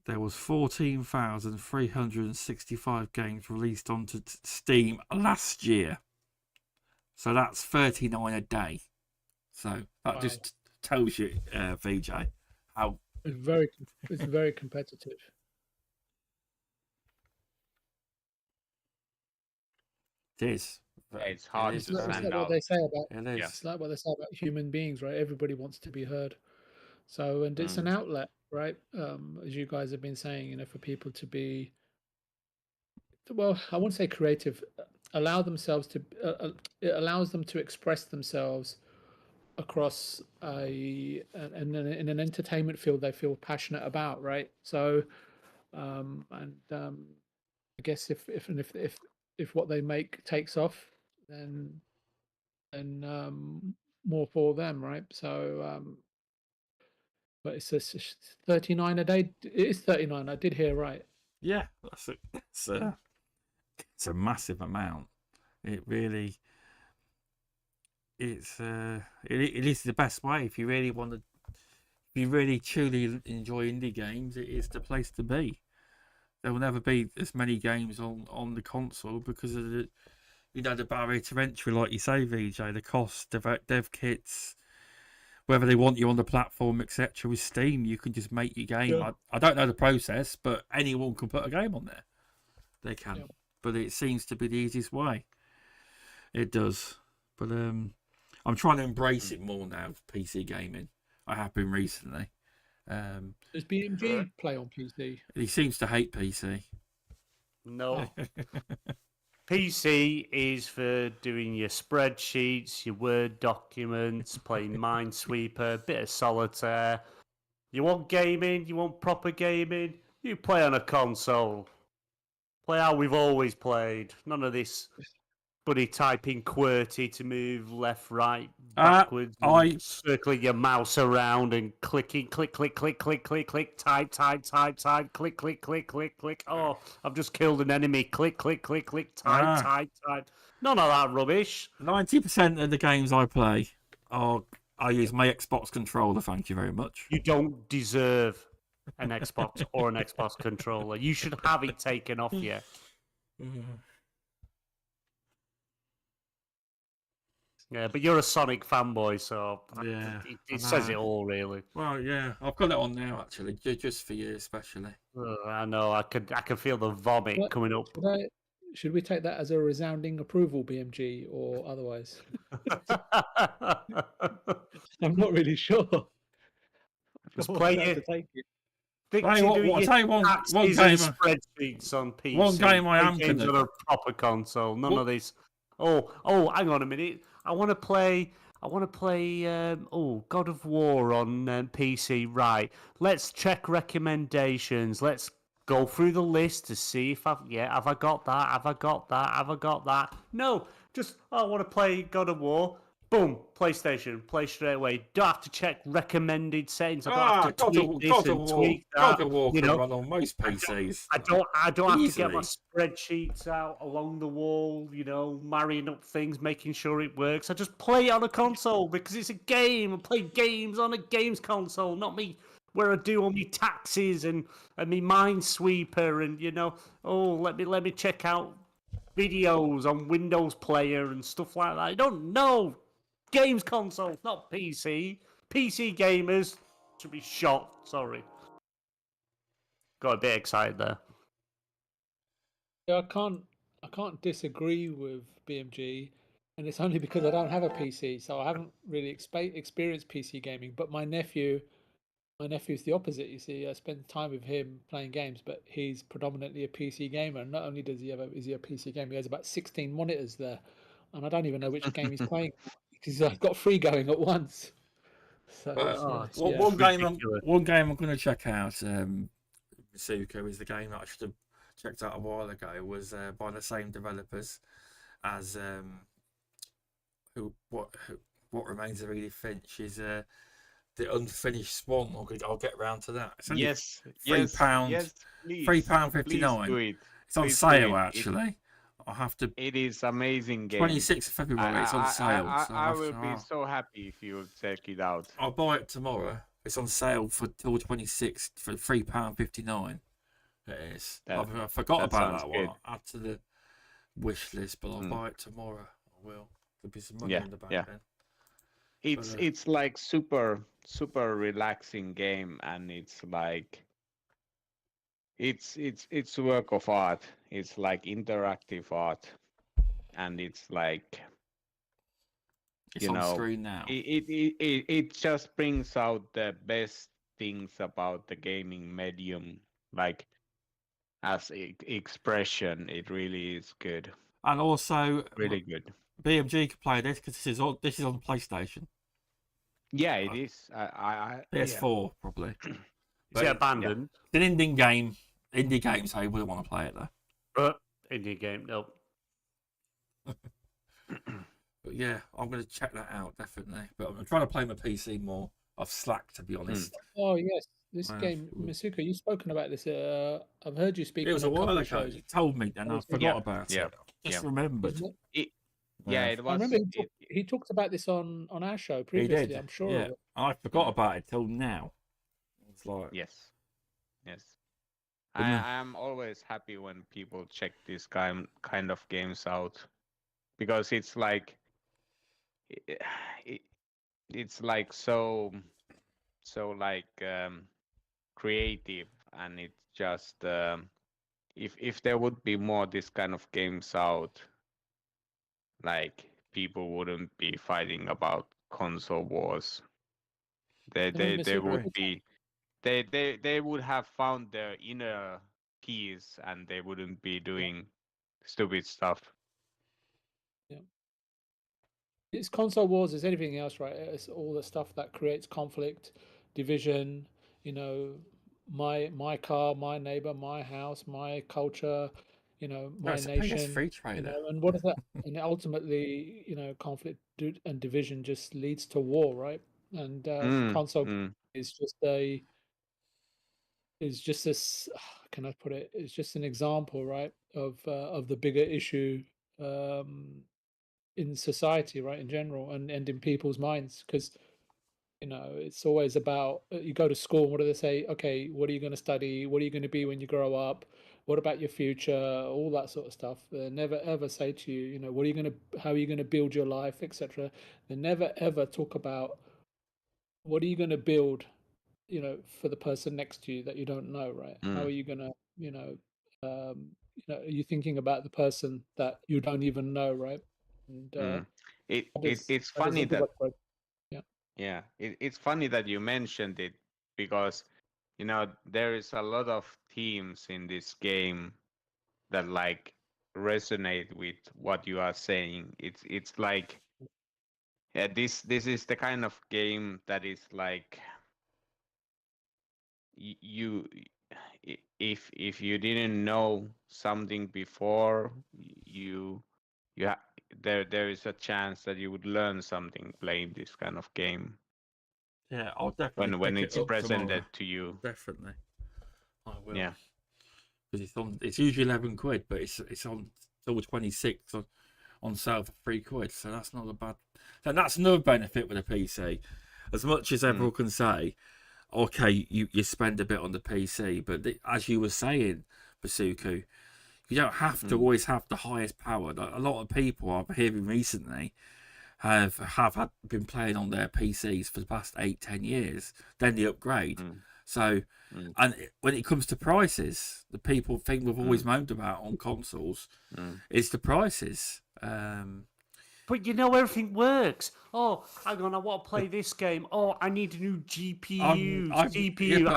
there was 14,365 games released onto Steam last year. So that's 39 a day. So that just tells you, VJ, how it's very competitive. it is. It's hard It's to like stand what out. they say about It is. it's like what they say about human beings, right? Everybody wants to be heard. So, and it's an outlet, right? As you guys have been saying, for people to be, well, I wouldn't say creative, allow themselves to, it allows them to express themselves across in an entertainment field they feel passionate about, right? So, I guess if what they make takes off, then more for them, right? So, but it's 39 a day. It is 39. I did hear right. Yeah, it's a massive amount. It really, it is the best way if you really want to. If you really truly enjoy indie games, it is the place to be. There will never be as many games on the console because of the barrier to entry, like you say, VJ, the cost, dev kits, whether they want you on the platform, etc. With Steam, you can just make your game. Yeah. I don't know the process, but anyone can put a game on there. They can, Yeah. but it seems to be the easiest way. It does, but I'm trying to embrace it more now. PC gaming, I have been recently. Does BMG play on PC? He seems to hate PC. No. PC is for doing your spreadsheets, your Word documents, playing Minesweeper, bit of solitaire. You want gaming? You want proper gaming? You play on a console. Play how we've always played. None of this buddy typing QWERTY to move left, right, Uh, backwards, I- and circling your mouse around and clicking, click, type, click, click. Oh, I've just killed an enemy. Click, type. None of that rubbish. 90% of the games I play I use my Xbox controller. Thank you very much. You don't deserve an Xbox or an Xbox controller. You should have it taken off you. Yeah, but you're a Sonic fanboy, so Yeah, it says it all, really. Well, yeah, I've got it on now actually, just for you especially. I know. I can feel the vomit What? coming up. Should we take that as a resounding approval, BMG, or otherwise? I'm not really sure. Just I'll play have it. to take it. Tell you what, tell you one taxes game, and spreadsheets on PC. one game I Play am games gonna- on a proper console. None What- of this. Oh, hang on a minute. I want to play. God of War on PC. Right. Let's check recommendations. Let's go through the list to see if have I got that? Have I got that? No. Just I want to play God of War. Boom, PlayStation, play straight away. Don't have to check recommended settings. I don't have to tweak this and tweak that. God of War you can know, run on most PCs. I don't have to get my Easily. spreadsheets out along the wall, marrying up things, making sure it works. I just play it on a console because it's a game. I play games on a games console, not me where I do all my taxes and me Minesweeper and let me check out videos on Windows Player and stuff like that. I don't know. Games console, not PC. PC gamers should be shot. Sorry. Got a bit excited there. Yeah, I can't disagree with BMG, and it's only because I don't have a PC, so I haven't really experienced PC gaming. But my nephew's the opposite. You see, I spend time with him playing games, but he's predominantly a PC gamer. And not only is he a PC gamer, he has about 16 monitors there, and I don't even know which game he's playing because I've got 3 going at once. So One game I'm going to check out, Masuko, is the game that I should have checked out a while ago. It was by the same developers as What Remains of Edith Finch is the Unfinished Swan. I'll get round to that. It's only £3. Yes, please. £3.59. It's on sale actually. I'll have to. It is amazing game. 26th of February. It's on sale. I will be so happy if you check it out. I'll buy it tomorrow. It's on sale for till 26th for £3.59. It is. I forgot about that one. I'll add to the wish list, but I'll buy it tomorrow. I will. There'll be some money in the back then. It's like super relaxing game, and it's like it's a work of art. It's like interactive art, and it's like it's on screen now. It just brings out the best things about the gaming medium, like as expression. It really is good, and also really good. BMG can play this because this is on PlayStation. Yeah, it is. PS4 probably. Is it abandoned? It's an indie game. Indie games, so you wouldn't want to play it though. Indie game, nope. But yeah, I'm going to check that out definitely. But I'm trying to play my PC more. I've slacked, to be honest. Oh yes, this game, Masuko, you've spoken about this. I've heard you speak. It was a while ago. You told me, and I forgot about it. Just remembered. It was. I remember he talked about this on our show previously. He did. I'm sure. Yeah. I forgot about it till now. It's like yes. I am always happy when people check this kind of games out, because it's like it's like so like creative, and it's just if there would be more this kind of games out, like people wouldn't be fighting about console wars. They would be. They would have found their inner peace, and they wouldn't be doing stupid stuff. Yeah. It's console wars as anything else, right? It's all the stuff that creates conflict, division, my car, my neighbor, my house, my culture, No, my it's the biggest nation, free trader. and what is that? And ultimately, conflict and division just leads to war, right? And console is just this. How can I put it? It's just an example, right, of the bigger issue in society, right, in general, and in people's minds, because it's always about you go to school, and what do they say? Okay, what are you going to study? What are you going to be when you grow up? What about your future? All that sort of stuff. They never ever say to you, what are you going to, how are you going to build your life, etc. They never ever talk about what are you going to build, for the person next to you that you don't know, right? How are you going to, are you thinking about the person that you don't even know, right? And It's that is funny a big that upgrade. Yeah. yeah, it's funny that you mentioned it because there is a lot of themes in this game that like resonate with what you are saying. It's like this is the kind of game that is like you if you didn't know something before you there is a chance that you would learn something playing this kind of game Yeah, I'll definitely when pick it's it up presented tomorrow. to you. Definitely, I will. Yeah. Because it's usually £11, but it's on till 26 on sale for £3. So that's not a bad. And that's another benefit with a PC. As much as everyone can say, okay, you spend a bit on the PC, but as you were saying, Basuku, you don't have to always have the highest power. Like, a lot of people I've hearing recently have been playing on their PCs for the past 8-10 years. Then they upgrade. So, and when it comes to prices, the thing we've always moaned about on consoles is the prices. But everything works. Oh, hang on, I want to play this game. Oh, I need a new GPU, CPU. Yeah,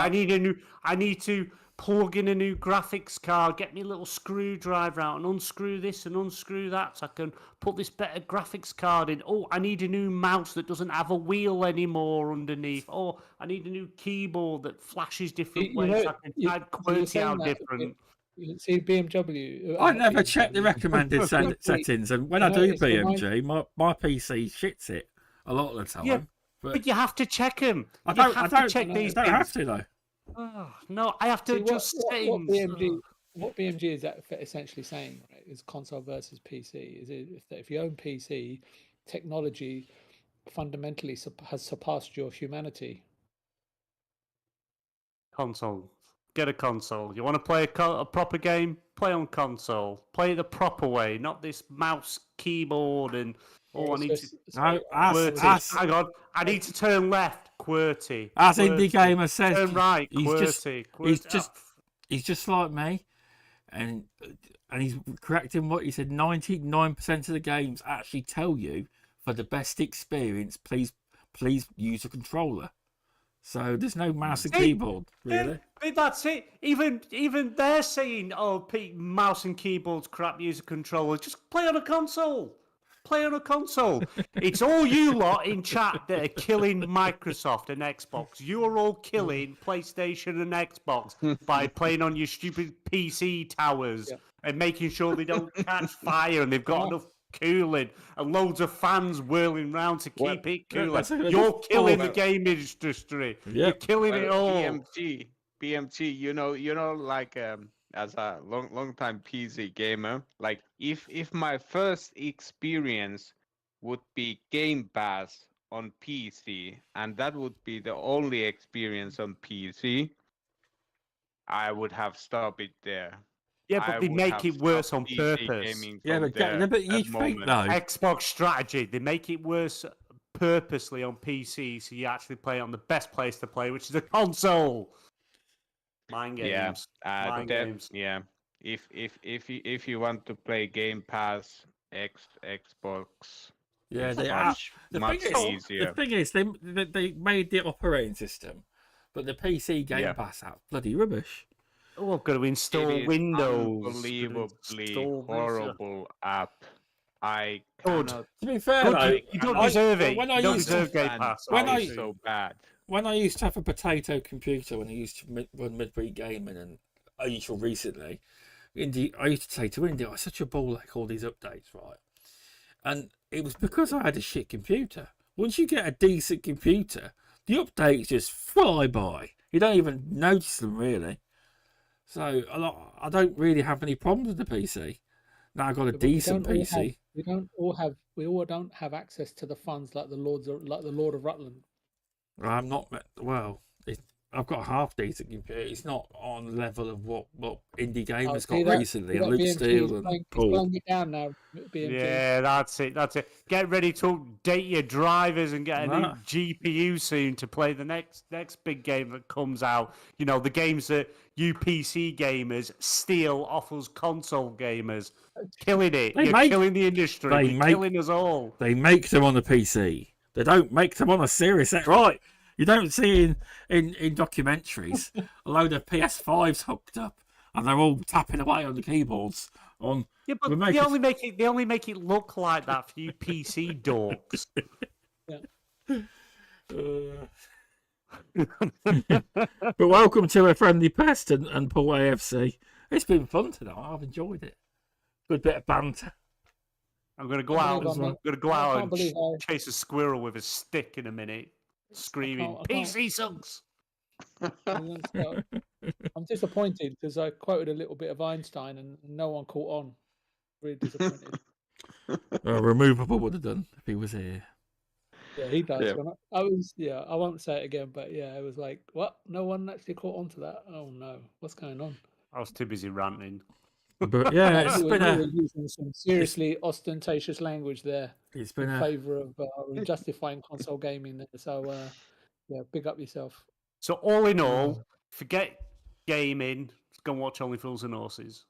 I need to plug in a new graphics card, get me a little screwdriver out and unscrew this and unscrew that so I can put this better graphics card in. Oh, I need a new mouse that doesn't have a wheel anymore underneath. Oh, I need a new keyboard that flashes different ways so I can type QWERTY out different. You see BMW. I never check the recommended settings, and when I do BMG, my PC shits it a lot of the time. Yeah, but you have to check them. I don't have to though. Oh, no, I have to adjust settings. What BMG is essentially saying, right, is console versus PC. Is if you own PC, technology fundamentally has surpassed your humanity. Console. Get a console. You want to play a proper game? Play on console. Play it the proper way, not this mouse, keyboard, and I need to. Hang on, I need to turn left. QWERTY. As Indie Gamer says, turn right. He's just like me, and he's correcting what he said. 99% of the games actually tell you for the best experience, please use a controller. So there's no mouse and keyboard, really. That's it. Even they're saying, "Oh, mouse and keyboard's crap. Use a controller. Just play on a console. Play on a console." It's all you lot in chat that are killing Microsoft and Xbox. You are all killing PlayStation and Xbox by playing on your stupid PC towers and making sure they don't catch fire and they've got enough cooling and loads of fans whirling around to keep it cooler. You're killing the game industry. You're killing it all. BMG, like as a long time PC gamer, like if my first experience would be Game Pass on PC and that would be the only experience on PC, I would have stopped it there. Yeah, but they make it worse on purpose. Yeah, but you think though, Xbox strategy, they make it worse purposely on PC, so you actually play on the best place to play, which is a console. Mind games. Games. Yeah. If you want to play Game Pass, Xbox. Yeah, they much easier. The thing is, they made the operating system, but the PC Game Pass app bloody rubbish. Oh, I've got to install Windows. Unbelievably horrible app. I cannot. To be fair, though, you don't deserve it. When you don't deserve Game Pass. So bad. When I used to have a potato computer, when I used to run midweek gaming, and until recently, Indy, I used to say to Indy, "I'm such a ball like all these updates, right?" And it was because I had a shit computer. Once you get a decent computer, the updates just fly by. You don't even notice them really. So I don't really have any problems with the PC. Now I've got a But we decent don't all PC. have, we all don't have access to the funds like the Lord of Rutland. I'm not well. I've got a half decent computer. It's not on the level of what indie gamers got recently, and Luke Steele and Paul. Slowing it down now, BMG. Yeah, that's it. Get ready to update your drivers and get a new GPU soon to play the next big game that comes out. You know, the games that you PC gamers steal off us console gamers. Killing it. You're killing the industry. You're killing us all. They make them on the PC. They don't make them on a Series X. Right. You don't see in documentaries a load of PS5s hooked up and they're all tapping away on the keyboards. But they only make it look like that for you PC dorks. But welcome to A Friendly Pest and Paul AFC. It's been fun tonight. I've enjoyed it. Good bit of banter. I'm going to go out. I'm going to go out and chase a squirrel with a stick in a minute. Screaming, PC sucks. I'm disappointed because I quoted a little bit of Einstein and no one caught on. Really disappointed. Removable would have done if he was here. Yeah, he does. Yeah. I won't say it again, but yeah, it was like, what? No one actually caught on to that. Oh no, what's going on? I was too busy ranting. But yeah, it's been using some seriously ostentatious language there. It's been in favour of justifying console gaming there. So yeah, big up yourself. So all in all, forget gaming. Let's go and watch Only Fools and Horses.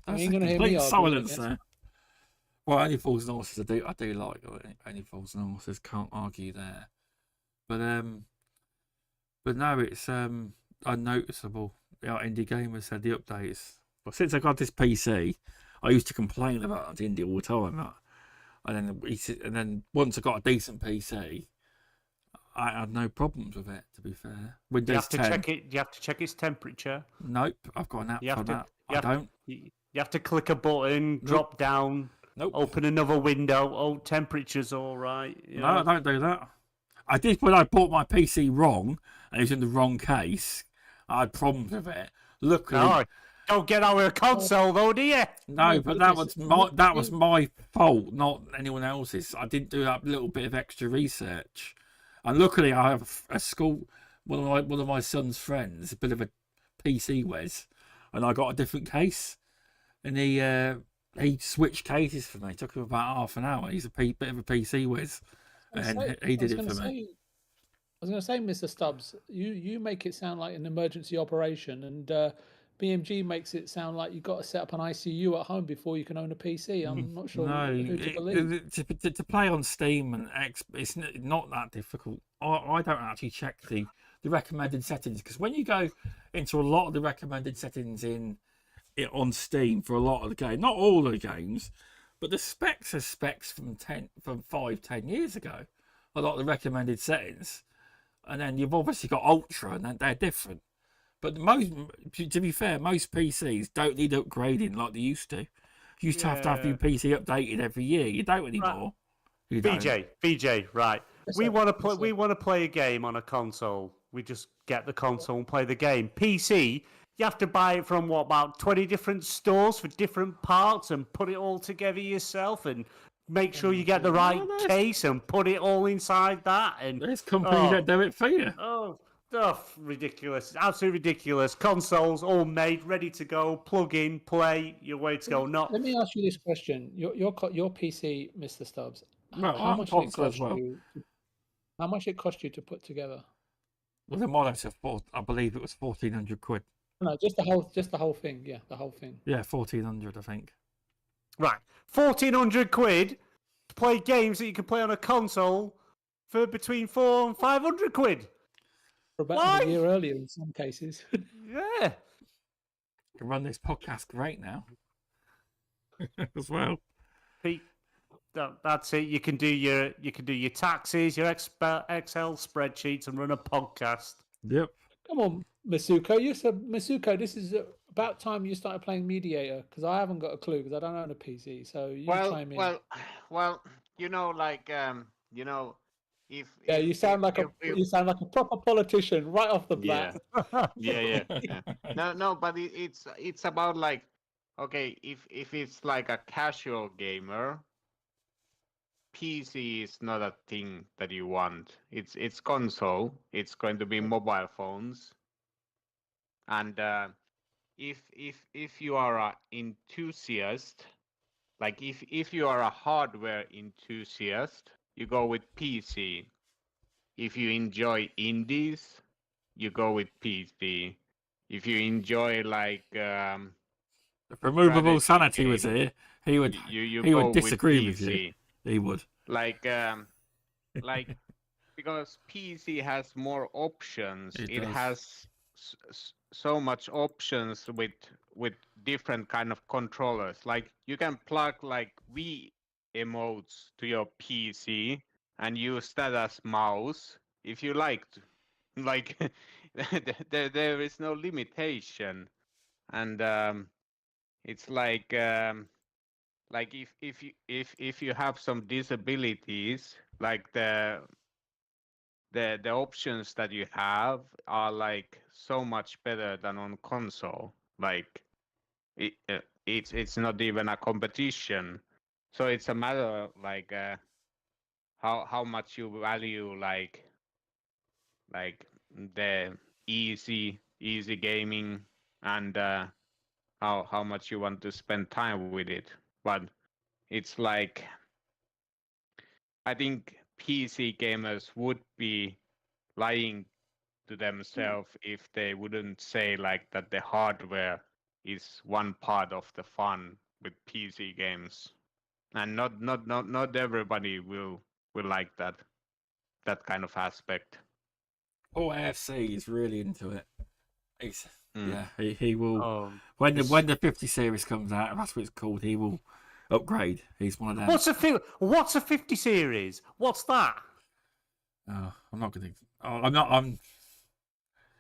That's a complete silence there. Well, Only Fools and Horses, I do like Only Fools and Horses. Can't argue there. But no, it's unnoticeable. Indie gamers said the updates. Well, since I got this PC, I used to complain about indie all the time. And then once I got a decent PC, I had no problems with it. To be fair, Windows 10. Do you have to check its temperature? Nope, I've got an app for that. I don't. You have to click a button, drop down, open another window. Oh, temperature's all right. No, I don't do that. I did when I bought my PC wrong and it was in the wrong case. I had problems with it. Luckily, don't get out of a console though, do you? No, but that was my fault, not anyone else's. I didn't do that little bit of extra research, and luckily I have a school. One of my son's friends, a bit of a PC whiz, and I got a different case, and he switched cases for me. It took him about half an hour. He's a bit of a PC whiz. And he did it for me. I was going to say, Mr. Stubbs, you make it sound like an emergency operation, and BMG makes it sound like you've got to set up an ICU at home before you can own a PC. I'm not sure who to believe. To play on Steam and it's not that difficult. I don't actually check the recommended settings, because when you go into a lot of the recommended settings on Steam for a lot of the games, not all of the games, but the specs are specs from 5-10 years ago. A lot of the recommended settings, and then you've obviously got Ultra, and they're different. But to be fair, most PCs don't need upgrading like they used to. You used to have your PC updated every year. You don't anymore. Right. BJ, right? We want to play a game on a console. We just get the console and play the game. PC. You have to buy it from about 20 different stores for different parts and put it all together yourself and make sure you get the right case and put it all inside that. And there's companies that do it for you. Oh, ridiculous. Absolutely ridiculous. Consoles all made, ready to go, plug in, play, you're ready to go. Let me ask you this question. Your PC, Mr. Stubbs, well, how much it cost you to put together? Well, the monitor, I believe it was 1,400 quid. No, just the whole thing. Yeah, the whole thing. Yeah, 1,400, I think. Right, 1,400 quid to play games that you can play on a console for between 400 and 500 quid. For about a year earlier in some cases. Yeah. Can run this podcast great now. As well. Pete, That's it. You can do your taxes, your Excel spreadsheets, and run a podcast. Yep. Come on, Masuko. You said Masuko. This is about time you started playing Mediator because I haven't got a clue because I don't own a PC. So you chime in. Well, you know, like you know, if Yeah, if, you sound like if, you sound like a proper politician right off the bat. yeah. No, but it's about like, okay, if it's like a casual gamer, PC is not a thing that you want. It's console. It's going to be mobile phones, and if you are a enthusiast, like if you are a hardware enthusiast, you go with PC. If you enjoy indies, you go with PC. If you enjoy like If removable strategy sanity was games, here, he would you he go would disagree with PC. you. He would. Like because PC has more options. It It does. has so much options with different kind of controllers. Like you can plug like Wii emotes to your PC and use that as mouse if you like to. Like there is no limitation, and it's like if you have some disabilities, like the options that you have are like so much better than on console. Like it's not even a competition. So it's a matter of like how much you value like the easy gaming, and how much you want to spend time with it. But it's like, I think PC gamers would be lying to themselves if they wouldn't say like that the hardware is one part of the fun with PC games, and not everybody will like that kind of aspect. Oh, AFC is really into it. He's, Mm. Yeah, he will. When the 50 series comes out, that's what it's called. He will upgrade. He's one of them. What's a 50 series? What's that? I'm not going to. I'm not.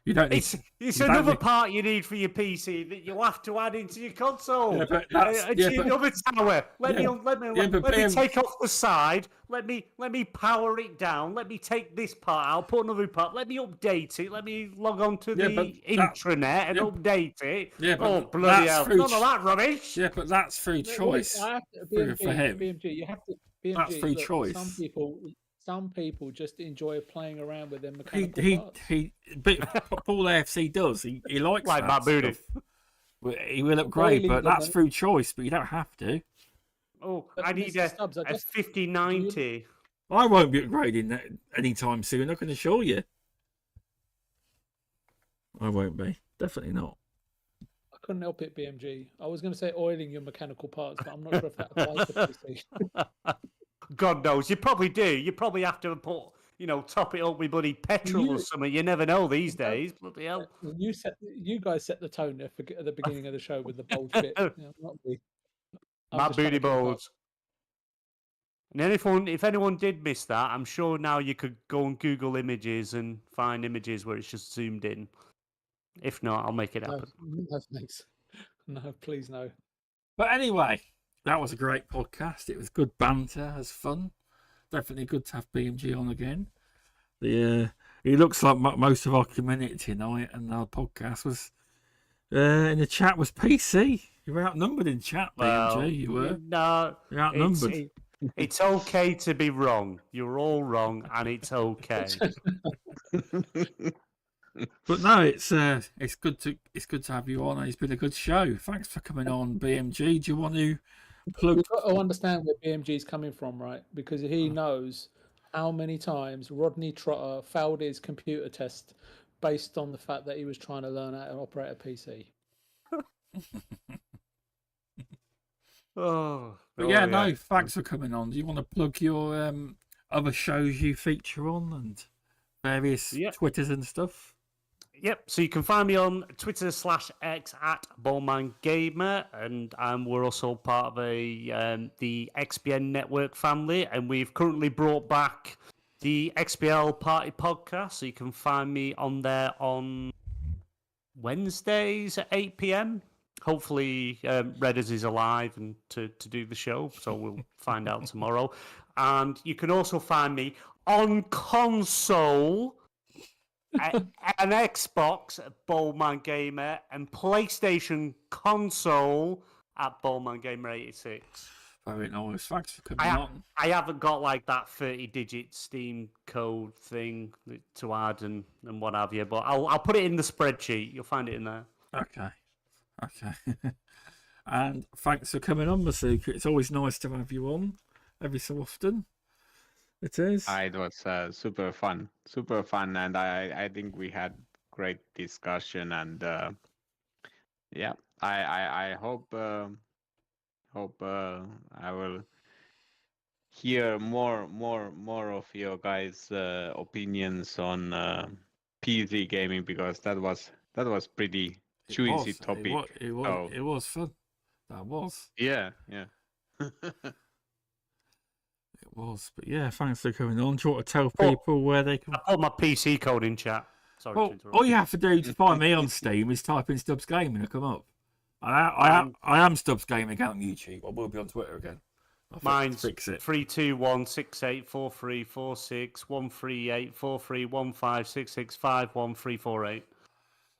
You don't need. It's you don't another need- part you need for your PC that you have to add into your console. Yeah, but that's- It's yeah, but- another tower. Let Yeah, me take off the side. Let me power it down. Let me take this part out. Put another part. Let me update it. Let me log on to the intranet and update it. Yeah, but oh bloody that's hell! through None of that rubbish. Yeah, but that's through choice. BMG, for him. BMG, you have to. BMG, That's free look, choice. Some people just enjoy playing around with their mechanical parts. But Paul AFC does. He likes Like that my booty. stuff. He will upgrade, Boiling but them that's and- through choice. But you don't have to. Oh, But I need Mr. a Stubbs, I just- 5090. I won't be upgrading that anytime soon. I can assure you. I won't be. Definitely not. I couldn't help it, BMG. I was going to say oiling your mechanical parts, but I'm not sure if that applies to PC. God knows, you probably do. You probably have to put, top it up with bloody petrol or something. You never know these days. Bloody hell. You guys set the tone at the beginning of the show with the bold fit. Not me. I'm My just trying booty to keep up. balls. And if anyone did miss that, I'm sure now you could go on Google Images and find images where it's just zoomed in. If not, I'll make it happen. No, thanks. No, please no. But anyway, that was a great podcast. It was good banter, it was fun. Definitely good to have BMG on again. He looks like most of our community tonight, and our podcast was in the chat was PC. You were outnumbered in chat, BMG. You were. No, You're outnumbered. It's okay to be wrong. You're all wrong, and it's okay. But no, it's good to have you on. It's been a good show. Thanks for coming on, BMG. Do you want to plug? You've got to understand where BMG is coming from, right? Because he knows how many times Rodney Trotter failed his computer test based on the fact that he was trying to learn how to operate a PC. But yeah, no, thanks for coming on. Do you want to plug your other shows you feature on and various Twitters and stuff? Yep, so you can find me on Twitter/X at BallmanGamer, and we're also part of the XBN Network family, and we've currently brought back the XBL Party Podcast, so you can find me on there on Wednesdays at 8 p.m. Hopefully, Redders is alive and to do the show, so we'll find out tomorrow. And you can also find me on console, an Xbox at Bowman Gamer, and PlayStation console at Bowman Gamer 86. Very nice. Thanks for coming on. I haven't got like that 30-digit Steam code thing to add and what have you, but I'll put it in the spreadsheet. You'll find it in there. Okay. And thanks for coming on, Masuka. It's always nice to have you on every so often. It is. It was super fun, and I think we had great discussion, and yeah, I hope I will hear more of your guys' opinions on PC gaming, because that was pretty juicy topic. It was fun. That was. Yeah. It was, but yeah, thanks for coming on. Do you want to tell people where they can? I put my PC code in chat. Sorry to interrupt. All you have to do to find me on Steam is type in Stubz Gaming and come up. I am Stubz Gaming on YouTube. I will be on Twitter again. Mine's fix it. 321-6843-46-1315-665-1348.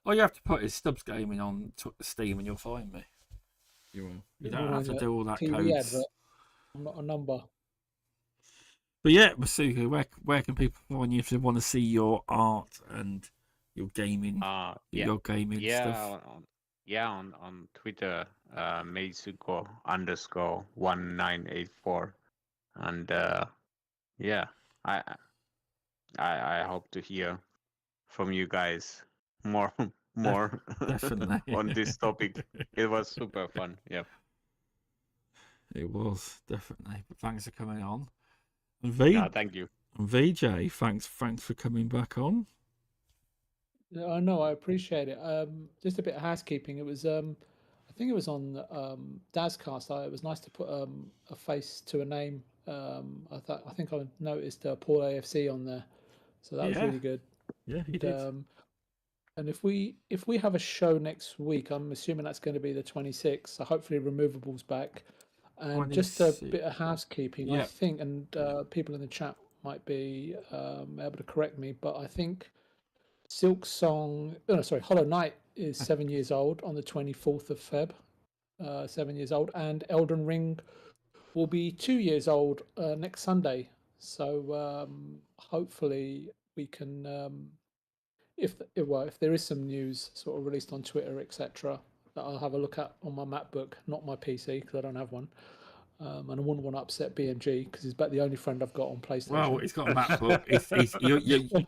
All you have to put is Stubz Gaming on Steam and you'll find me. You will. You don't have to do all that TV codes. advert. I'm not a number. But yeah, Masuka, where can people find you if they want to see your art and your gaming, your gaming stuff? On Twitter, Meisuko_1984, and I hope to hear from you guys more Definitely. on this topic. It was super fun. Yeah, it was definitely. But thanks for coming on. And thank you. And VJ, thanks for coming back on. No, I appreciate it. Just a bit of housekeeping. It was, I think it was on Dazcast. It was nice to put a face to a name. I think I noticed Paul AFC on there, so that was really good. Yeah, he did. And if we have a show next week, I'm assuming that's going to be the 26th. So hopefully Removable's back. And just a bit of housekeeping, I think, and people in the chat might be able to correct me, but I think Hollow Knight is 7 years old on the 24th of Feb. 7 years old, and Elden Ring will be 2 years old next Sunday. So hopefully we can, if there is some news sort of released on Twitter, etc., that I'll have a look at on my MacBook, not my PC because I don't have one. And I wouldn't want to upset BMG because he's about the only friend I've got on PlayStation. Well, he's got a MacBook.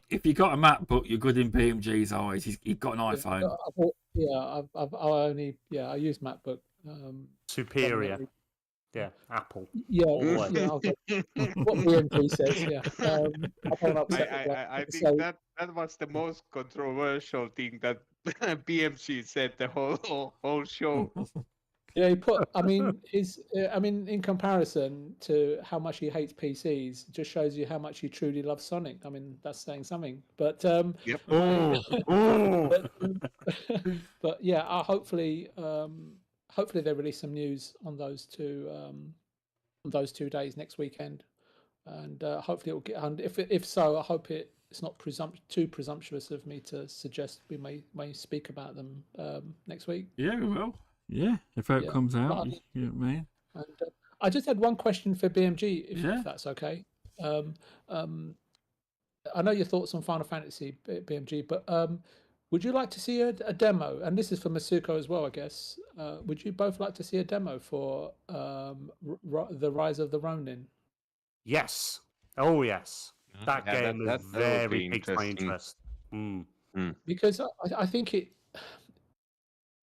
If you got a MacBook, you're good in BMG's eyes. He's got an iPhone. I use MacBook. Superior. Yeah, Apple. Yeah, what BMG says. Yeah, I think that was the most controversial thing that BMG said the whole show. Yeah, he put. In comparison to how much he hates PCs, just shows you how much he truly loves Sonic. I mean, that's saying something. But yep. but yeah, hopefully they release some news on those 2 days next weekend, and hopefully it will get. And if so, I hope it's not too presumptuous of me to suggest we may speak about them next week. Yeah, we will. Yeah, if it comes out, you know what I mean. And I just had one question for BMG, if that's okay. I know your thoughts on Final Fantasy, BMG, but would you like to see a demo? And this is for Masuko as well, I guess. Would you both like to see a demo for The Rise of the Ronin? Yes. Oh, yes. That game is very piqued my interest. Because I think it...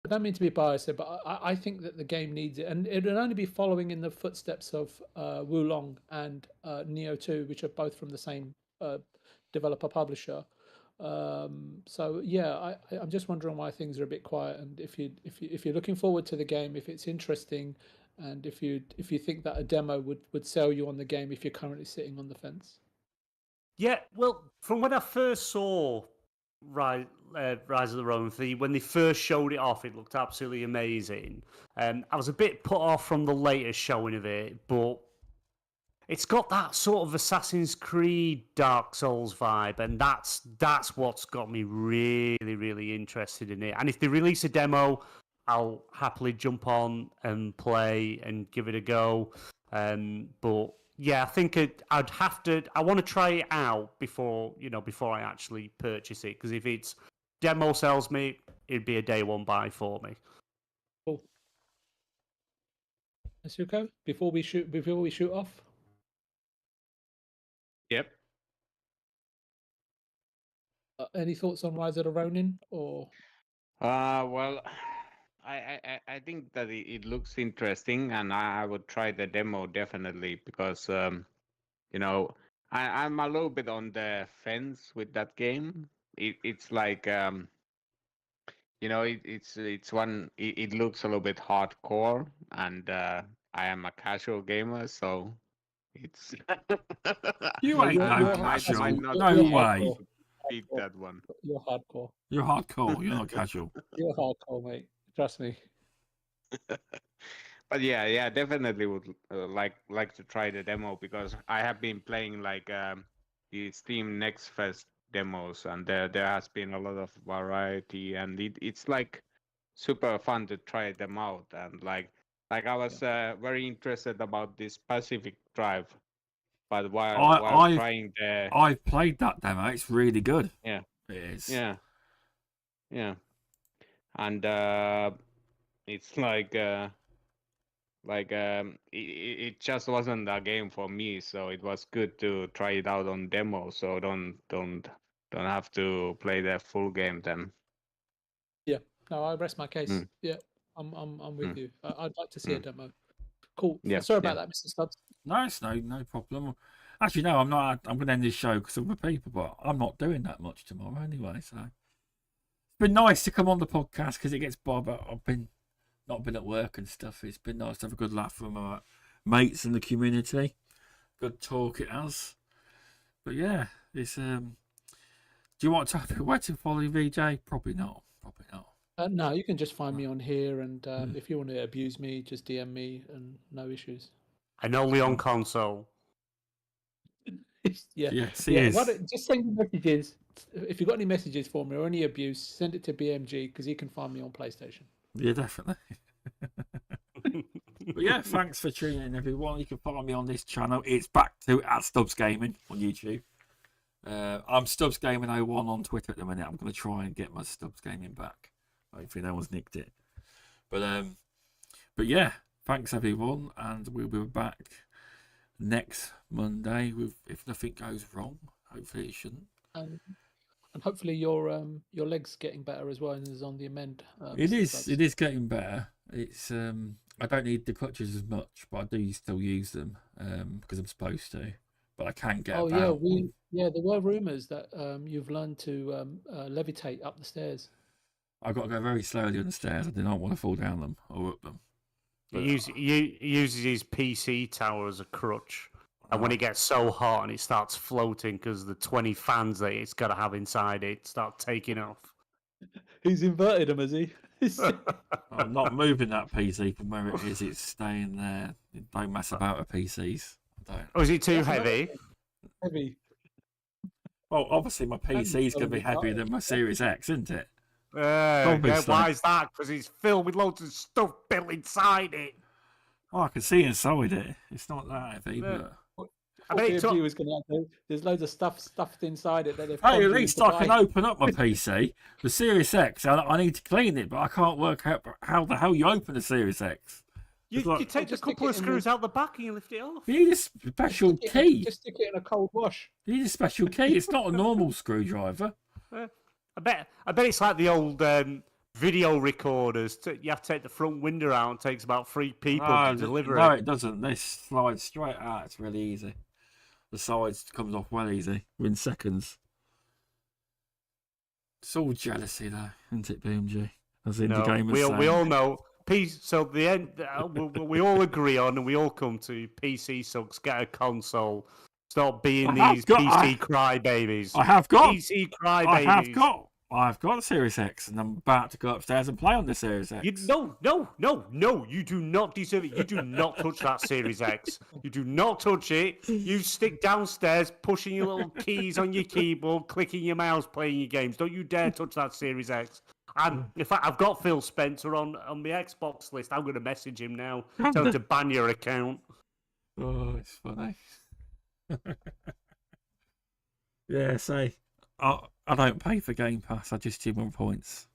I don't mean to be biased here, but I think that the game needs it. And it will only be following in the footsteps of Wulong and Neo 2, which are both from the same developer-publisher. So yeah, I'm just wondering why things are a bit quiet, and if you're looking forward to the game, if it's interesting, and if you think that a demo would sell you on the game if you're currently sitting on the fence. Yeah, well, from when I first saw Rise of the Roman Thief, when they first showed it off, it looked absolutely amazing. I was a bit put off from the latest showing of it, but it's got that sort of Assassin's Creed Dark Souls vibe, and that's what's got me really, really interested in it. And if they release a demo, I'll happily jump on and play and give it a go. But yeah, I think I'd have to. I want to try it out before I actually purchase it. Because if it's demo sells me, it'd be a day one buy for me. Cool. Asuko, before we shoot off. Yep. Any thoughts on Rise of the Ronin or? Well, I think that it looks interesting, and I would try the demo definitely because I'm a little bit on the fence with that game. It's like it looks a little bit hardcore, and I am a casual gamer, so it's You No, ain't you're- no you're casual. might not No you're way. hardcore. beat that one. You're hardcore. You're hardcore. You're not casual. You're hardcore, mate. Trust me. But yeah, definitely would like to try the demo because I have been playing like the Steam Next Fest demos, and there has been a lot of variety, and it's like super fun to try them out. And like I was very interested about this Pacific Drive, but while I've trying the I've played that demo. It's really good. Yeah. It is. yeah, and it's it just wasn't a game for me, so it was good to try it out on demo, so don't have to play the full game then. Yeah. No, I rest my case. Mm. Yeah. I'm with Mm. you. I'd like to see a Mm. demo. Cool. Yeah, Sorry about yeah. that, Mr. Stubbs. No, it's no problem. Actually, no, I'm not. I'm going to end this show because of the people, but I'm not doing that much tomorrow anyway. So it's been nice to come on the podcast because it gets by. But I've not been at work and stuff. It's been nice to have a good laugh with my mates in the community. Good talk it has. But yeah, it's Do you want to have a way to follow VJ? Probably not. Probably not. No, you can just find me on here, and if you want to abuse me, just DM me, and no issues. And only on console. Yeah. Yes, he Yeah. is. Just send me messages. If you've got any messages for me or any abuse, send it to BMG because he can find me on PlayStation. Yeah, definitely. But yeah, thanks for tuning in, everyone. You can follow me on this channel. It's back to @Stubz Gaming on YouTube. I'm Stubz Gaming 01 on Twitter at the minute. I'm going to try and get my Stubz Gaming back. Hopefully, no one's nicked it. But yeah, thanks everyone, and we'll be back next Monday with if nothing goes wrong. Hopefully, it shouldn't. And hopefully your leg's getting better as well and is on the amend. It Mr. is. Stubbs. It is getting better. It's I don't need the clutches as much, but I do still use them because I'm supposed to. But I can't get Oh about. yeah, there were rumours that you've learned to levitate up the stairs. I've got to go very slowly on the stairs. I do not want to fall down them or up them. But, He uses his PC tower as a crutch. And when it gets so hot and it starts floating because the 20 fans that it's got to have inside it start taking off. He's inverted them, has he? I'm not moving that PC from where it is. It's staying there. Don't mess about with PCs. I don't. Or is it too That's another heavy? thing. Heavy. Well, obviously my PC is going to be probably heavier than my Series X, isn't it? Yeah, why is that? Because it's filled with loads of stuff built inside it. Oh, I can see inside it. It's not that heavy, Yeah. but I bet it took- BMG was going to have there's loads of stuff stuffed inside it that they've. hey, told at you least to I can buy. open up my PC. The Series X, I need to clean it, but I can't work out how the hell you open the Series X. You, It's like- you take a Just stick couple it of in the- screws out the back and you lift it off. You need a special Just key. Just stick it in a cold wash. You need a special key. It's not a normal screwdriver. I bet it's like the old video recorders. You have to take the front window out. And it takes about 3 people to deliver no, it. it doesn't. This slides straight out. It's really easy. The sides comes off well easy within seconds. It's all jealousy, though, isn't it, BMG? As indie No, gamers we all know. So the end, we all agree on, and we all come to PC sucks. Get a console. Stop being these PC crybabies. I have got PC crybabies. I've got the Series X, and I'm about to go upstairs and play on the Series X. No, you do not deserve it. You do not touch that Series X. You do not touch it. You stick downstairs, pushing your little keys on your keyboard, clicking your mouse, playing your games. Don't you dare touch that Series X. And in fact, I've got Phil Spencer on the Xbox list. I'm going to message him now. Tell him to ban your account. Oh, it's funny. Yeah, say, I don't pay for Game Pass. I just do 1 points.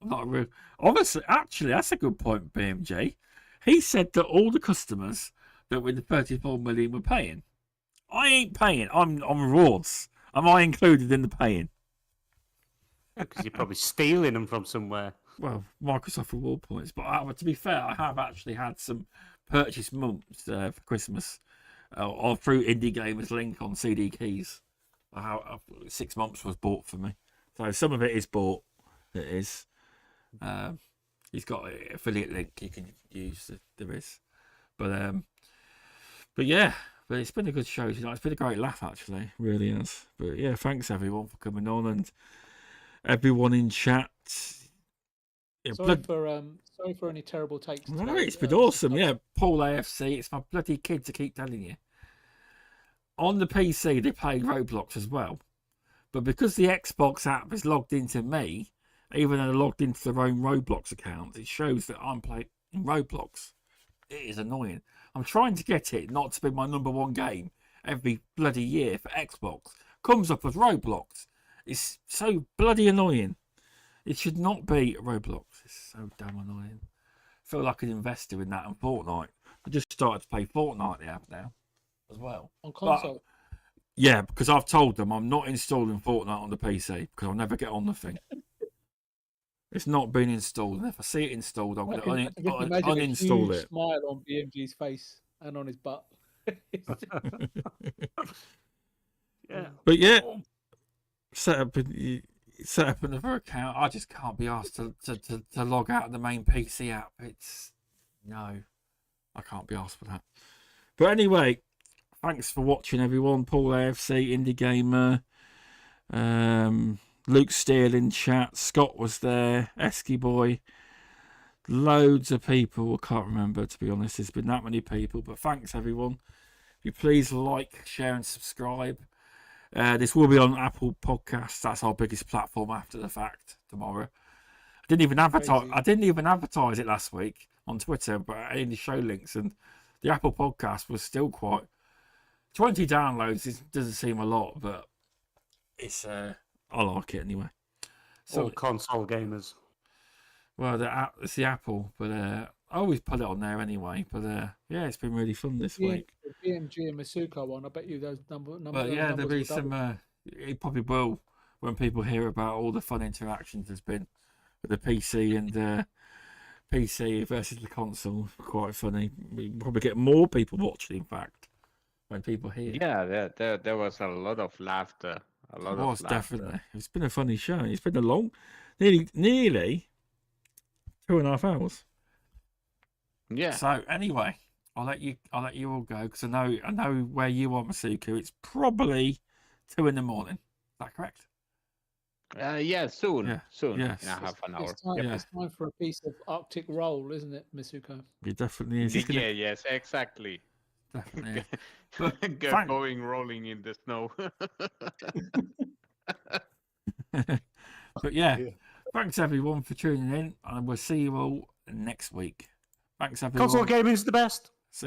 I'm not a real. Obviously, actually, that's a good point, BMG. He said that all the customers that were in the 34 million were paying. I ain't paying. I'm on rewards. Am I included in the paying? Because you're probably stealing them from somewhere. Well, Microsoft reward points. But to be fair, I have actually had some purchase months for Christmas, or through Indie Gamers link on CD keys. 6 months was bought for me, so some of it is bought. It is. He's got an affiliate link you can use. There is, but yeah. But it's been a good show tonight. It's been a great laugh, actually. It really has. But yeah, thanks everyone for coming on, and everyone in chat. Yeah, sorry for any terrible takes. No, it's been awesome. Yeah, Paul AFC. It's my bloody kid to keep telling you. On the PC, they play Roblox as well. But because the Xbox app is logged into me, even though they're logged into their own Roblox account, it shows that I'm playing Roblox. It is annoying. I'm trying to get it not to be my #1 game every bloody year for Xbox. Comes up as Roblox. It's so bloody annoying. It should not be Roblox. It's so damn annoying. I feel like an investor in that and Fortnite. I just started to play Fortnite the app now as well. On console? Yeah, because I've told them I'm not installing Fortnite on the PC because I'll never get on the thing. It's not been installed. And if I see it installed, I'm going to uninstall it. Smile on BMG's face and on his butt. Yeah. But yeah, set up another account. I just can't be asked to log out of the main PC app. No, I can't be asked for that. But anyway, thanks for watching, everyone. Paul AFC, Indie Gamer, Luke Steele in chat, Scott was there, Esky Boy, loads of people. I can't remember, to be honest. There's been that many people, but thanks everyone. If you please like, share and subscribe. This will be on Apple Podcasts. That's our biggest platform after the fact tomorrow. I didn't even advertise it last week on Twitter, but I only show links, and the Apple Podcast was still quite 20 downloads. It doesn't seem a lot, but it's I like it anyway. So all console gamers. Well, it's the Apple, but I always put it on there anyway. But yeah, it's been really fun this week. The BMG and Masuko one, I bet you those numbers. But yeah, there'll be some. It probably will when people hear about all the fun interactions there's been with the PC and PC versus the console. Quite funny. We probably get more people watching. In fact, when people hear. Yeah, there was a lot of laughter. Definitely. It's been a funny show. It's been a long, nearly 2.5 hours. Yeah. So anyway, I'll let you all go because I know where you are, Masuku. It's probably 2 in the morning. Is that correct? Yeah, soon. Yeah. Soon. Yes. In a half an hour. It's time for a piece of Arctic roll, isn't it, Masuko? It definitely is. Yes, exactly. Definitely. But going rolling in the snow. But yeah, thanks everyone for tuning in, and we'll see you all next week. Thanks everyone. Console gaming is the best.